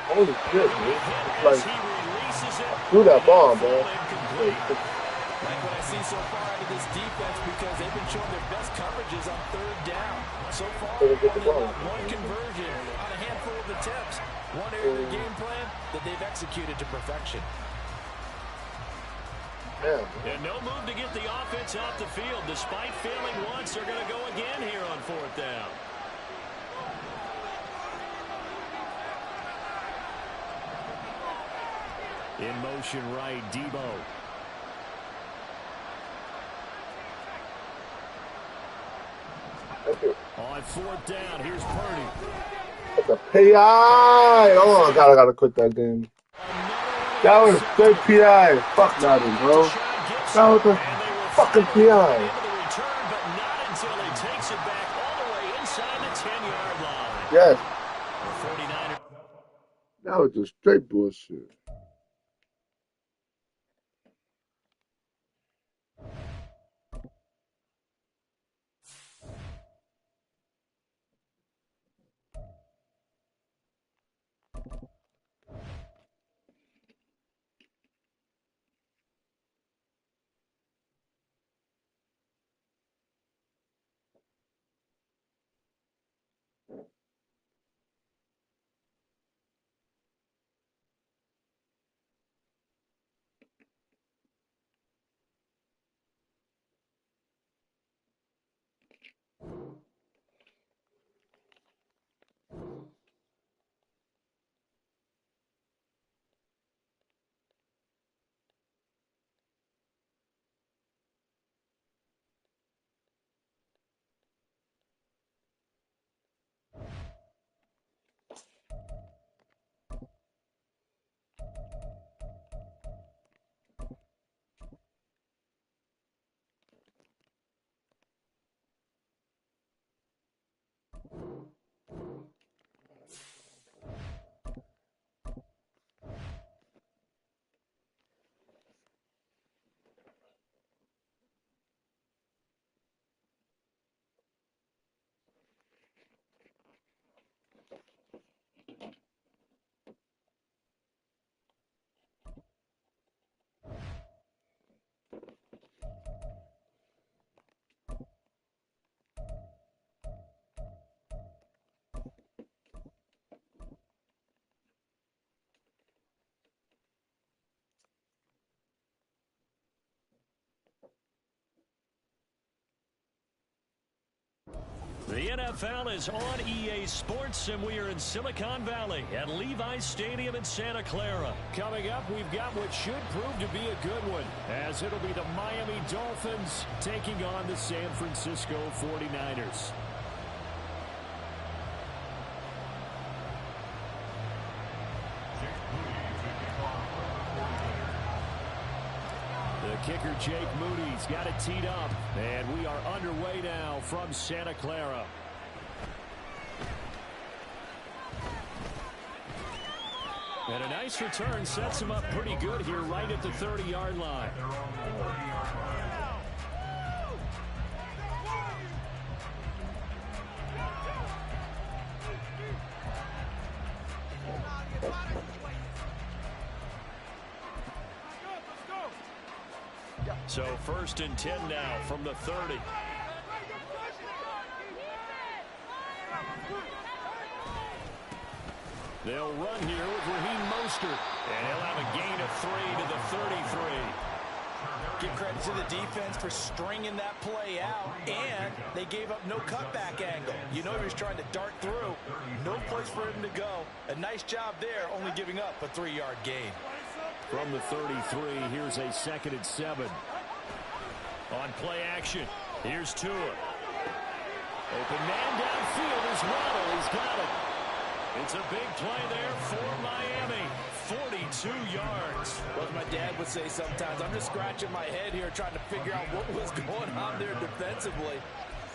Holy shit, man. It's like, He releases it. threw that ball, man. Like what I see so far out of this defense, because they've been showing their best coverages on 3rd down. So far, They get the ball. one conversion on a handful of attempts. One area of the game plan that they've executed to perfection. Yeah, And no move to get the offense off the field. Despite failing once, they're going to go again here on 4th down. In motion right, Debo. On 4th down, here's Purdy. that's a PI. Oh, God, I got to quit that game. That was straight PI. Fuck Madden, bro. That was a fucking PI. Yes. That was just straight bullshit. The NFL is on EA Sports, and we are in Silicon Valley at Levi's Stadium in Santa Clara. Coming up, we've got what should prove to be a good one, as it'll be the Miami Dolphins taking on the San Francisco 49ers. The kicker, Jake Moody's got it teed up, and we are underway now from Santa Clara. And a nice return sets him up pretty good here right at the 30-yard line. So 1st and 10 now from the 30. They'll run here with Raheem Mostert. And he'll have a gain of 3 to the 33. Give credit to the defense for stringing that play out, and they gave up no cutback angle. You know he was trying to dart through. No place for him to go. A nice job there, only giving up a 3-yard gain. From the 33, here's a 2nd and 7. On play action, here's Tua. Open man downfield is Waddle. He's got it. It's a big play there for Miami. 42 yards. Well, as my dad would say sometimes, I'm just scratching my head here trying to figure out what was going on there defensively.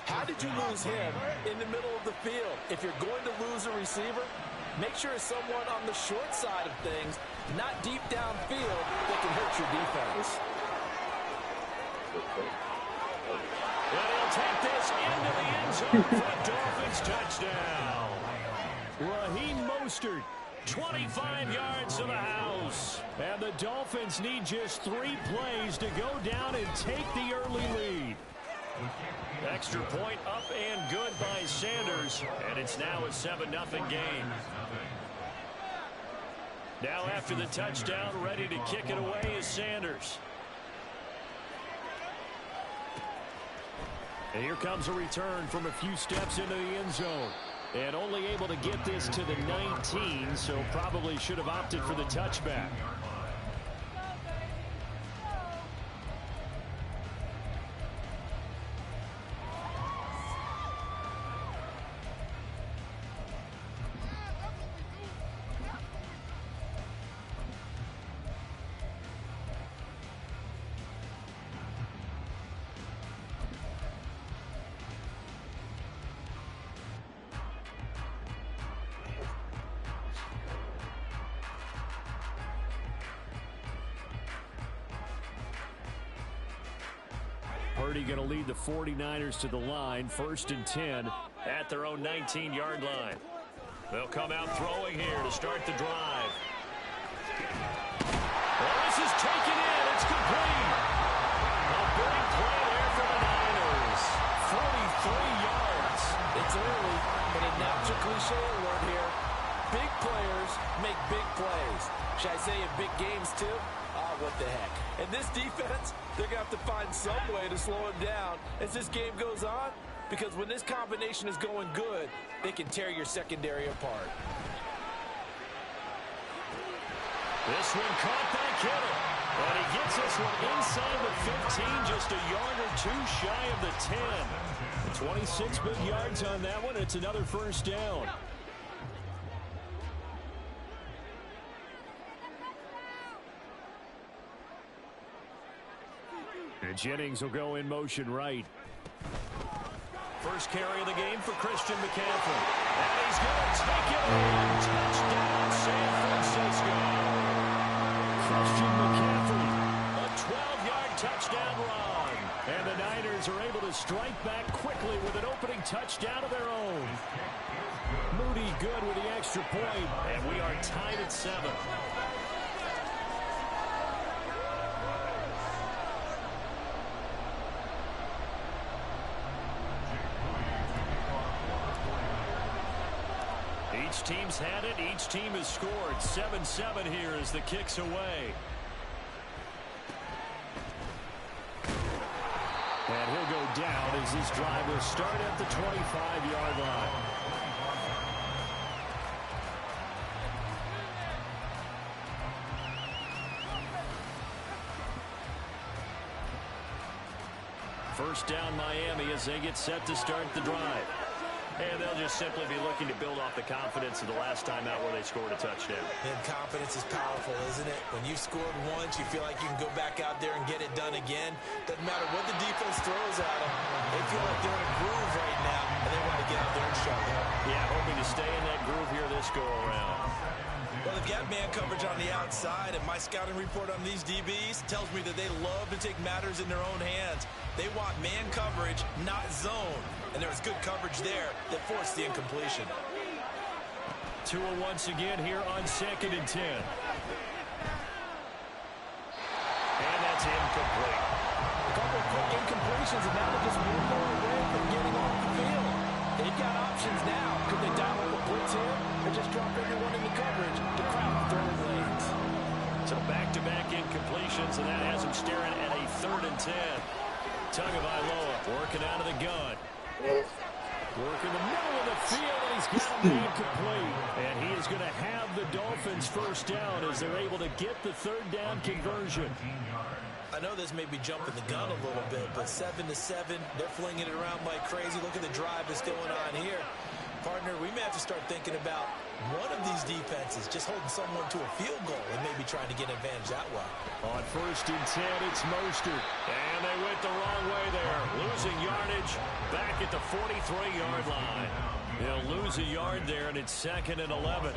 How did you lose him in the middle of the field? If you're going to lose a receiver, make sure it's someone on the short side of things, not deep downfield, that can hurt your defense. And he'll take this into the end zone for a Dolphins touchdown. Raheem Mostert, 25 yards to the house. And the Dolphins need just 3 plays to go down and take the early lead. Extra point up and good by Sanders. And it's now a 7-0 game. Now after the touchdown, ready to kick it away is Sanders. And here comes a return from a few steps into the end zone. And only able to get this to the 19, so probably should have opted for the touchback. Purdy going to lead the 49ers to the line. 1st and 10 at their own 19-yard line. They'll come out throwing here to start the drive. Well, this is taken in. It's complete. A big play there for the Niners. 43 yards. It's early, but a natural cliche alert here. Big players make big plays. Should I say in big games too? What the heck. And this defense, they're going to have to find some way to slow him down as this game goes on, because when this combination is going good, they can tear your secondary apart. This one caught by Kittle. And he gets this one inside the 15, just a yard or 2 shy of the 10. 26 big yards on that one. It's another 1st down. And Jennings will go in motion right. First carry of the game for Christian McCaffrey. And he's going to take it in. Touchdown, San Francisco. Christian McCaffrey, a 12-yard touchdown run. And the Niners are able to strike back quickly with an opening touchdown of their own. Moody good with the extra point. And we are tied at 7. Each team's had it. Each team has scored. 7-7 here as the kick's away. And he'll go down as this drive will start at the 25-yard line. First down Miami as they get set to start the drive. And they'll just simply be looking to build off the confidence of the last time out where they scored a touchdown. And confidence is powerful, isn't it? When you've scored once, you feel like you can go back out there and get it done again. Doesn't matter what the defense throws at them. They feel like they're in a groove right now, and they want to get out there and show them. Yeah, hoping to stay in that groove here this go-around. Well, they've got man coverage on the outside, and my scouting report on these DBs tells me that they love to take matters in their own hands. They want man coverage, not zone. And there was good coverage there that forced the incompletion. Tua once again here on 2nd and 10. And that's incomplete. couple of quick incompletions, and now they're just one more away from getting off the field. They've got options now. Could they dial up a blitz here or just drop everyone in the coverage to crowd the throwing lanes? So back-to-back incompletions, and that has him staring at a 3rd and 10. Tagovailoa working out of the gun. Working the middle of the field, and he's got a man complete. And he is going to have the Dolphins first down as they're able to get the 3rd down conversion. I know this may be jumping the gun a little bit, but 7-7, they're flinging it around like crazy. Look at the drive that's going on here. Partner, we may have to start thinking about one of these defenses just holding someone to a field goal and maybe trying to get an advantage that way. On 1st and 10, it's Mostert. And they went the wrong way there. Losing yardage back at the 43-yard line. They'll lose a yard there, and it's 2nd and 11.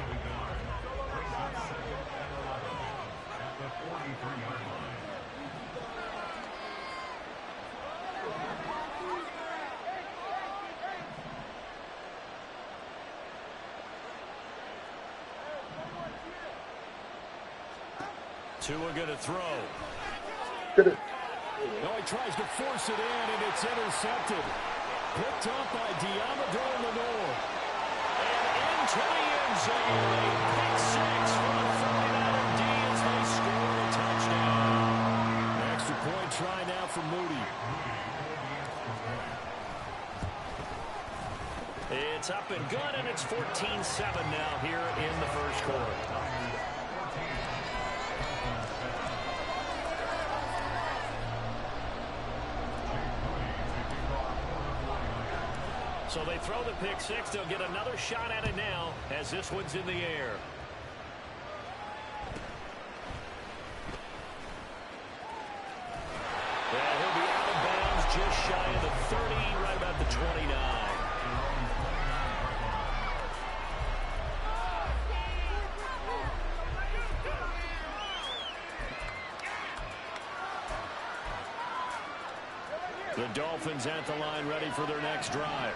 Tua going to throw. Get it. No, he tries to force it in, and it's intercepted. Picked up by Diamador Lenore. And into the end zone. Pick 6 for the 49er D as they score a touchdown. Extra point try now for Moody. It's up and good, and it's 14-7 now here in the first quarter. So they throw the pick 6. They'll get another shot at it now as this one's in the air. And he'll be out of bounds just shy of the 30, right about the 29. The Dolphins at the line ready for their next drive.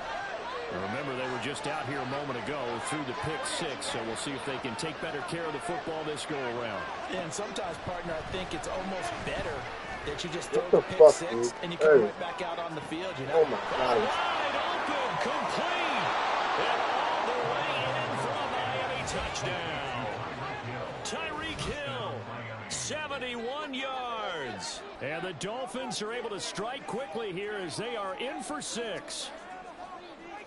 Remember, they were just out here a moment ago through the pick 6, so we'll see if they can take better care of the football this go-around. And sometimes, partner, I think it's almost better that you just throw What the the pick fuck, 6 dude? and you come Hey. right back out on the field. You Oh know? my God. Wide open, complete, and all the way in for a Miami touchdown. Tyreek Hill, 71 yards. And the Dolphins are able to strike quickly here as they are in for 6.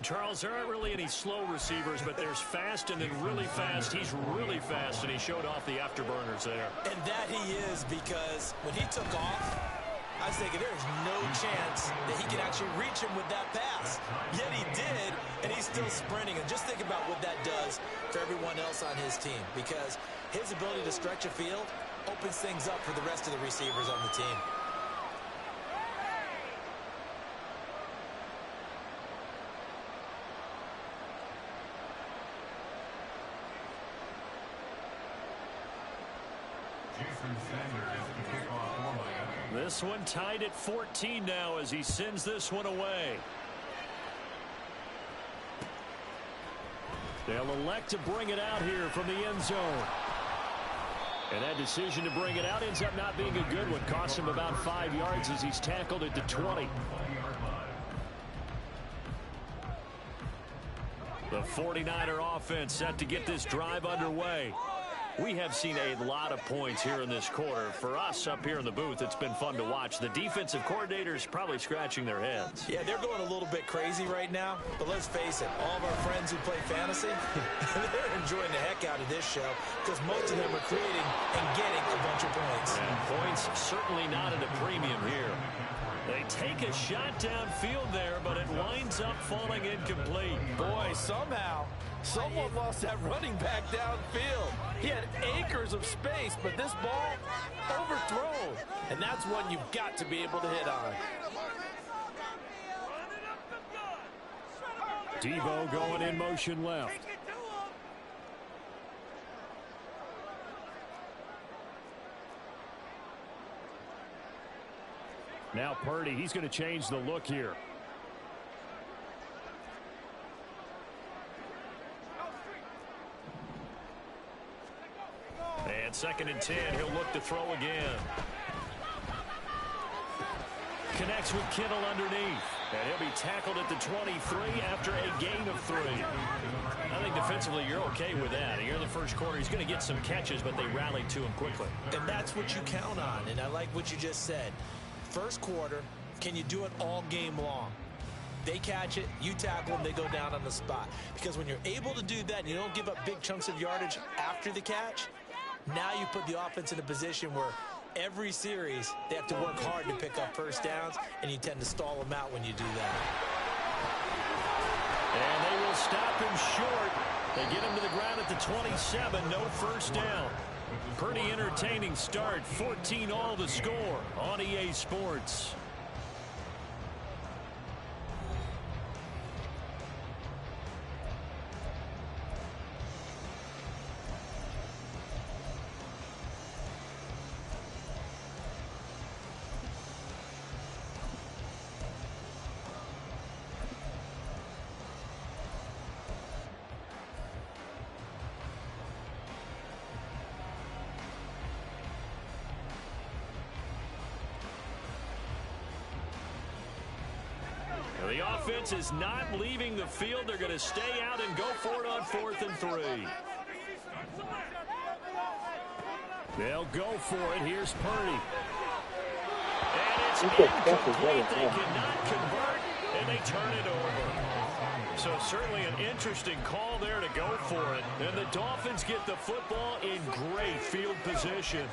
Charles, there aren't really any slow receivers, but there's fast and then really fast. He's really fast, and he showed off the afterburners there. And that he is, because when he took off, I was thinking there's no chance that he can actually reach him with that pass. Yet he did, and he's still sprinting. And just think about what that does for everyone else on his team, because his ability to stretch a field opens things up for the rest of the receivers on the team. This one tied at 14 now as he sends this one away. They'll elect to bring it out here from the end zone. And that decision to bring it out ends up not being a good one. Costs him about 5 yards as he's tackled at the 20. The 49er offense set to get this drive underway. We have seen a lot of points here in this quarter. For us up here in the booth, it's been fun to watch. The defensive coordinators probably scratching their heads. Yeah, they're going a little bit crazy right now, but let's face it, all of our friends who play fantasy, they're enjoying the heck out of this show because most of them are creating and getting a bunch of points. And points certainly not at a premium here. They take a shot downfield there, but it winds up falling incomplete. Boy, somehow, someone lost that running back downfield. He had acres of space, but this ball overthrown. And that's one you've got to be able to hit on. Devo going in motion left. Now Purdy, he's going to change the look here. And 2nd and 10, he'll look to throw again. next with Kittle underneath. And he'll be tackled at the 23 after a gain of 3. I think defensively you're okay with that. Here in the first quarter, he's going to get some catches, but they rallied to him quickly. And that's what you count on, and I like what you just said. First quarter, can you do it all game long? They catch it, you tackle them, they go down on the spot. Because when you're able to do that and you don't give up big chunks of yardage after the catch, now you put the offense in a position where every series they have to work hard to pick up first downs, and you tend to stall them out when you do that. And they will stop him short. They get him to the ground at the 27, no first down. Pretty entertaining start, 14-all the score on EA Sports. The offense is not leaving the field. They're going to stay out and go for it on 4th and 3. They'll go for it. Here's Purdy. And it's incomplete. They cannot convert, and they turn it over. So certainly an interesting call there to go for it. And the Dolphins get the football in great field position.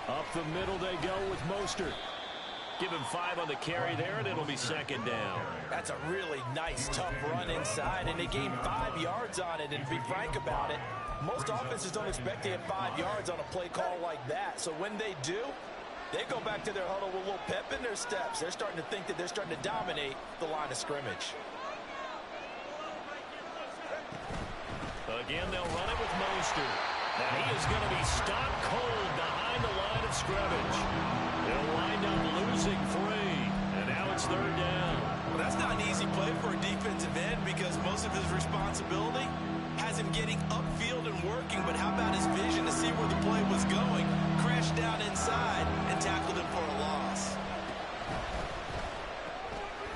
Up the middle they go with Mostert. Give him 5 on the carry there, and it'll be 2nd down. That's a really nice, tough run inside, and they gained 5 yards on it. And to be frank about it, most offenses don't expect to hit 5 yards on a play call like that. So when they do, they go back to their huddle with a little pep in their steps. They're starting to think that they're starting to dominate the line of scrimmage. Again, they'll run it with Mostert. And he is going to be stopped cold behind the line of scrimmage. They'll wind up losing 3. And now it's 3rd down. Well, that's not an easy play for a defensive end because most of his responsibility has him getting upfield and working. But how about his vision to see where the play was going? Crashed down inside and tackled him for a loss.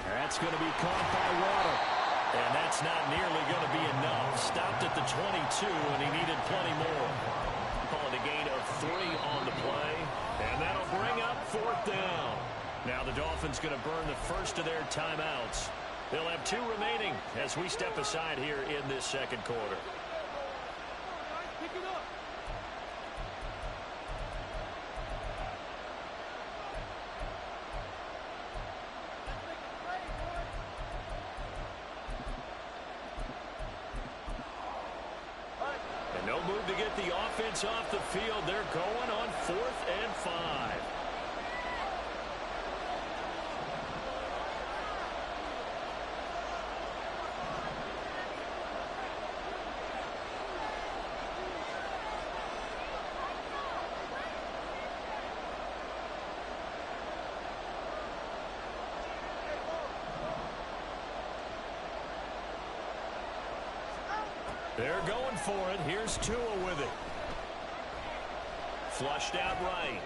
That's going to be caught by Waddle. And that's not nearly going to be enough. Stopped at the 22, and he needed plenty more. Calling a gain of 3 on the play. And that'll bring up 4th down. Now the Dolphins going to burn the first of their timeouts. They'll have 2 remaining as we step aside here in this second quarter. No move to get the offense off the field. They're going on 4th and 5. They're going for it. Here's Tua with it. Flushed out right.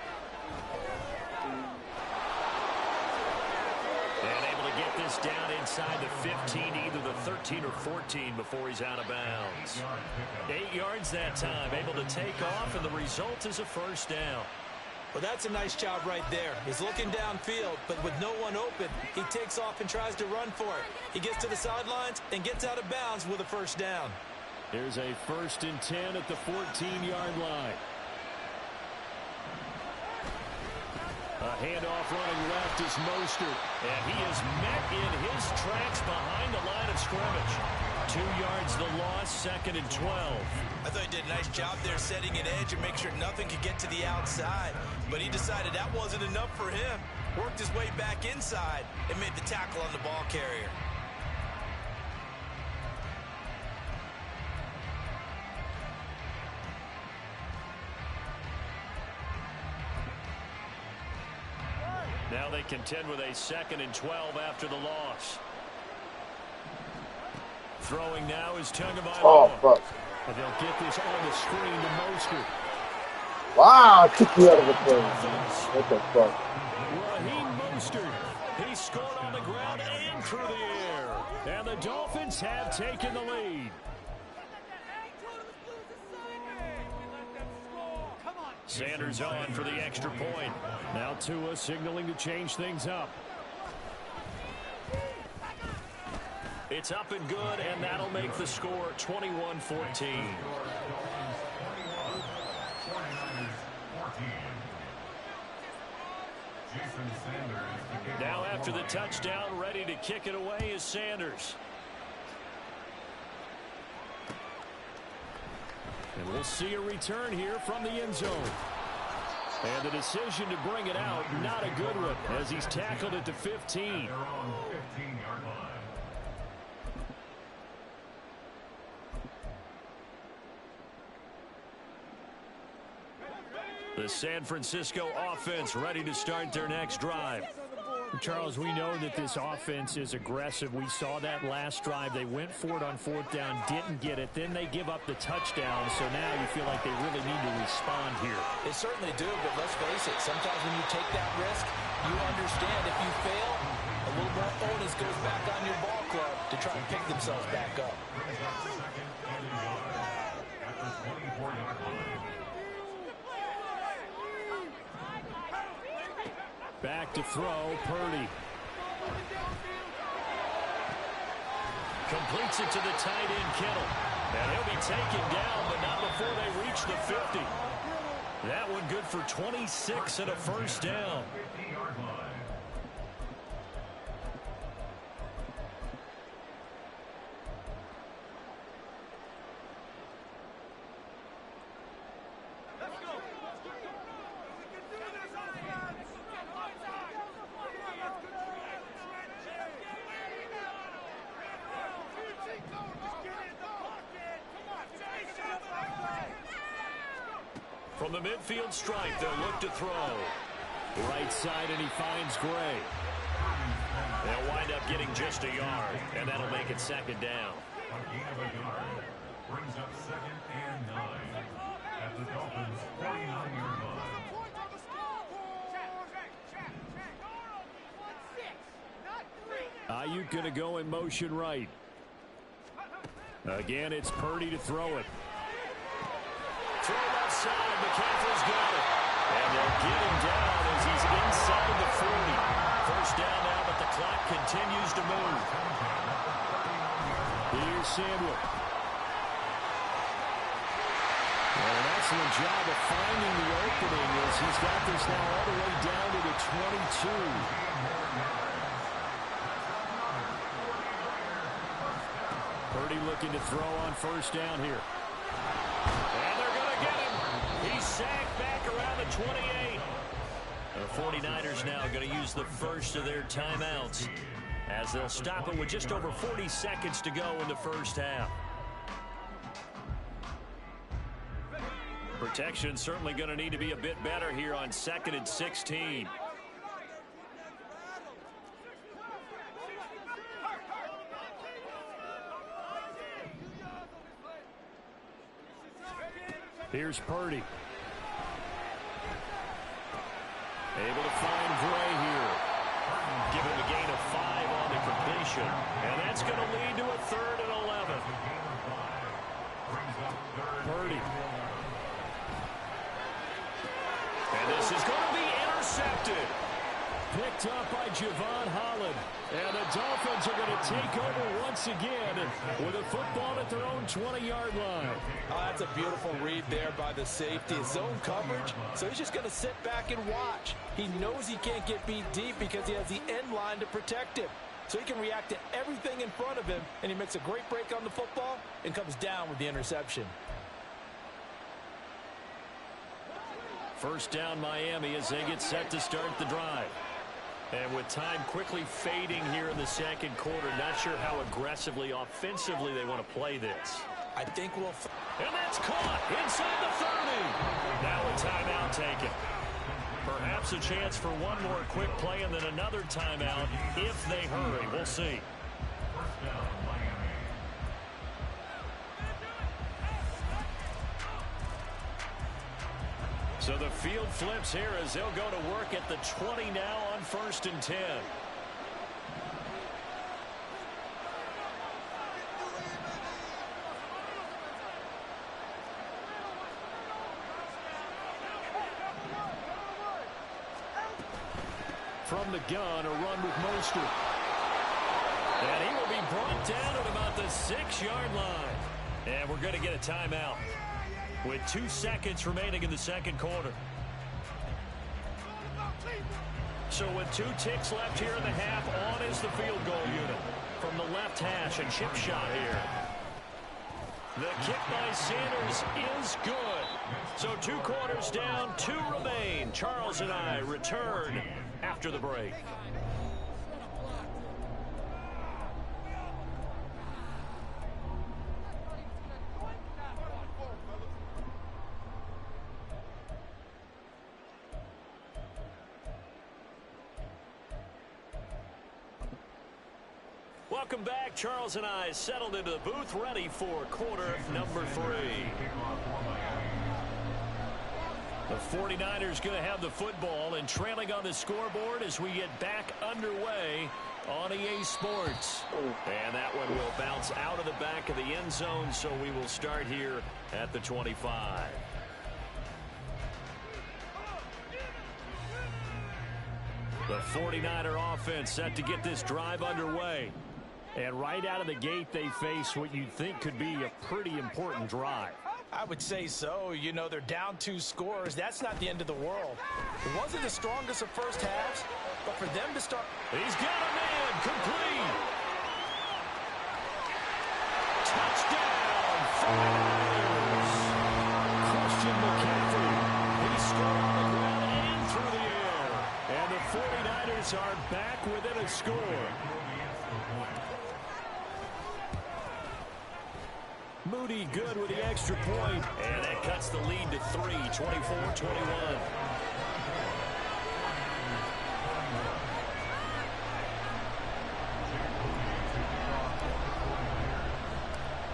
And able to get this down inside the 15, either the 13 or 14 before he's out of bounds. 8 yards that time, able to take off, and the result is a first down. Well, that's a nice job right there. He's looking downfield, but with no one open, he takes off and tries to run for it. He gets to the sidelines and gets out of bounds with a first down. Here's a 1st and 10 at the 14-yard line. A handoff running left is Mostert, and he is met in his tracks behind the line of scrimmage. 2 yards the loss, 2nd and 12. I thought he did a nice job there setting an edge and make sure nothing could get to the outside, but he decided that wasn't enough for him. Worked his way back inside and made the tackle on the ball carrier. contend with a 2nd and 12 after the loss. Throwing now is Tagovailoa. Oh, fuck. And they'll get this on the screen to Mostert. Wow, it took me out of the play. What the fuck? Raheem Mostert. He scored on the ground and through the air. And the Dolphins have taken the lead. Sanders on for the extra point. Now Tua signaling to change things up. It's up and good, and that'll make the score 21-14. Now after the touchdown, ready to kick it away is Sanders. And we'll see a return here from the end zone. And the decision to bring it out, not a good one, as he's tackled at the 15. The San Francisco offense ready to start their next drive. Charles, we know that this offense is aggressive. We saw that last drive. They went for it on 4th down, didn't get it. Then they give up the touchdown. So now you feel like they really need to respond here. They certainly do, but let's face it. Sometimes when you take that risk, you understand if you fail, a little more onus goes back on your ball club to try and pick themselves back up. Back to throw, Purdy. Completes it to the tight end, Kittle. And he'll be taken down, but not before they reach the 50. That one good for 26 and a first down. From the midfield stripe, they'll look to throw. Right side, and he finds Gray. They'll wind up getting just a yard, and that'll make it 2nd down. A gain of a yard brings up 2nd and 9 at the Dolphins' 49-yard line. Ayuk going to go in motion right. Again, it's Purdy to throw it. Throw left side, McCaffrey's got it. And they'll get him down as he's inside the 40. First down now, but the clock continues to move. Here's Samuel. And an excellent job of finding the opening as he's got this now all the way down to the 22. Purdy looking to throw on first down here. And they're going to get him. He's sacked back around the 28. The 49ers now going to use the first of their timeouts as they'll stop it with just over 40 seconds to go in the first half. Protection certainly going to need to be a bit better here on 2nd and 16. Here's Purdy. Able to find Gray here. Give him a gain of 5 on the completion. And that's going to lead to a 3rd and 11. Purdy. And this is going to be intercepted. Picked up by Javon Holland. And the Dolphins are going to take over once again with a football at their own 20-yard line. Oh, that's a beautiful read there by the safety. Zone coverage, so he's just going to sit back and watch. He knows he can't get beat deep because he has the end line to protect him. So he can react to everything in front of him, and he makes a great break on the football and comes down with the interception. First down Miami as they get set to start the drive. And with time quickly fading here in the second quarter, not sure how aggressively, offensively they want to play this. I think we'll... And that's caught inside the 30. Now a timeout taken. Perhaps a chance for one more quick play and then another timeout if they hurry. We'll see. First down, Miami. So the field flips here as they'll go to work at the 20 now on 1st and 10. From the gun, a run with Mostert. And he will be brought down at about the 6-yard line. And we're going to get a timeout with 2 seconds remaining in the second quarter. So with 2 ticks left here in the half, on is the field goal unit. From the left hash, a chip shot here. The kick by Sanders is good. So 2 quarters down, 2 remain. Charles and I return after the break. Welcome back. Charles and I settled into the booth, ready for quarter number 3. The 49ers going to have the football and trailing on the scoreboard as we get back underway on EA Sports. And that one will bounce out of the back of the end zone, so we will start here at the 25. The 49er offense set to get this drive underway. And right out of the gate, they face what you'd think could be a pretty important drive. I would say so. You know, they're down 2 scores. That's not the end of the world. It wasn't the strongest of first halves, but for them to start... He's got a man complete. Touchdown, 49ers. Christian McCaffrey. He scored on the ground and through the air. And the 49ers are back within a score. Moody good with the extra point. And that cuts the lead to 3, 24-21.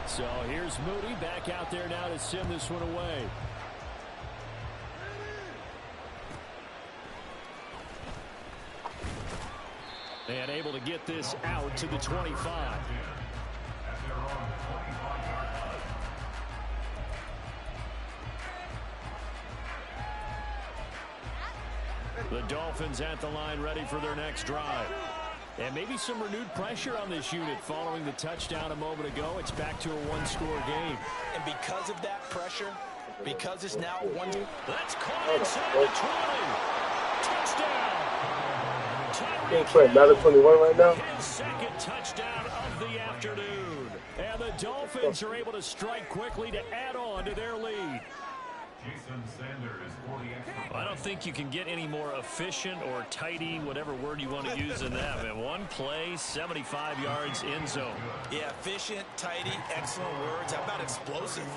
So here's Moody back out there now to send this one away. And able to get this out to the 25. The Dolphins at the line ready for their next drive. And maybe some renewed pressure on this unit following the touchdown a moment ago. It's back to a 1-score game. And because of that pressure, because it's now 1... That's caught inside the 20. Touchdown. Can't play Madden 21 right now. His second touchdown of the afternoon. And the Dolphins are able to strike quickly to add on to their lead. Jason Sanders, 40 extra. I don't think you can get any more efficient or tidy, whatever word you want to use in that. Man, one play, 75 yards in zone. Yeah, efficient, tidy, excellent words. How about explosive?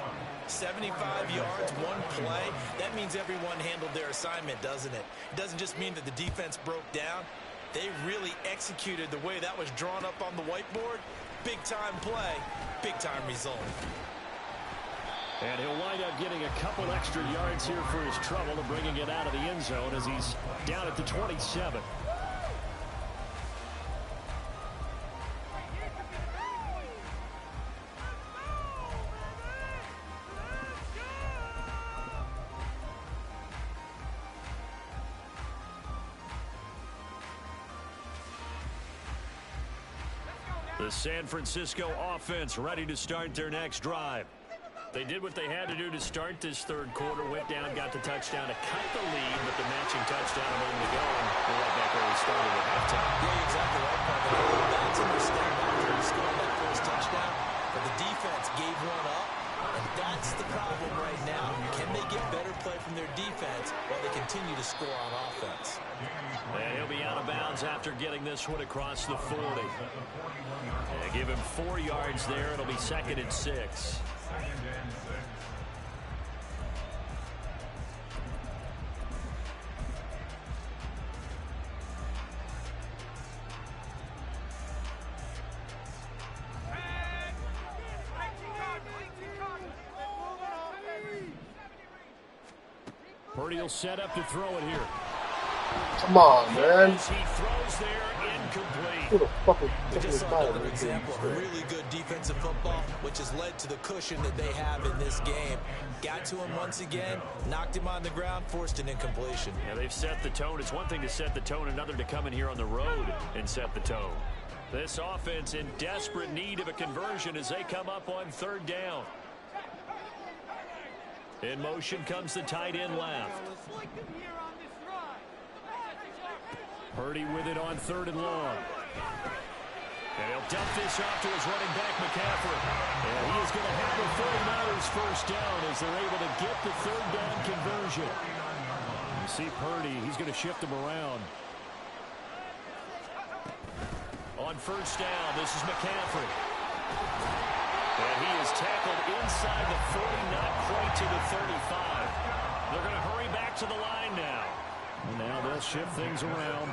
75 yards, one play. That means everyone handled their assignment, doesn't it? It doesn't just mean that the defense broke down. They really executed the way that was drawn up on the whiteboard. Big-time play, big-time result. And he'll wind up getting a couple extra yards here for his trouble and bringing it out of the end zone as he's down at the 27. The San Francisco offense ready to start their next drive. They did what they had to do to start this third quarter, went down, got the touchdown to cut the lead, but the matching touchdown a moment ago, and we're right back where we started at halftime. Yeah, exactly right, Parker. That's in their step after he scored that first touchdown, but the defense gave one up, and that's the problem right now. Can they get better play from their defense while they continue to score on offense? And he'll be out of bounds after getting this one across the 40. And give him 4 yards there. It'll be 2nd and 6. Purdy will set up to throw it here. Come on, man. As he throws there, incomplete. Who the fuck is We just fucking saw fire, another man? example of really good defensive football, which has led to the cushion that they have in this game. Got to him once again, knocked him on the ground, forced an incompletion. Yeah, they've set the tone. It's one thing to set the tone, another to come in here on the road and set the tone. This offense in desperate need of a conversion as they come up on third down. In motion comes the tight end left. Purdy with it on third and long. And he'll dump this off to his running back, McCaffrey. And he is going to have the 49ers first down as they're able to get the third down conversion. You see Purdy, he's going to shift him around. On first down, this is McCaffrey. And he is tackled inside the 40, not quite to the 35. They're going to hurry back to the line now. And now they'll shift things around.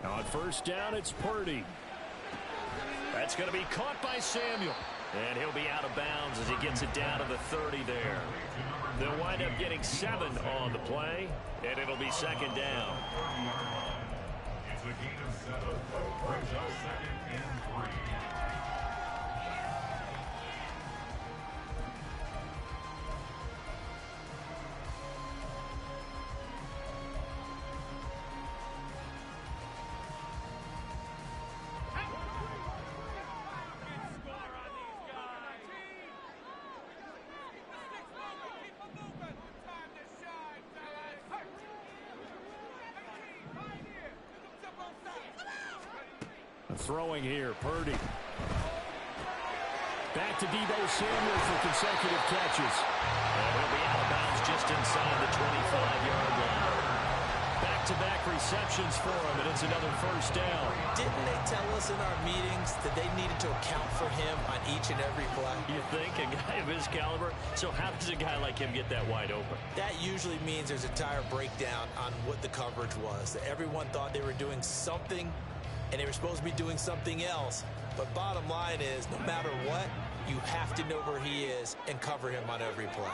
On first down, it's Purdy. That's going to be caught by Samuel. And he'll be out of bounds as he gets it down to the 30 there. They'll wind up getting 7 on the play, and it'll be second down. It's a gain of 7. Brings up second and 3. Throwing here, Purdy. Back to Deebo Samuel for consecutive catches. And he'll be out of bounds just inside the 25-yard line. Back-to-back receptions for him, and it's another first down. Didn't they tell us in our meetings that they needed to account for him on each and every play? You think a guy of his caliber? So how does a guy like him get that wide open? That usually means there's a entire breakdown on what the coverage was. That everyone thought they were doing something and they were supposed to be doing something else. But bottom line is, no matter what, you have to know where he is and cover him on every play.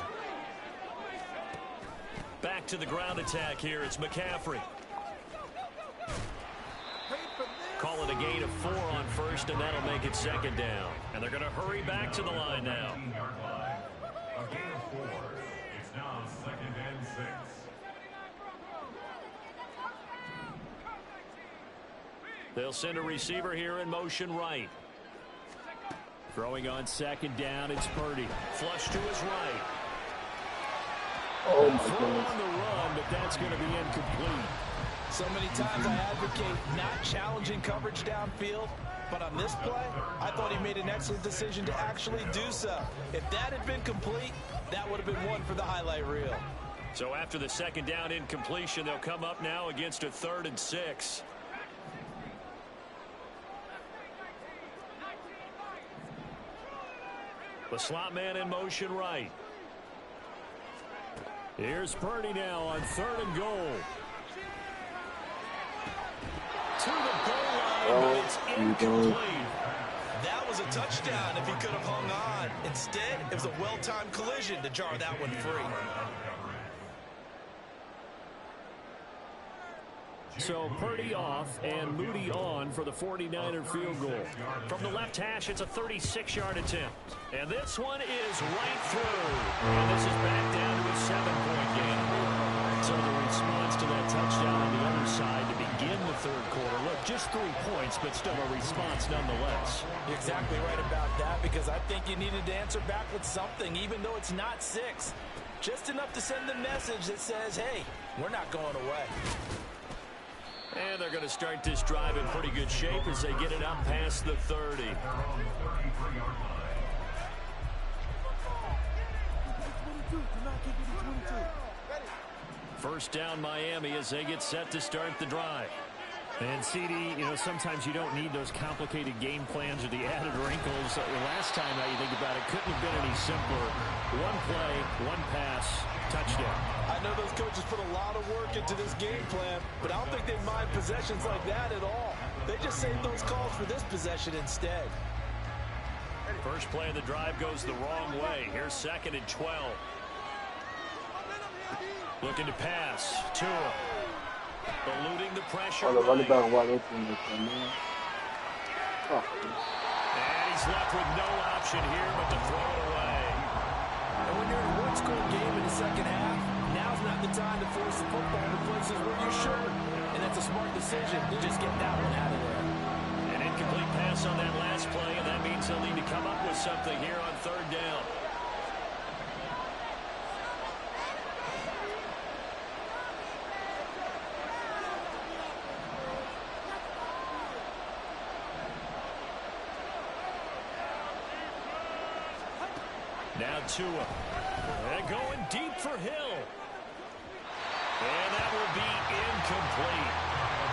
Back to the ground attack here. It's McCaffrey. Call it a gain of 4 on first, and that'll make it second down. And they're going to hurry back to the line now. A gain of 4. It's now second and 6. They'll send a receiver here in motion right. Throwing on second down, it's Purdy. Flush to his right. Oh my Throw goodness. on the run, but that's going to be incomplete. So many times I advocate not challenging coverage downfield, but on this play, I thought he made an excellent decision to actually do so. If that had been complete, that would have been one for the highlight reel. So after the second down incompletion, they'll come up now against a 3rd and 6. The slot man in motion right. Here's Purdy now on 3rd and goal. To the goal line, but it's incomplete. That was a touchdown if he could have hung on. Instead, it was a well-timed collision to jar that one free. So Purdy off and Moody on for the 49er field goal. From the left hash, it's a 36-yard attempt. And this one is right through. And this is back down to a 7-point game. So the response to that touchdown on the other side to begin the 3rd quarter. Look, just 3 points, but still a response nonetheless. You're exactly right about that, because I think you needed to answer back with something, even though it's not 6. Just enough to send the message that says, hey, we're not going away. And they're going to start this drive in pretty good shape as they get it up past the 30. First down Miami as they get set to start the drive. And CD, you know, sometimes you don't need those complicated game plans or the added wrinkles. Last time that you think about it, couldn't have been any simpler. One play, one pass, touchdown. I know those coaches put a lot of work into this game plan, but I don't think they mind possessions like that at all. They just saved those calls for this possession instead. First play of the drive goes the wrong way. Here's 2nd and 12. Looking to pass. Tua. Eluding the pressure. Oh, the running back wide open. And he's left with no option here but to throw it away. And when you're in a one-score game in the second half, now's not the time to force the football to places where you should. And that's a smart decision to just get that one out of there. An incomplete pass on that last play, and that means they'll need to come up with something here on 3rd down. Now Tua. And going deep for Hill. And that will be incomplete.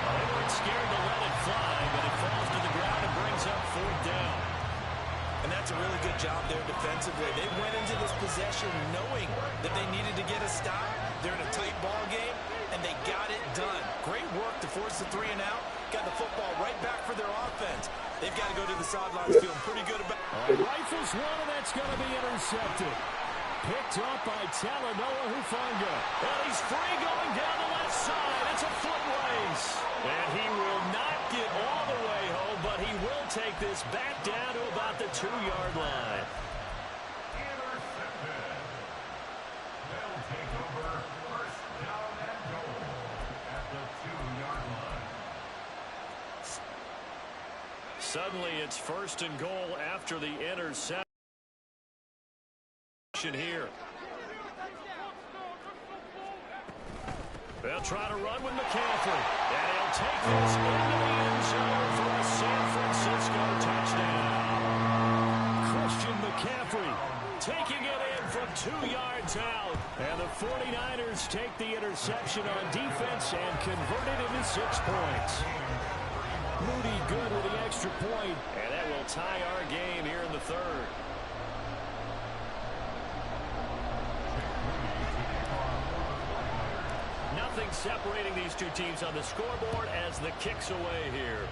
They weren't scared to let it fly, but it falls to the ground and brings up 4th down. And that's a really good job there defensively. They went into this possession knowing that they needed to get a stop. They're in a tight ball game, and they got it done. Great work to force the 3 and out. Got the football right back for their offense. They've got to go to the sidelines feeling pretty good about it. Rifles one, and that's going to be intercepted. Picked up by Talanoa Hufanga. And he's free going down the left side. It's a foot race. And he will not get all the way home, but he will take this back down to about the 2-yard line. Intercepted. They'll take over 1st down and goal at the 2-yard line. Suddenly it's 1st and goal after the interception here. They'll try to run with McCaffrey. And he'll take this into the end zone for a San Francisco touchdown. Christian McCaffrey Taking it in from 2 yards out. And the 49ers take the interception on defense and convert it into 6 points. Moody good with the extra point. And that will tie our game here in the 3rd. Nothing separating these two teams on the scoreboard as the kick's away here.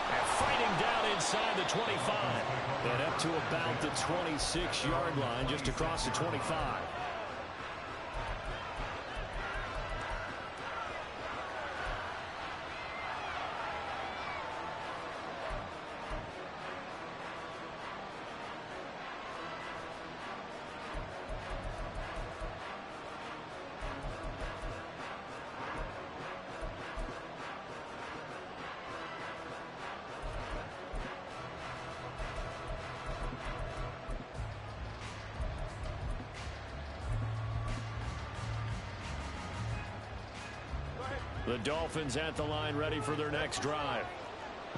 And fighting down inside the 25. And up to about the 26-yard line, just across the 25. The Dolphins at the line ready for their next drive.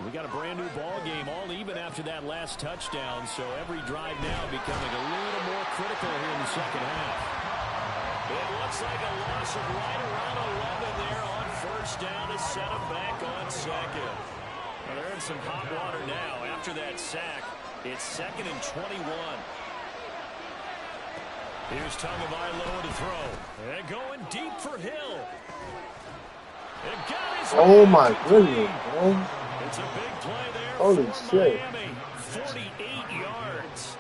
We got a brand new ball game, all even after that last touchdown, so every drive now becoming a little more critical here in the second half. It looks like a loss of right around 11 there on 1st down to set them back on 2nd. Well, they're in some hot water now. After that sack, it's 2nd and 21. Here's Tagovailoa to throw. And going deep for Hill. Oh my goodness, man. It's a big play there. Holy shit. Miami, 48 yards.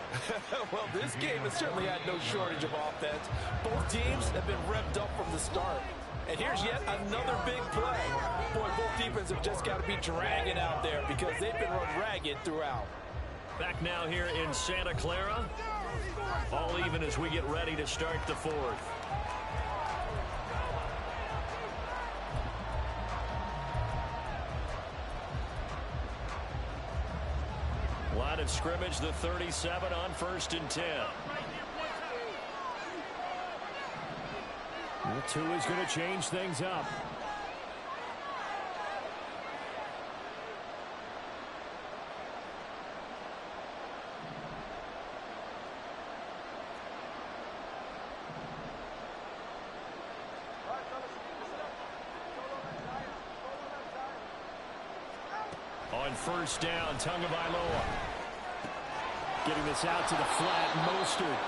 Well, this game has certainly had no shortage of offense. Both teams have been revved up from the start. And here's yet another big play. Boy, both defenses have just got to be dragging out there because they've been run ragged throughout. Back now here in Santa Clara. All even as we get ready to start the 4th. Line of scrimmage, the 37 on 1st and 10. The 2 is going to change things up. On 1st down, Tagovailoa. Getting this out to the flat, Mostert.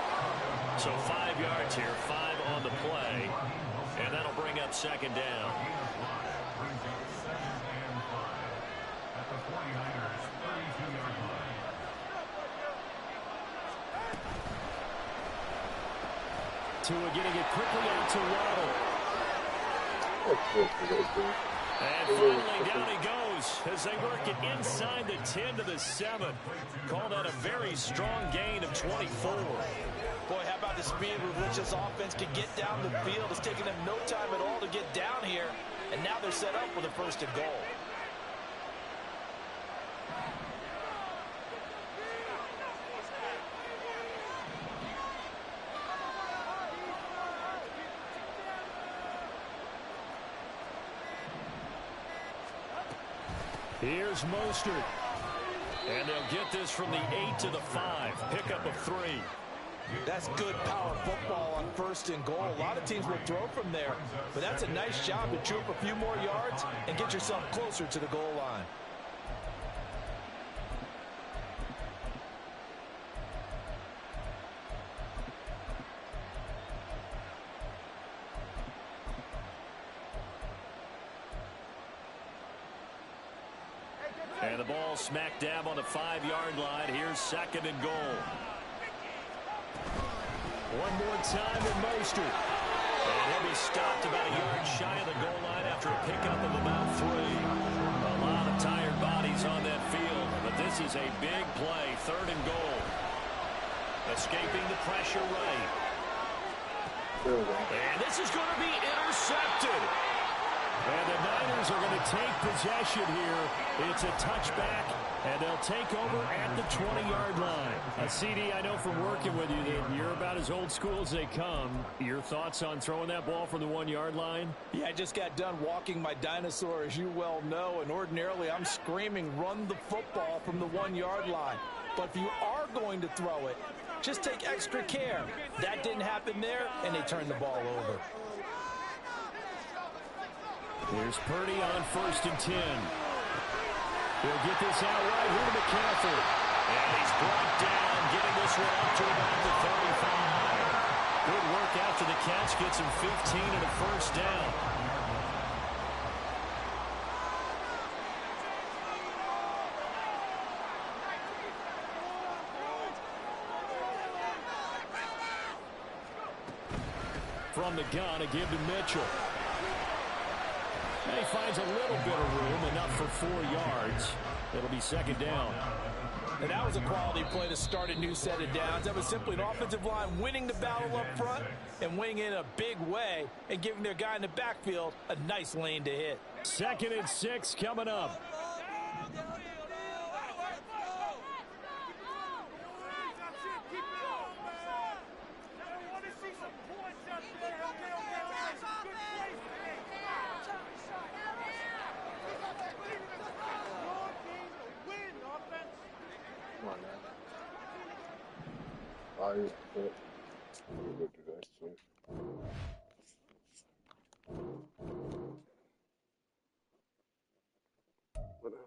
So 5 yards here, 5 on the play. And that'll bring up second down. Brings up 2nd and 5 at the 49ers' 32-yard line. Tua getting it quickly out to Waddle. And finally, down he goes as they work it inside the 10 to the 7. Call that a very strong gain of 24. Boy, how about the speed with which this offense can get down the field? It's taken them no time at all to get down here, and now they're set up with a 1st and goal. Here's Mostert. And they'll get this from the 8 to the 5. Pickup of 3. That's good power football on 1st and goal. A lot of teams will throw from there, but that's a nice job to chew up a few more yards and get yourself closer to the goal line. And the ball smack dab on the 5-yard line. Here's 2nd and goal. One more time with Mostert. And he'll be stopped about a yard shy of the goal line after a pickup of about 3. A lot of tired bodies on that field, but this is a big play. 3rd and goal. Escaping the pressure right. And this is going to be intercepted. And the Niners are going to take possession here. It's a touchback, and they'll take over at the 20-yard line. CD, I know from working with you that you're about as old school as they come. Your thoughts on throwing that ball from the 1-yard line? Yeah, I just got done walking my dinosaur, as you well know, and ordinarily I'm screaming, run the football from the 1-yard line. But if you are going to throw it, just take extra care. That didn't happen there, and they turned the ball over. Here's Purdy on 1st and 10. He'll get this out right here to McCaffrey. And he's brought down, getting this one up to about the 35. Good work after the catch, gets him 15 and a 1st down. From the gun, a give to Mitchell. And he finds a little bit of room, enough for 4 yards. It'll be 2nd down. And that was a quality play to start a new set of downs. That was simply an offensive line winning the battle up front and winning in a big way and giving their guy in the backfield a nice lane to hit. 2nd and 6 coming up. Whatever.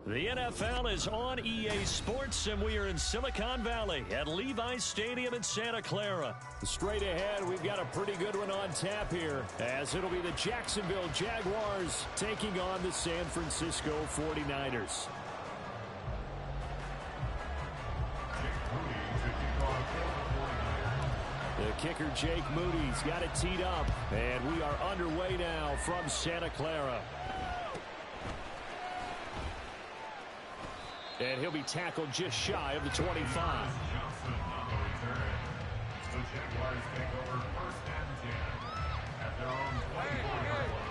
The NFL is on EA Sports, and we are in Silicon Valley at Levi's Stadium in Santa Clara. Straight ahead, we've got a pretty good one on tap here, as it'll be the Jacksonville Jaguars taking on the San Francisco 49ers. The kicker, Jake Moody's got it teed up, and we are underway now from Santa Clara. And he'll be tackled just shy of the 25. The Jaguars take over 1st and 10 at their own 24-yard line.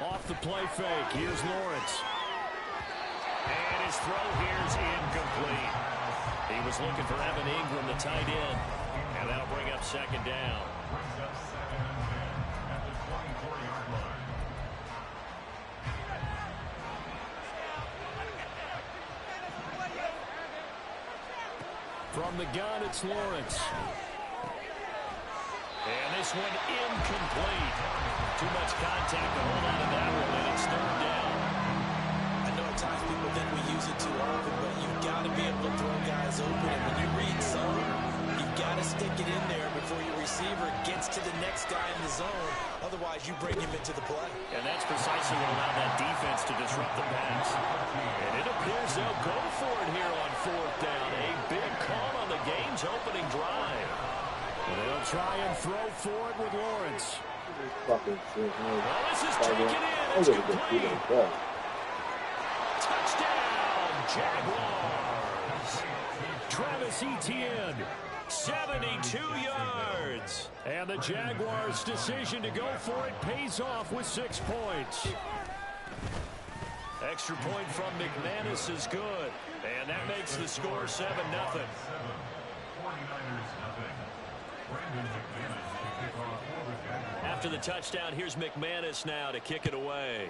Off the play fake, here's Lawrence. And his throw here is incomplete. He was looking for Evan Ingram, the tight end. And that'll bring up 2nd down. Brings up 2nd and 10 at the 24-yard line. From the gun, it's Lawrence. And this one incomplete. Too much contact to hold on to that one, and it's 3rd down. I know at times people think we use it too often, but you've got to be able to throw guys open. And when you read zone, you've got to stick it in there before your receiver gets to the next guy in the zone. Otherwise, you bring him into the play. And that's precisely what allowed that defense to disrupt the pass. And it appears they'll go for it here on 4th down. A big call on the game's opening drive. And they'll try and throw for it with Lawrence. Fucking shit, man. Well, this is taken in. It's complete. Touchdown, Jaguars. Travis Etienne, 72 yards. And the Jaguars' decision to go for it pays off with 6 points. Extra point from McManus is good. And that makes the score 7-0. 49ers nothing. Brandon McManus to kick off for the Jaguars. After the touchdown, here's McManus now to kick it away.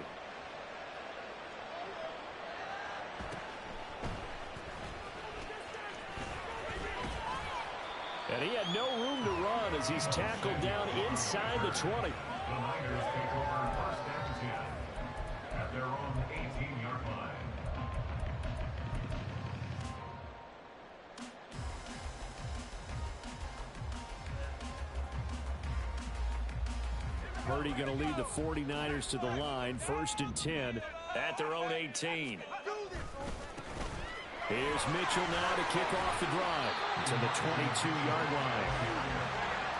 And he had no room to run as he's tackled down inside the 20. The Niners take over 1st and 10 at their own 18-yard line. Purdy going to lead the 49ers to the line, 1st and 10 at their own 18. Here's Mitchell now to kick off the drive to the 22-yard line.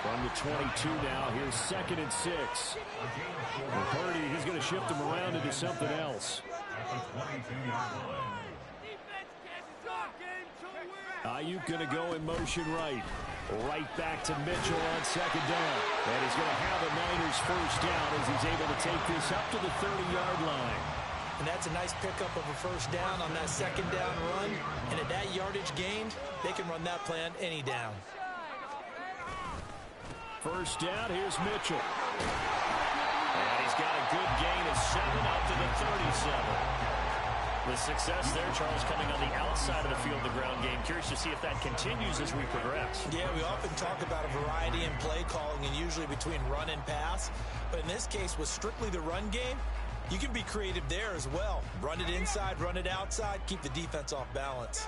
From the 22 now, here's 2nd and 6. And Purdy, he's going to shift them around into something else. At the 22-yard line. Ayuk going to go in motion right. Right back to Mitchell on 2nd down. And he's going to have the Niners 1st down as he's able to take this up to the 30-yard line. And that's a nice pickup of a 1st down on that 2nd down run. And at that yardage gained, they can run that play on any down. 1st down, here's Mitchell. And he's got a good gain of 7 up to the 37. The success there, Charles, coming on the outside of the field, the ground game. Curious to see if that continues as we progress. Yeah, we often talk about a variety in play calling and usually between run and pass. But in this case, with strictly the run game, you can be creative there as well. Run it inside, run it outside, keep the defense off balance.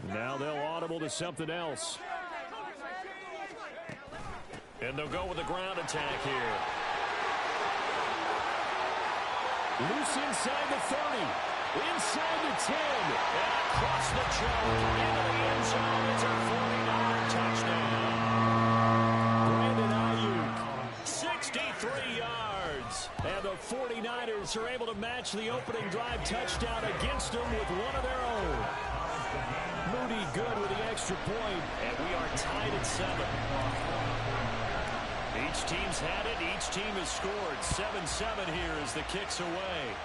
Now they'll audible to something else. And they'll go with a ground attack here. Loose inside the 30. Inside the 10. And across the choke into the end zone. It's a 49er touchdown. Brandon Ayuk. 63 yards. And the 49ers are able to match the opening drive touchdown against them with one of their own. Moody good with the extra point. And we are tied at 7. Each team's had it. Each team has scored. 7-7 here as the kick's away.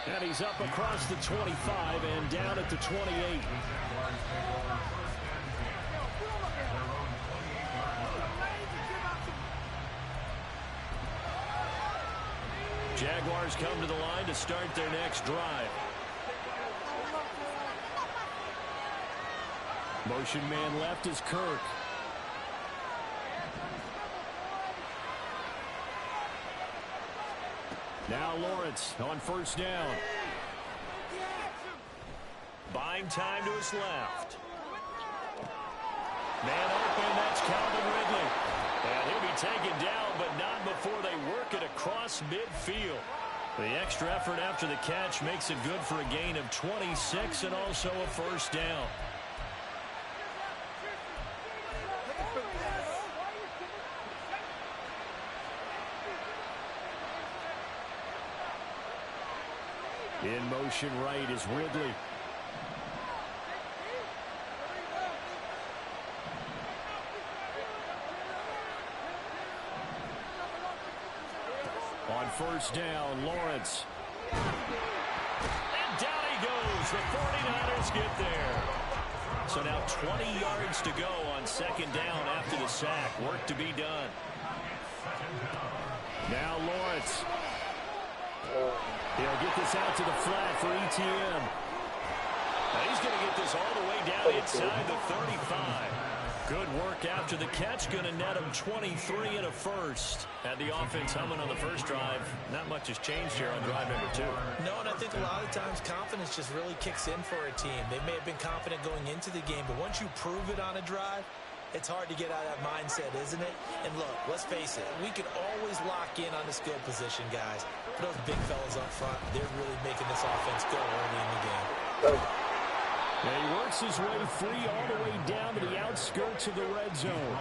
And he's up across the 25 and down at the 28. Jaguars come to the line to start their next drive. Motion man left is Kirk. Now Lawrence on first down. Buying time to his left. Man open, that's Calvin Ridley. And he'll be taken down, but not before they work it across midfield. The extra effort after the catch makes it good for a gain of 26 and also a first down. In motion right is Ridley. On first down, Lawrence. And down he goes. The 49ers get there. So now 20 yards to go on second down after the sack. Work to be done. Now Lawrence. He'll get this out to the flat for ETN. And he's going to get this all the way down inside the 35. Good work after the catch. Going to net him 23 and a first. Had the offense humming on the first drive. Not much has changed here on drive number 2. No, and I think a lot of times confidence just really kicks in for a team. They may have been confident going into the game, but once you prove it on a drive, it's hard to get out of that mindset, isn't it? And look, let's face it, we can always lock in on the skill position, guys. But those big fellas up front, they're really making this offense go early in the game. And he works his way free all the way down to the outskirts of the red zone.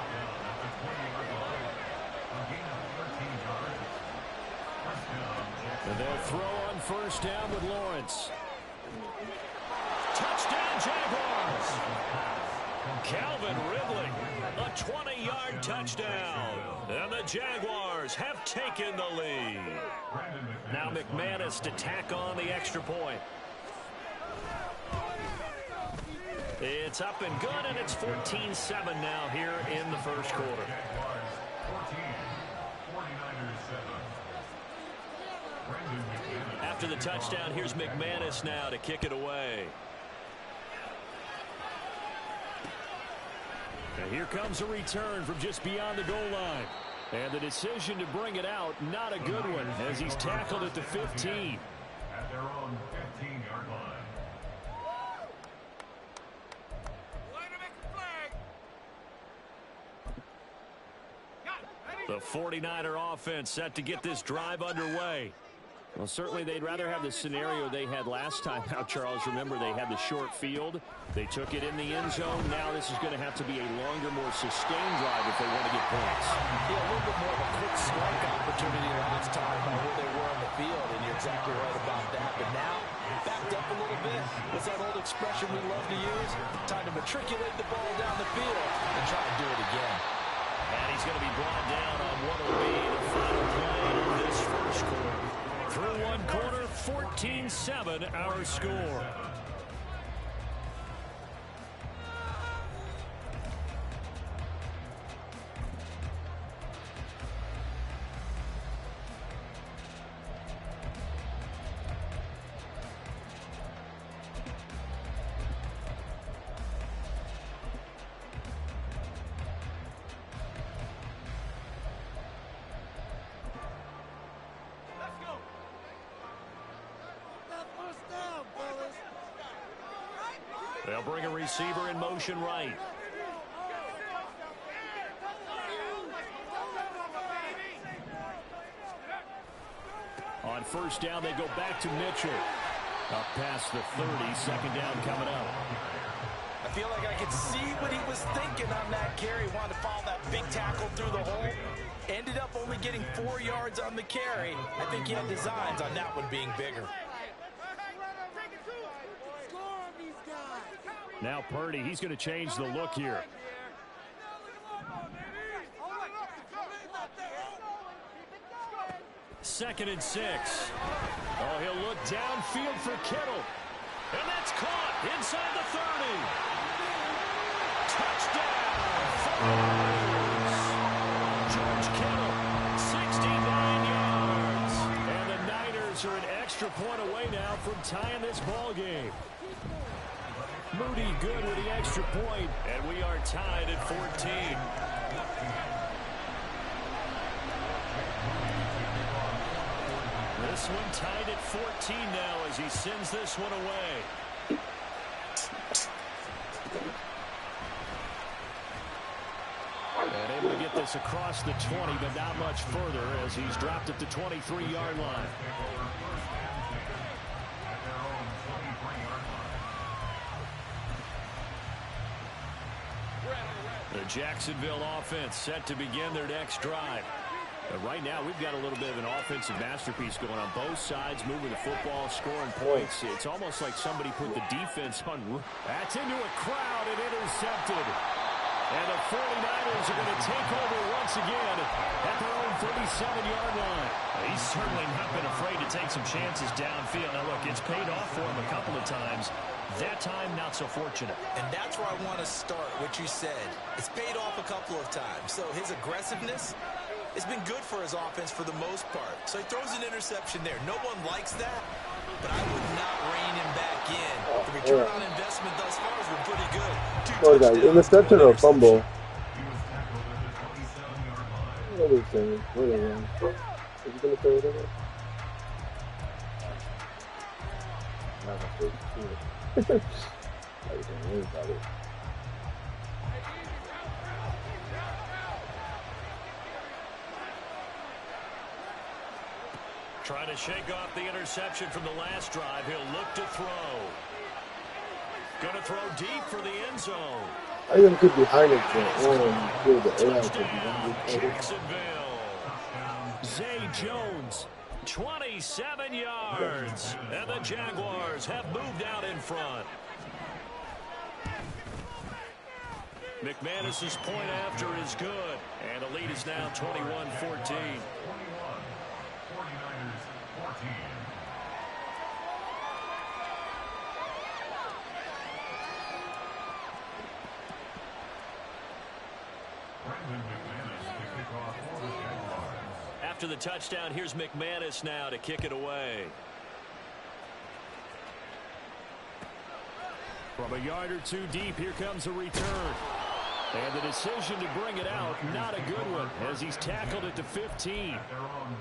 And they'll throw on first down with Lawrence. Touchdown, Jaguars! Calvin Ridley, a 20-yard touchdown. And the Jaguars have taken the lead. Now McManus to tack on the extra point. It's up and good, and it's 14-7 now here in the first quarter. After the touchdown, here's McManus now to kick it away. And here comes a return from just beyond the goal line. And the decision to bring it out, not a good one, as he's tackled at the 15. At their own 15-yard line. The 49er offense set to get this drive underway. Well, certainly they'd rather have the scenario they had last time out, Charles. Remember, they had the short field. They took it in the end zone. Now this is going to have to be a longer, more sustained drive if they want to get points. Yeah, a little bit more of a quick swank opportunity last time by where they were on the field, and you're exactly right about that. But now, backed up a little bit. What's that old expression we love to use? Time to matriculate the ball down the field and try to do it again. And he's going to be brought down on what will be the final play of this first quarter. Through one quarter, 14-7 our score. They'll bring a receiver in motion right. On first down, they go back to Mitchell. Up past the 30, second down coming up. I feel like I could see what he was thinking on that carry. Wanted to follow that big tackle through the hole. Ended up only getting 4 yards on the carry. I think he had designs on that one being bigger. Now Purdy, he's going to change the look here. Second and 6. Oh, he'll look downfield for Kittle. And that's caught inside the 30. Touchdown. George Kittle, 69 yards. And the Niners are an extra point away now from tying this ball game. Moody good with the extra point, and we are tied at 14. This one tied at 14 now as he sends this one away. And able to get this across the 20, but not much further as he's dropped at the 23-yard line. The Jacksonville offense set to begin their next drive. Right now, we've got a little bit of an offensive masterpiece going on both sides, moving the football, scoring points. It's almost like somebody put the defense on. That's into a crowd and intercepted. And the 49ers are going to take over once again at their own 37-yard line. He's certainly not been afraid to take some chances downfield. Now, look, it's paid off for him a couple of times. That time, not so fortunate. And that's where I want to start, what you said. It's paid off a couple of times. So his aggressiveness has been good for his offense for the most part. So he throws an interception there. No one likes that, but I would not rein him back in. The return on investment thus far has been pretty good. What was that, interception or a fumble? What is that? What is that? Is he going to throw it in? Not going to throw it. I don't worry about it. Trying to shake off the interception from the last drive. He'll look to throw. Going to throw deep for the end zone. I even could behind it. Touchdown, Jacksonville. Zay Jones, 27 yards. And the Jaguars have moved out in front. McManus's point after is good. And the lead is now 21-14. After the touchdown, here's McManus now to kick it away. From a yard or two deep, here comes a return. And the decision to bring it out, not a good one, as he's tackled it to 15.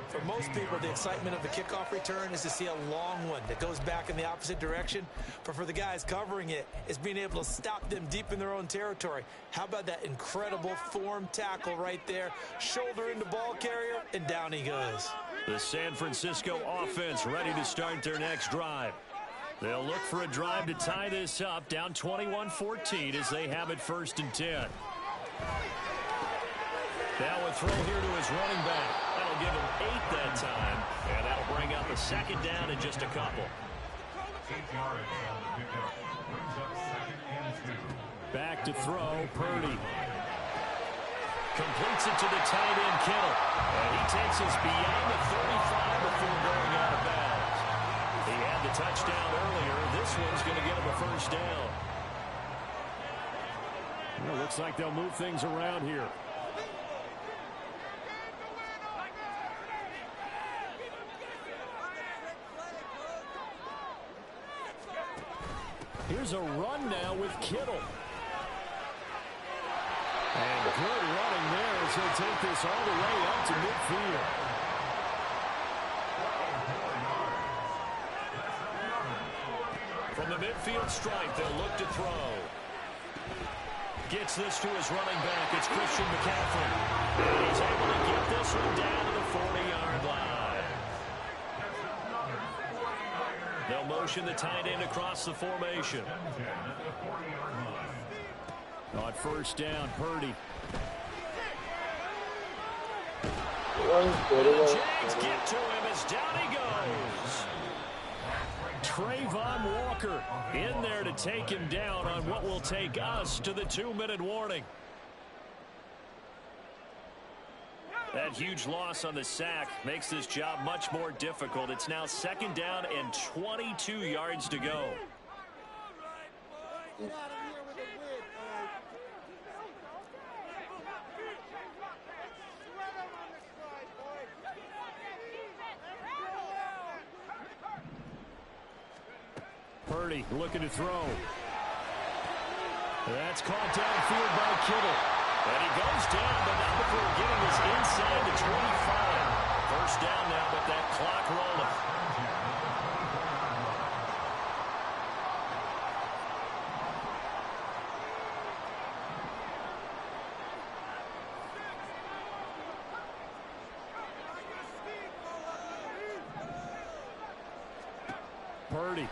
For most people, the excitement of the kickoff return is to see a long one that goes back in the opposite direction. But for the guys covering it, it's being able to stop them deep in their own territory. How about that incredible form tackle right there? Shoulder into ball carrier, and down he goes. The San Francisco offense ready to start their next drive. They'll look for a drive to tie this up, down 21-14 as they have it 1st and 10. Now a throw here to his running back. That'll give him 8 that time, and that'll bring up a 2nd down in just a couple. Back to throw, Purdy. Completes it to the tight end, Kittle. And he takes us beyond the 35 before going out of bounds. He had the touchdown earlier. This one's going to get him a 1st down. Well, looks like they'll move things around here. Here's a run now with Kittle. And good running there as he'll take this all the way up to midfield. From the midfield stripe, they'll look to throw. Gets this to his running back. It's Christian McCaffrey. And he's able to get this one down to the 40-yard line. They'll motion the tight end across the formation. On 1st down, Purdy. And the Jags get to him as down he goes. Trayvon Walker in there to take him down on what will take us to the 2-minute warning. That huge loss on the sack makes this job much more difficult. It's now 2nd down and 22 yards to go. Purdy looking to throw. That's caught downfield by Kittle. And he goes down, but not before getting this inside the 25. First down now with that clock rolling. Purdy.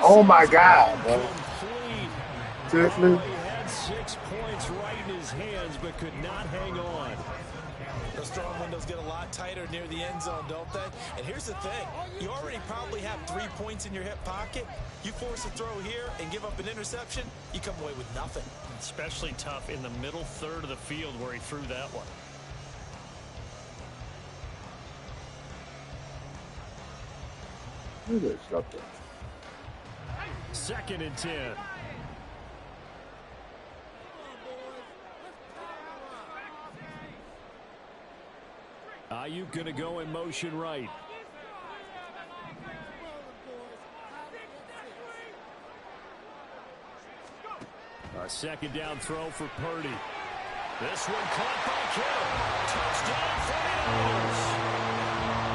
Oh my God, bro. Seriously? He had 6 points right in his hands, but could not hang on. Those throwing windows get a lot tighter near the end zone, don't they? And here's the thing. You already probably have 3 points in your hip pocket. You force a throw here and give up an interception, you come away with nothing. Especially tough in the middle third of the field where he threw that one. Look at this. 2nd and 10. Ayuk going to go in motion right. A 2nd down throw for Purdy. This one caught by Kittle. Touchdown 49ers.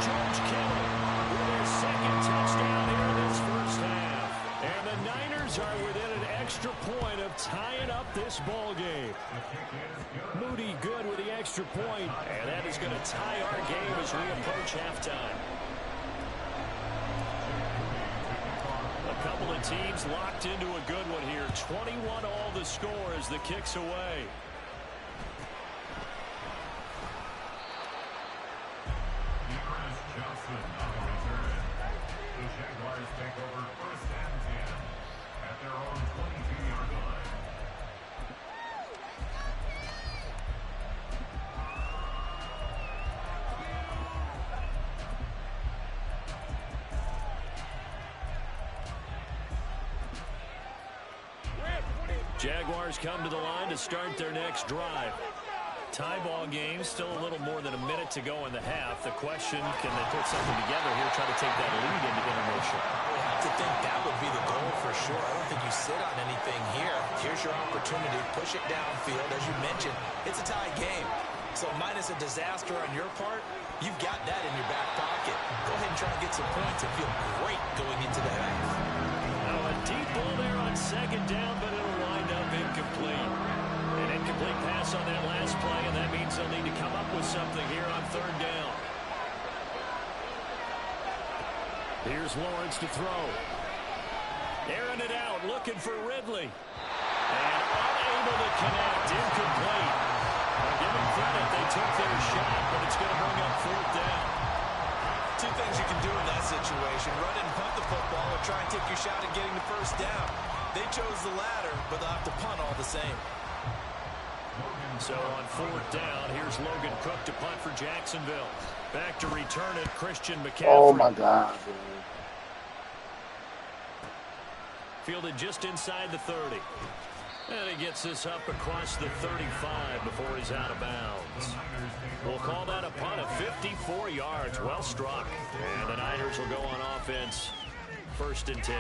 George Kittle with his 2nd touchdown here in this first half. And the Niners are within an extra point of tying up this ball game. Moody good with the extra point, and that is going to tie our game as we approach halftime. A couple of teams locked into a good one here. 21 all the score as the kick's away. Jaguars come to the line to start their next drive. Tie ball game, still a little more than a minute to go in the half. The question, can they put something together here, try to take that lead into intermission? I have to think that would be the goal for sure. I don't think you sit on anything here. Here's your opportunity. Push it downfield. As you mentioned, it's a tie game. So minus a disaster on your part, you've got that in your back pocket. Go ahead and try to get some points and feel great going into the half. Now a deep ball there on 2nd down, but it'll wind up incomplete. An incomplete pass on that last play, and that means they'll need to come up with something here on 3rd down. Here's Lawrence to throw. Airing it out, looking for Ridley. And unable to connect, incomplete. I'll give them credit, they took their shot, but it's going to bring up 4th down. 2 things you can do in that situation. Run and punt the football or try and take your shot at getting the 1st down. They chose the latter, but they'll have to punt all the same. So on 4th down, here's Logan Cook to punt for Jacksonville. Back to return it, Christian McCaffrey. Oh my God, man. Fielded just inside the 30. And he gets this up across the 35 before he's out of bounds. We'll call that a punt of 54 yards. Well struck. And the Niners will go on offense. 1st and 10.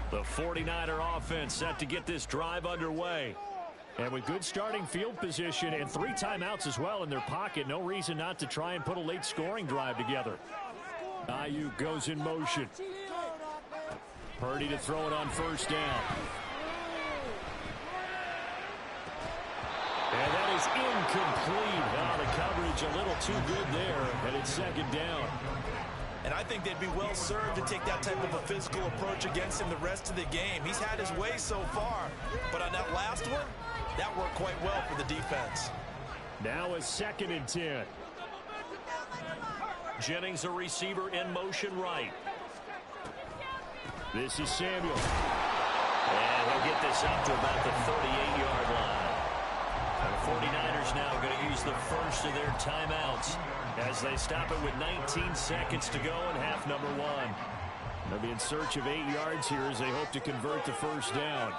The 49er offense set to get this drive underway. And with good starting field position and 3 timeouts as well in their pocket, no reason not to try and put a late scoring drive together. Ayuk goes in motion. Purdy to throw it on 1st down. And that is incomplete. Now the coverage a little too good there, and it's 2nd down. And I think they'd be well served to take that type of a physical approach against him the rest of the game. He's had his way so far, but on that last one, that worked quite well for the defense. Now a 2nd and 10. Jennings, a receiver in motion right. This is Samuel. And he'll get this up to about the 38-yard line. The 49ers now going to use the first of their timeouts as they stop it with 19 seconds to go in half number one. They'll be in search of 8 yards here as they hope to convert the first down.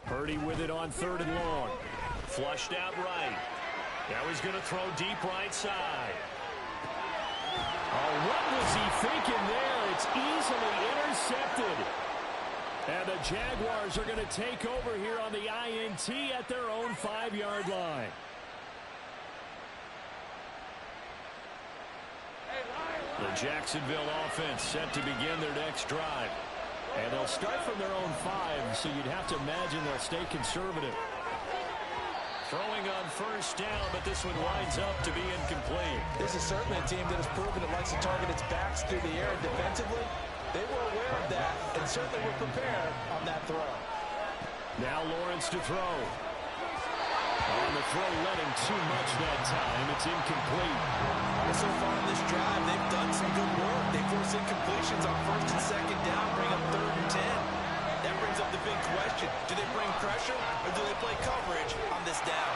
Purdy with it on 3rd and long. Flushed out right. Now he's going to throw deep right side. Oh, what was he thinking there? It's easily intercepted. And the Jaguars are going to take over here on the INT at their own 5-yard line. The Jacksonville offense set to begin their next drive. And they'll start from their own 5, so you'd have to imagine they'll stay conservative. Throwing on first down, but this one winds up to be incomplete. This is certainly a team that has proven it likes to target its backs through the air defensively. They were aware of that and certainly were prepared on that throw. Now Lawrence to throw. On the throw, letting too much that time. It's incomplete. So far in this drive, they've done some good work. They force incompletions on 1st and 2nd down, bring up 3rd and 10. That brings up the big question. Do they bring pressure or do they play coverage on this down?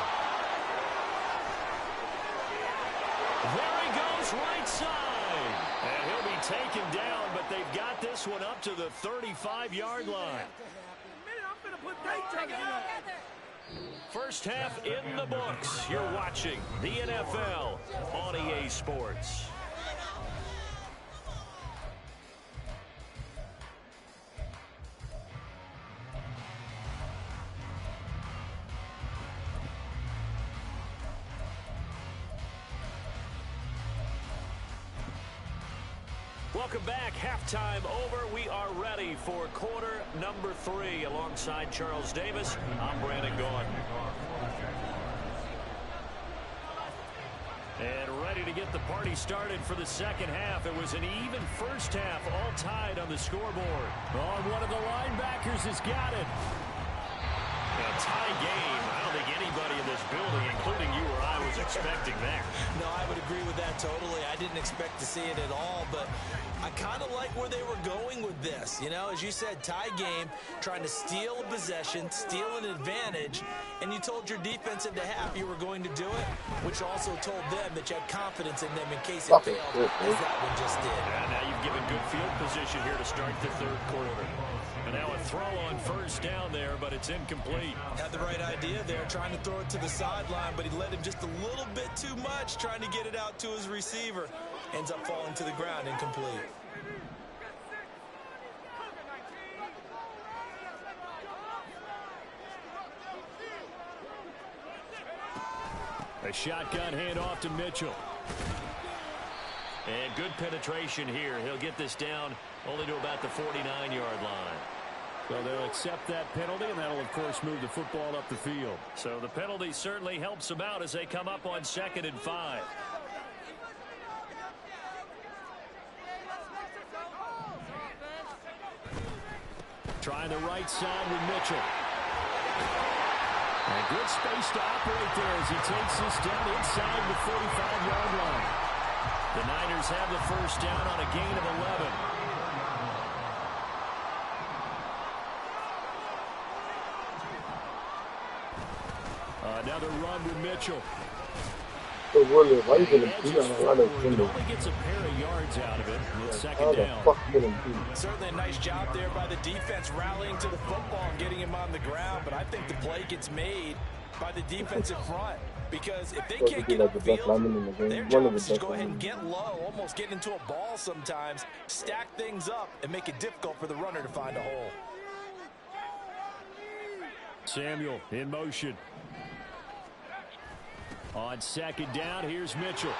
There he goes, right side. And he'll be taken down, but they've got this one up to the 35-yard line. First half in the books. You're watching the NFL on EA Sports. Welcome back. Halftime over. We are ready for quarter number 3. Alongside Charles Davis, I'm Brandon Gaughan. And ready to get the party started for the second half. It was an even first half, all tied on the scoreboard. Oh, one of the linebackers has got it. A tie game. I don't think anybody in this building, including you or I, was expecting that. No, I would agree with that totally. I didn't expect to see it at all, but I kind of like where they were going with this. You know, as you said, tie game, trying to steal a possession, steal an advantage, and you told your defense at the half you were going to do it, which also told them that you had confidence in them in case it failed, as that one just did. And now you've given good field position here to start the third quarter. And now a throw on first down there, but it's incomplete. Had the right idea there, trying to throw it to the sideline, but he led him just a little bit too much, trying to get it out to his receiver. Ends up falling to the ground, incomplete. A shotgun handoff to Mitchell. And good penetration here. He'll get this down only to about the 49-yard line. So they'll accept that penalty, and that'll, of course, move the football up the field. So the penalty certainly helps them out as they come up on 2nd and 5. Trying the right side with Mitchell. And good space to operate there as he takes this down inside the 45-yard line. The Niners have the first down on a gain of 11. Another run with Mitchell. So William, why you gonna beat on a lot of Only gets a pair of yards out of it. It's How 2nd the down. fuck you gonna beat? Certainly a nice job there by the defense rallying to the football and getting him on the ground, but I think the play gets made by the defensive front because if they Supposed to can't be get like the best upfield, lineman in the game. their One job of the is to best go ahead and linemen. get low, almost get into a ball sometimes, stack things up, and make it difficult for the runner to find a hole. Samuel in motion. On 2nd down, here's Mitchell.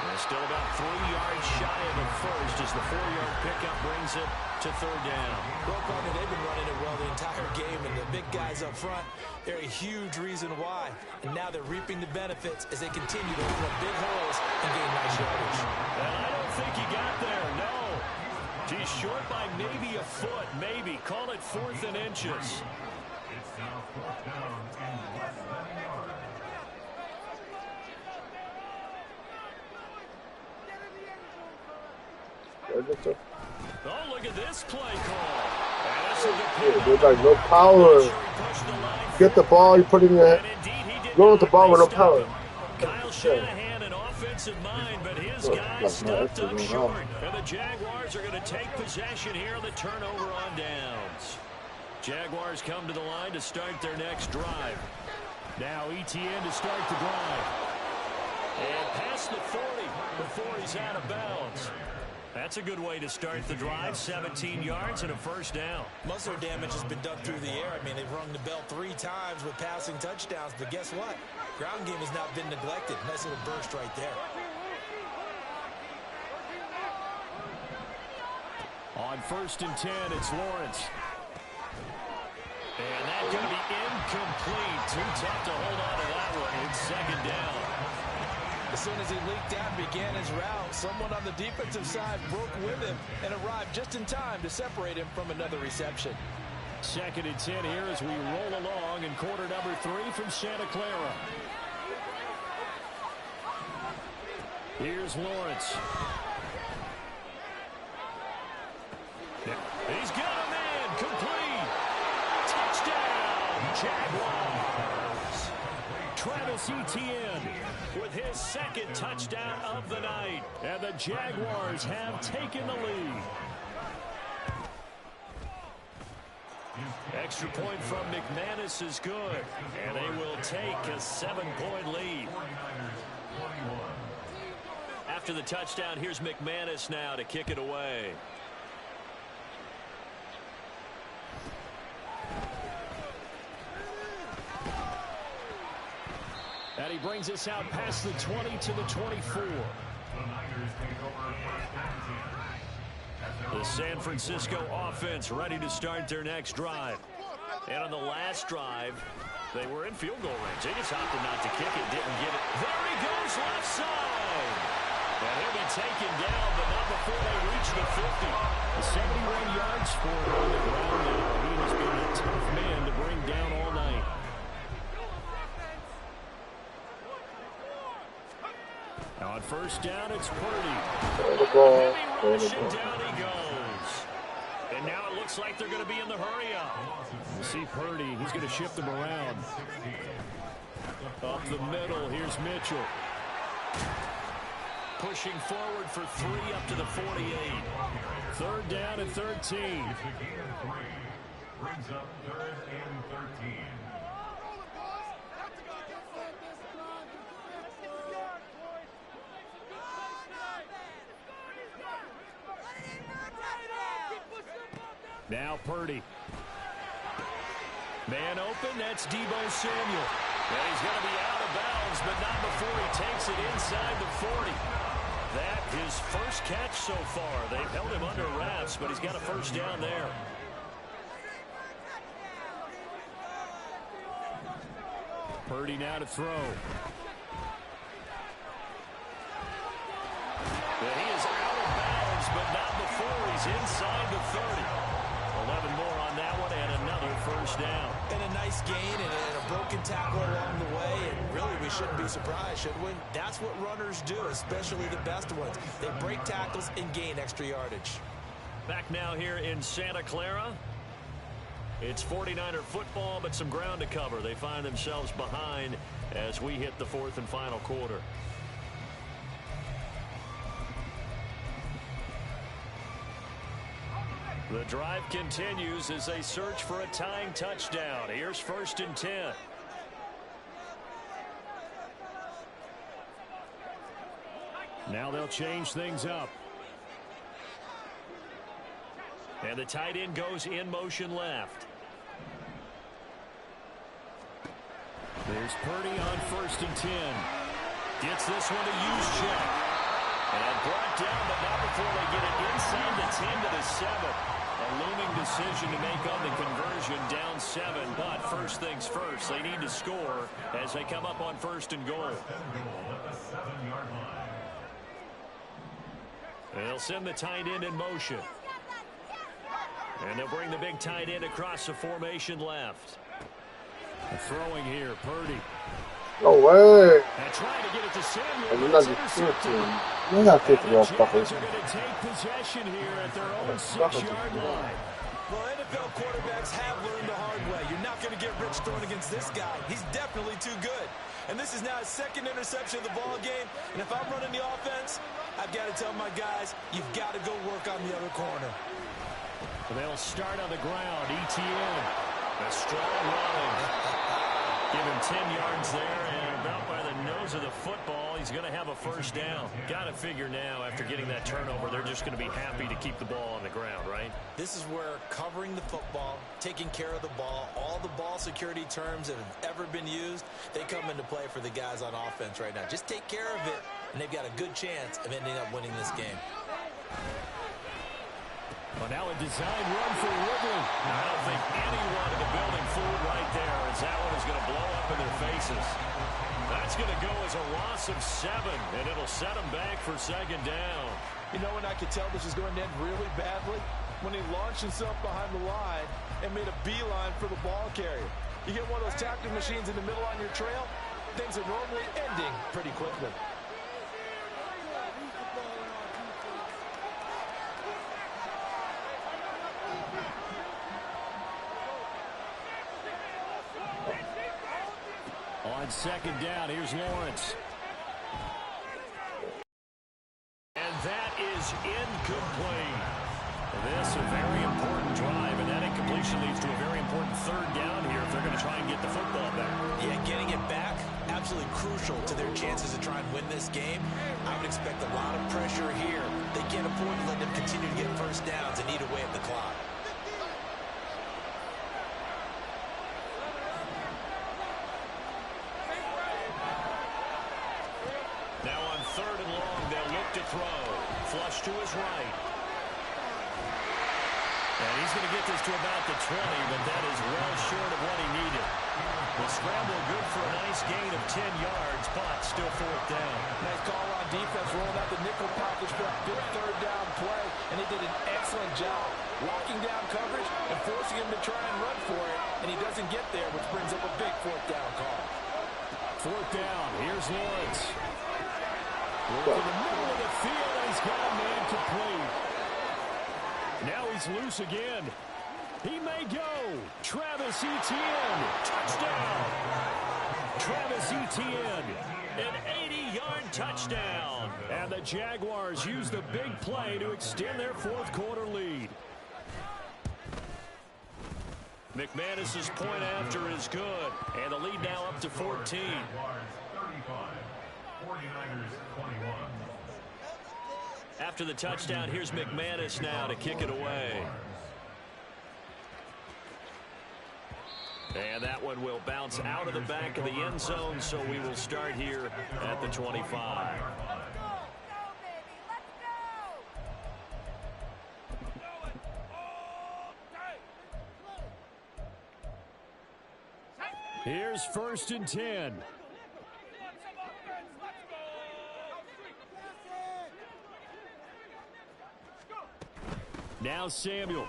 They're still about 3 yards shy of the first as the 4-yard pickup brings it to third down. Well, partner, they've been running it well the entire game, and the big guys up front, they're a huge reason why. And now they're reaping the benefits as they continue to open up big holes and gain nice yardage. And I don't think he got there, no. He's short by maybe a foot, maybe. Call it 4th and inches. It's now 4th down and less than a yard. Oh, look at this play call. There's like no power. Get the ball, you put it in your head. Go with the ball with no power. Kyle Shanahan, an offensive mind, but his guys stopped up short. And the Jaguars are going to take possession here on the turnover on downs. Jaguars come to the line to start their next drive. Now ETN to start the drive. And past the 40 before he's out of bounds. That's a good way to start the drive. 17 yards and a first down. Most of their damage has been done through the air. I mean, they've rung the bell 3 times with passing touchdowns. But guess what? Ground game has not been neglected. Nice little burst right there. On 1st and 10, it's Lawrence. And that's going to be incomplete. Too tough to hold on to that one. It's 2nd down. As soon as he leaked out and began his route, someone on the defensive side broke with him and arrived just in time to separate him from another reception. 2nd and 10 here as we roll along in quarter number 3 from Santa Clara. Here's Lawrence. He's got a man. Complete. Touchdown, Jaguars. Travis Etienne with his 2nd touchdown of the night. And the Jaguars have taken the lead. Extra point from McManus is good. And they will take a 7-point lead. After the touchdown, here's McManus now to kick it away. And he brings us out past the 20 to the 24. The San Francisco offense ready to start their next drive. And on the last drive, they were in field goal range. They just opted not to kick it, didn't get it. There he goes, left side. And he'll be taken down, but not before they reach the 50. The 71 yards for him on the ground now. He has been a tough man to bring down all night. On 1st down, it's Purdy. Heavy rushing, down he goes. And now it looks like they're going to be in the hurry-up. You see Purdy, he's going to shift them around. Up the middle, here's Mitchell. Pushing forward for 3 up to the 48. 3rd down and 13. Brings up 3rd and 13. Now Purdy. Man open, that's Deebo Samuel. And he's going to be out of bounds, but not before he takes it inside the 40. That his first catch so far. They've held him under wraps, but he's got a first down there. Purdy now to throw. And he is out of bounds, but not before he's inside the 30. 11 more on that one and another first down. And a nice gain and a broken tackle along the way. And really, we shouldn't be surprised, should we? That's what runners do, especially the best ones. They break tackles and gain extra yardage. Back now here in Santa Clara. It's 49er football, but some ground to cover. They find themselves behind as we hit the 4th and final quarter. The drive continues as they search for a tying touchdown. Here's 1st and 10. Now they'll change things up. And the tight end goes in motion left. There's Purdy on 1st and 10. Gets this one to use check. before they get it inside the 10 to the 7. A looming decision to make on the conversion, down 7. But first things first, they need to score as they come up on first and goal. They'll send the tight end in motion. And they'll bring the big tight end across the formation left. Throwing here, Purdy. No way. And trying to get it to Samuel. And you're not just team. You're not taking your fuckers. They're going to take possession here at their own 6-yard line. Well, NFL quarterbacks have learned the hard way. You're not going to get rich throwing against this guy. He's definitely too good. And this is now his second interception of the ball game. And if I'm running the offense, I've got to tell my guys, you've got to go work on the other corner. They'll start on the ground. ETN. A strong run. Give him 10 yards there, and about by the nose of the football, he's going to have a first down. Got to figure now, after getting that turnover, they're just going to be happy to keep the ball on the ground, right? This is where covering the football, taking care of the ball, all the ball security terms that have ever been used, they come into play for the guys on offense right now. Just take care of it, and they've got a good chance of ending up winning this game. Well, now a design run for Ridley. I don't think anyone in the building fooled right there, as that one is going to blow up in their faces. That's going to go as a loss of 7, and it'll set them back for second down. You know when I could tell this is going to end really badly? When he launched himself behind the line and made a beeline for the ball carrier. You get one of those tactic machines in the middle on your trail, things are normally ending pretty quickly. On second down, here's Lawrence. And that is incomplete. This a very important drive, and that incompletion leads to a very important third down here if they're going to try and get the football back. Yeah, getting it back, absolutely crucial to their chances to try and win this game. I would expect a lot of pressure here. They can't afford to let them continue to get first downs and eat away at the clock. Now on third and long, they'll look to throw. Flush to his right. And he's going to get this to about the 20, but that is well short of what he needed. The scramble good for a nice gain of 10 yards, but still fourth down. Nice call on defense, rolling out the nickel package for a big third down play, and he did an excellent job locking down coverage and forcing him to try and run for it, and he doesn't get there, which brings up a big fourth down call. Fourth down, here's Lawrence. To the middle of the field, and he's got a man complete. Now he's loose again. He may go. Travis Etienne, touchdown. Travis Etienne, an 80-yard touchdown. And the Jaguars use the big play to extend their fourth quarter lead. McManus's point after is good, and the lead now up to 14. 49ers 21. After the touchdown, here's McManus now to kick it away. And that one will bounce out of the back of the end zone, so we will start here at the 25. Here's first and 10. Now Samuel.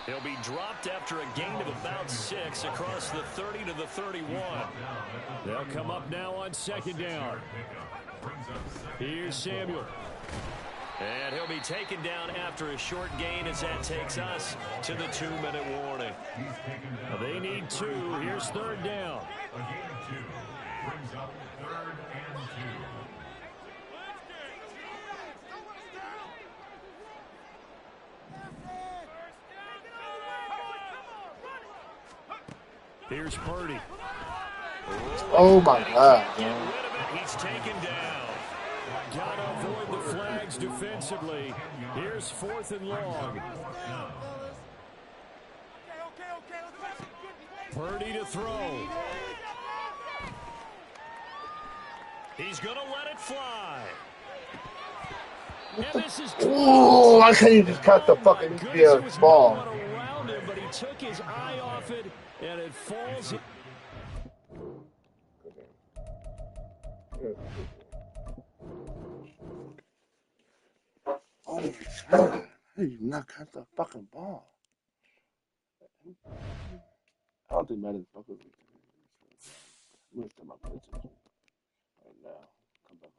He'll be dropped after a gain of about 6 across the 30 to the 31. They'll come up now on second down. Here's Samuel. And he'll be taken down after a short gain as that takes us to the 2-minute warning. They need 2. Here's third down. A gain of 2 brings up 3rd and 2. Here's Purdy. Oh my God, man. He's taken down. Got to avoid the flags defensively. Here's fourth and long. Purdy to throw. He's going to let it fly. And this is Ooh, why can't you just catch the fucking goodness, it was no ball? one around him, but he took his eye off it, and it falls. Oh my god. How you not catch the fucking ball? I don't think Madden's fucking with me. I'm gonna start my PlayStation right now. Come back.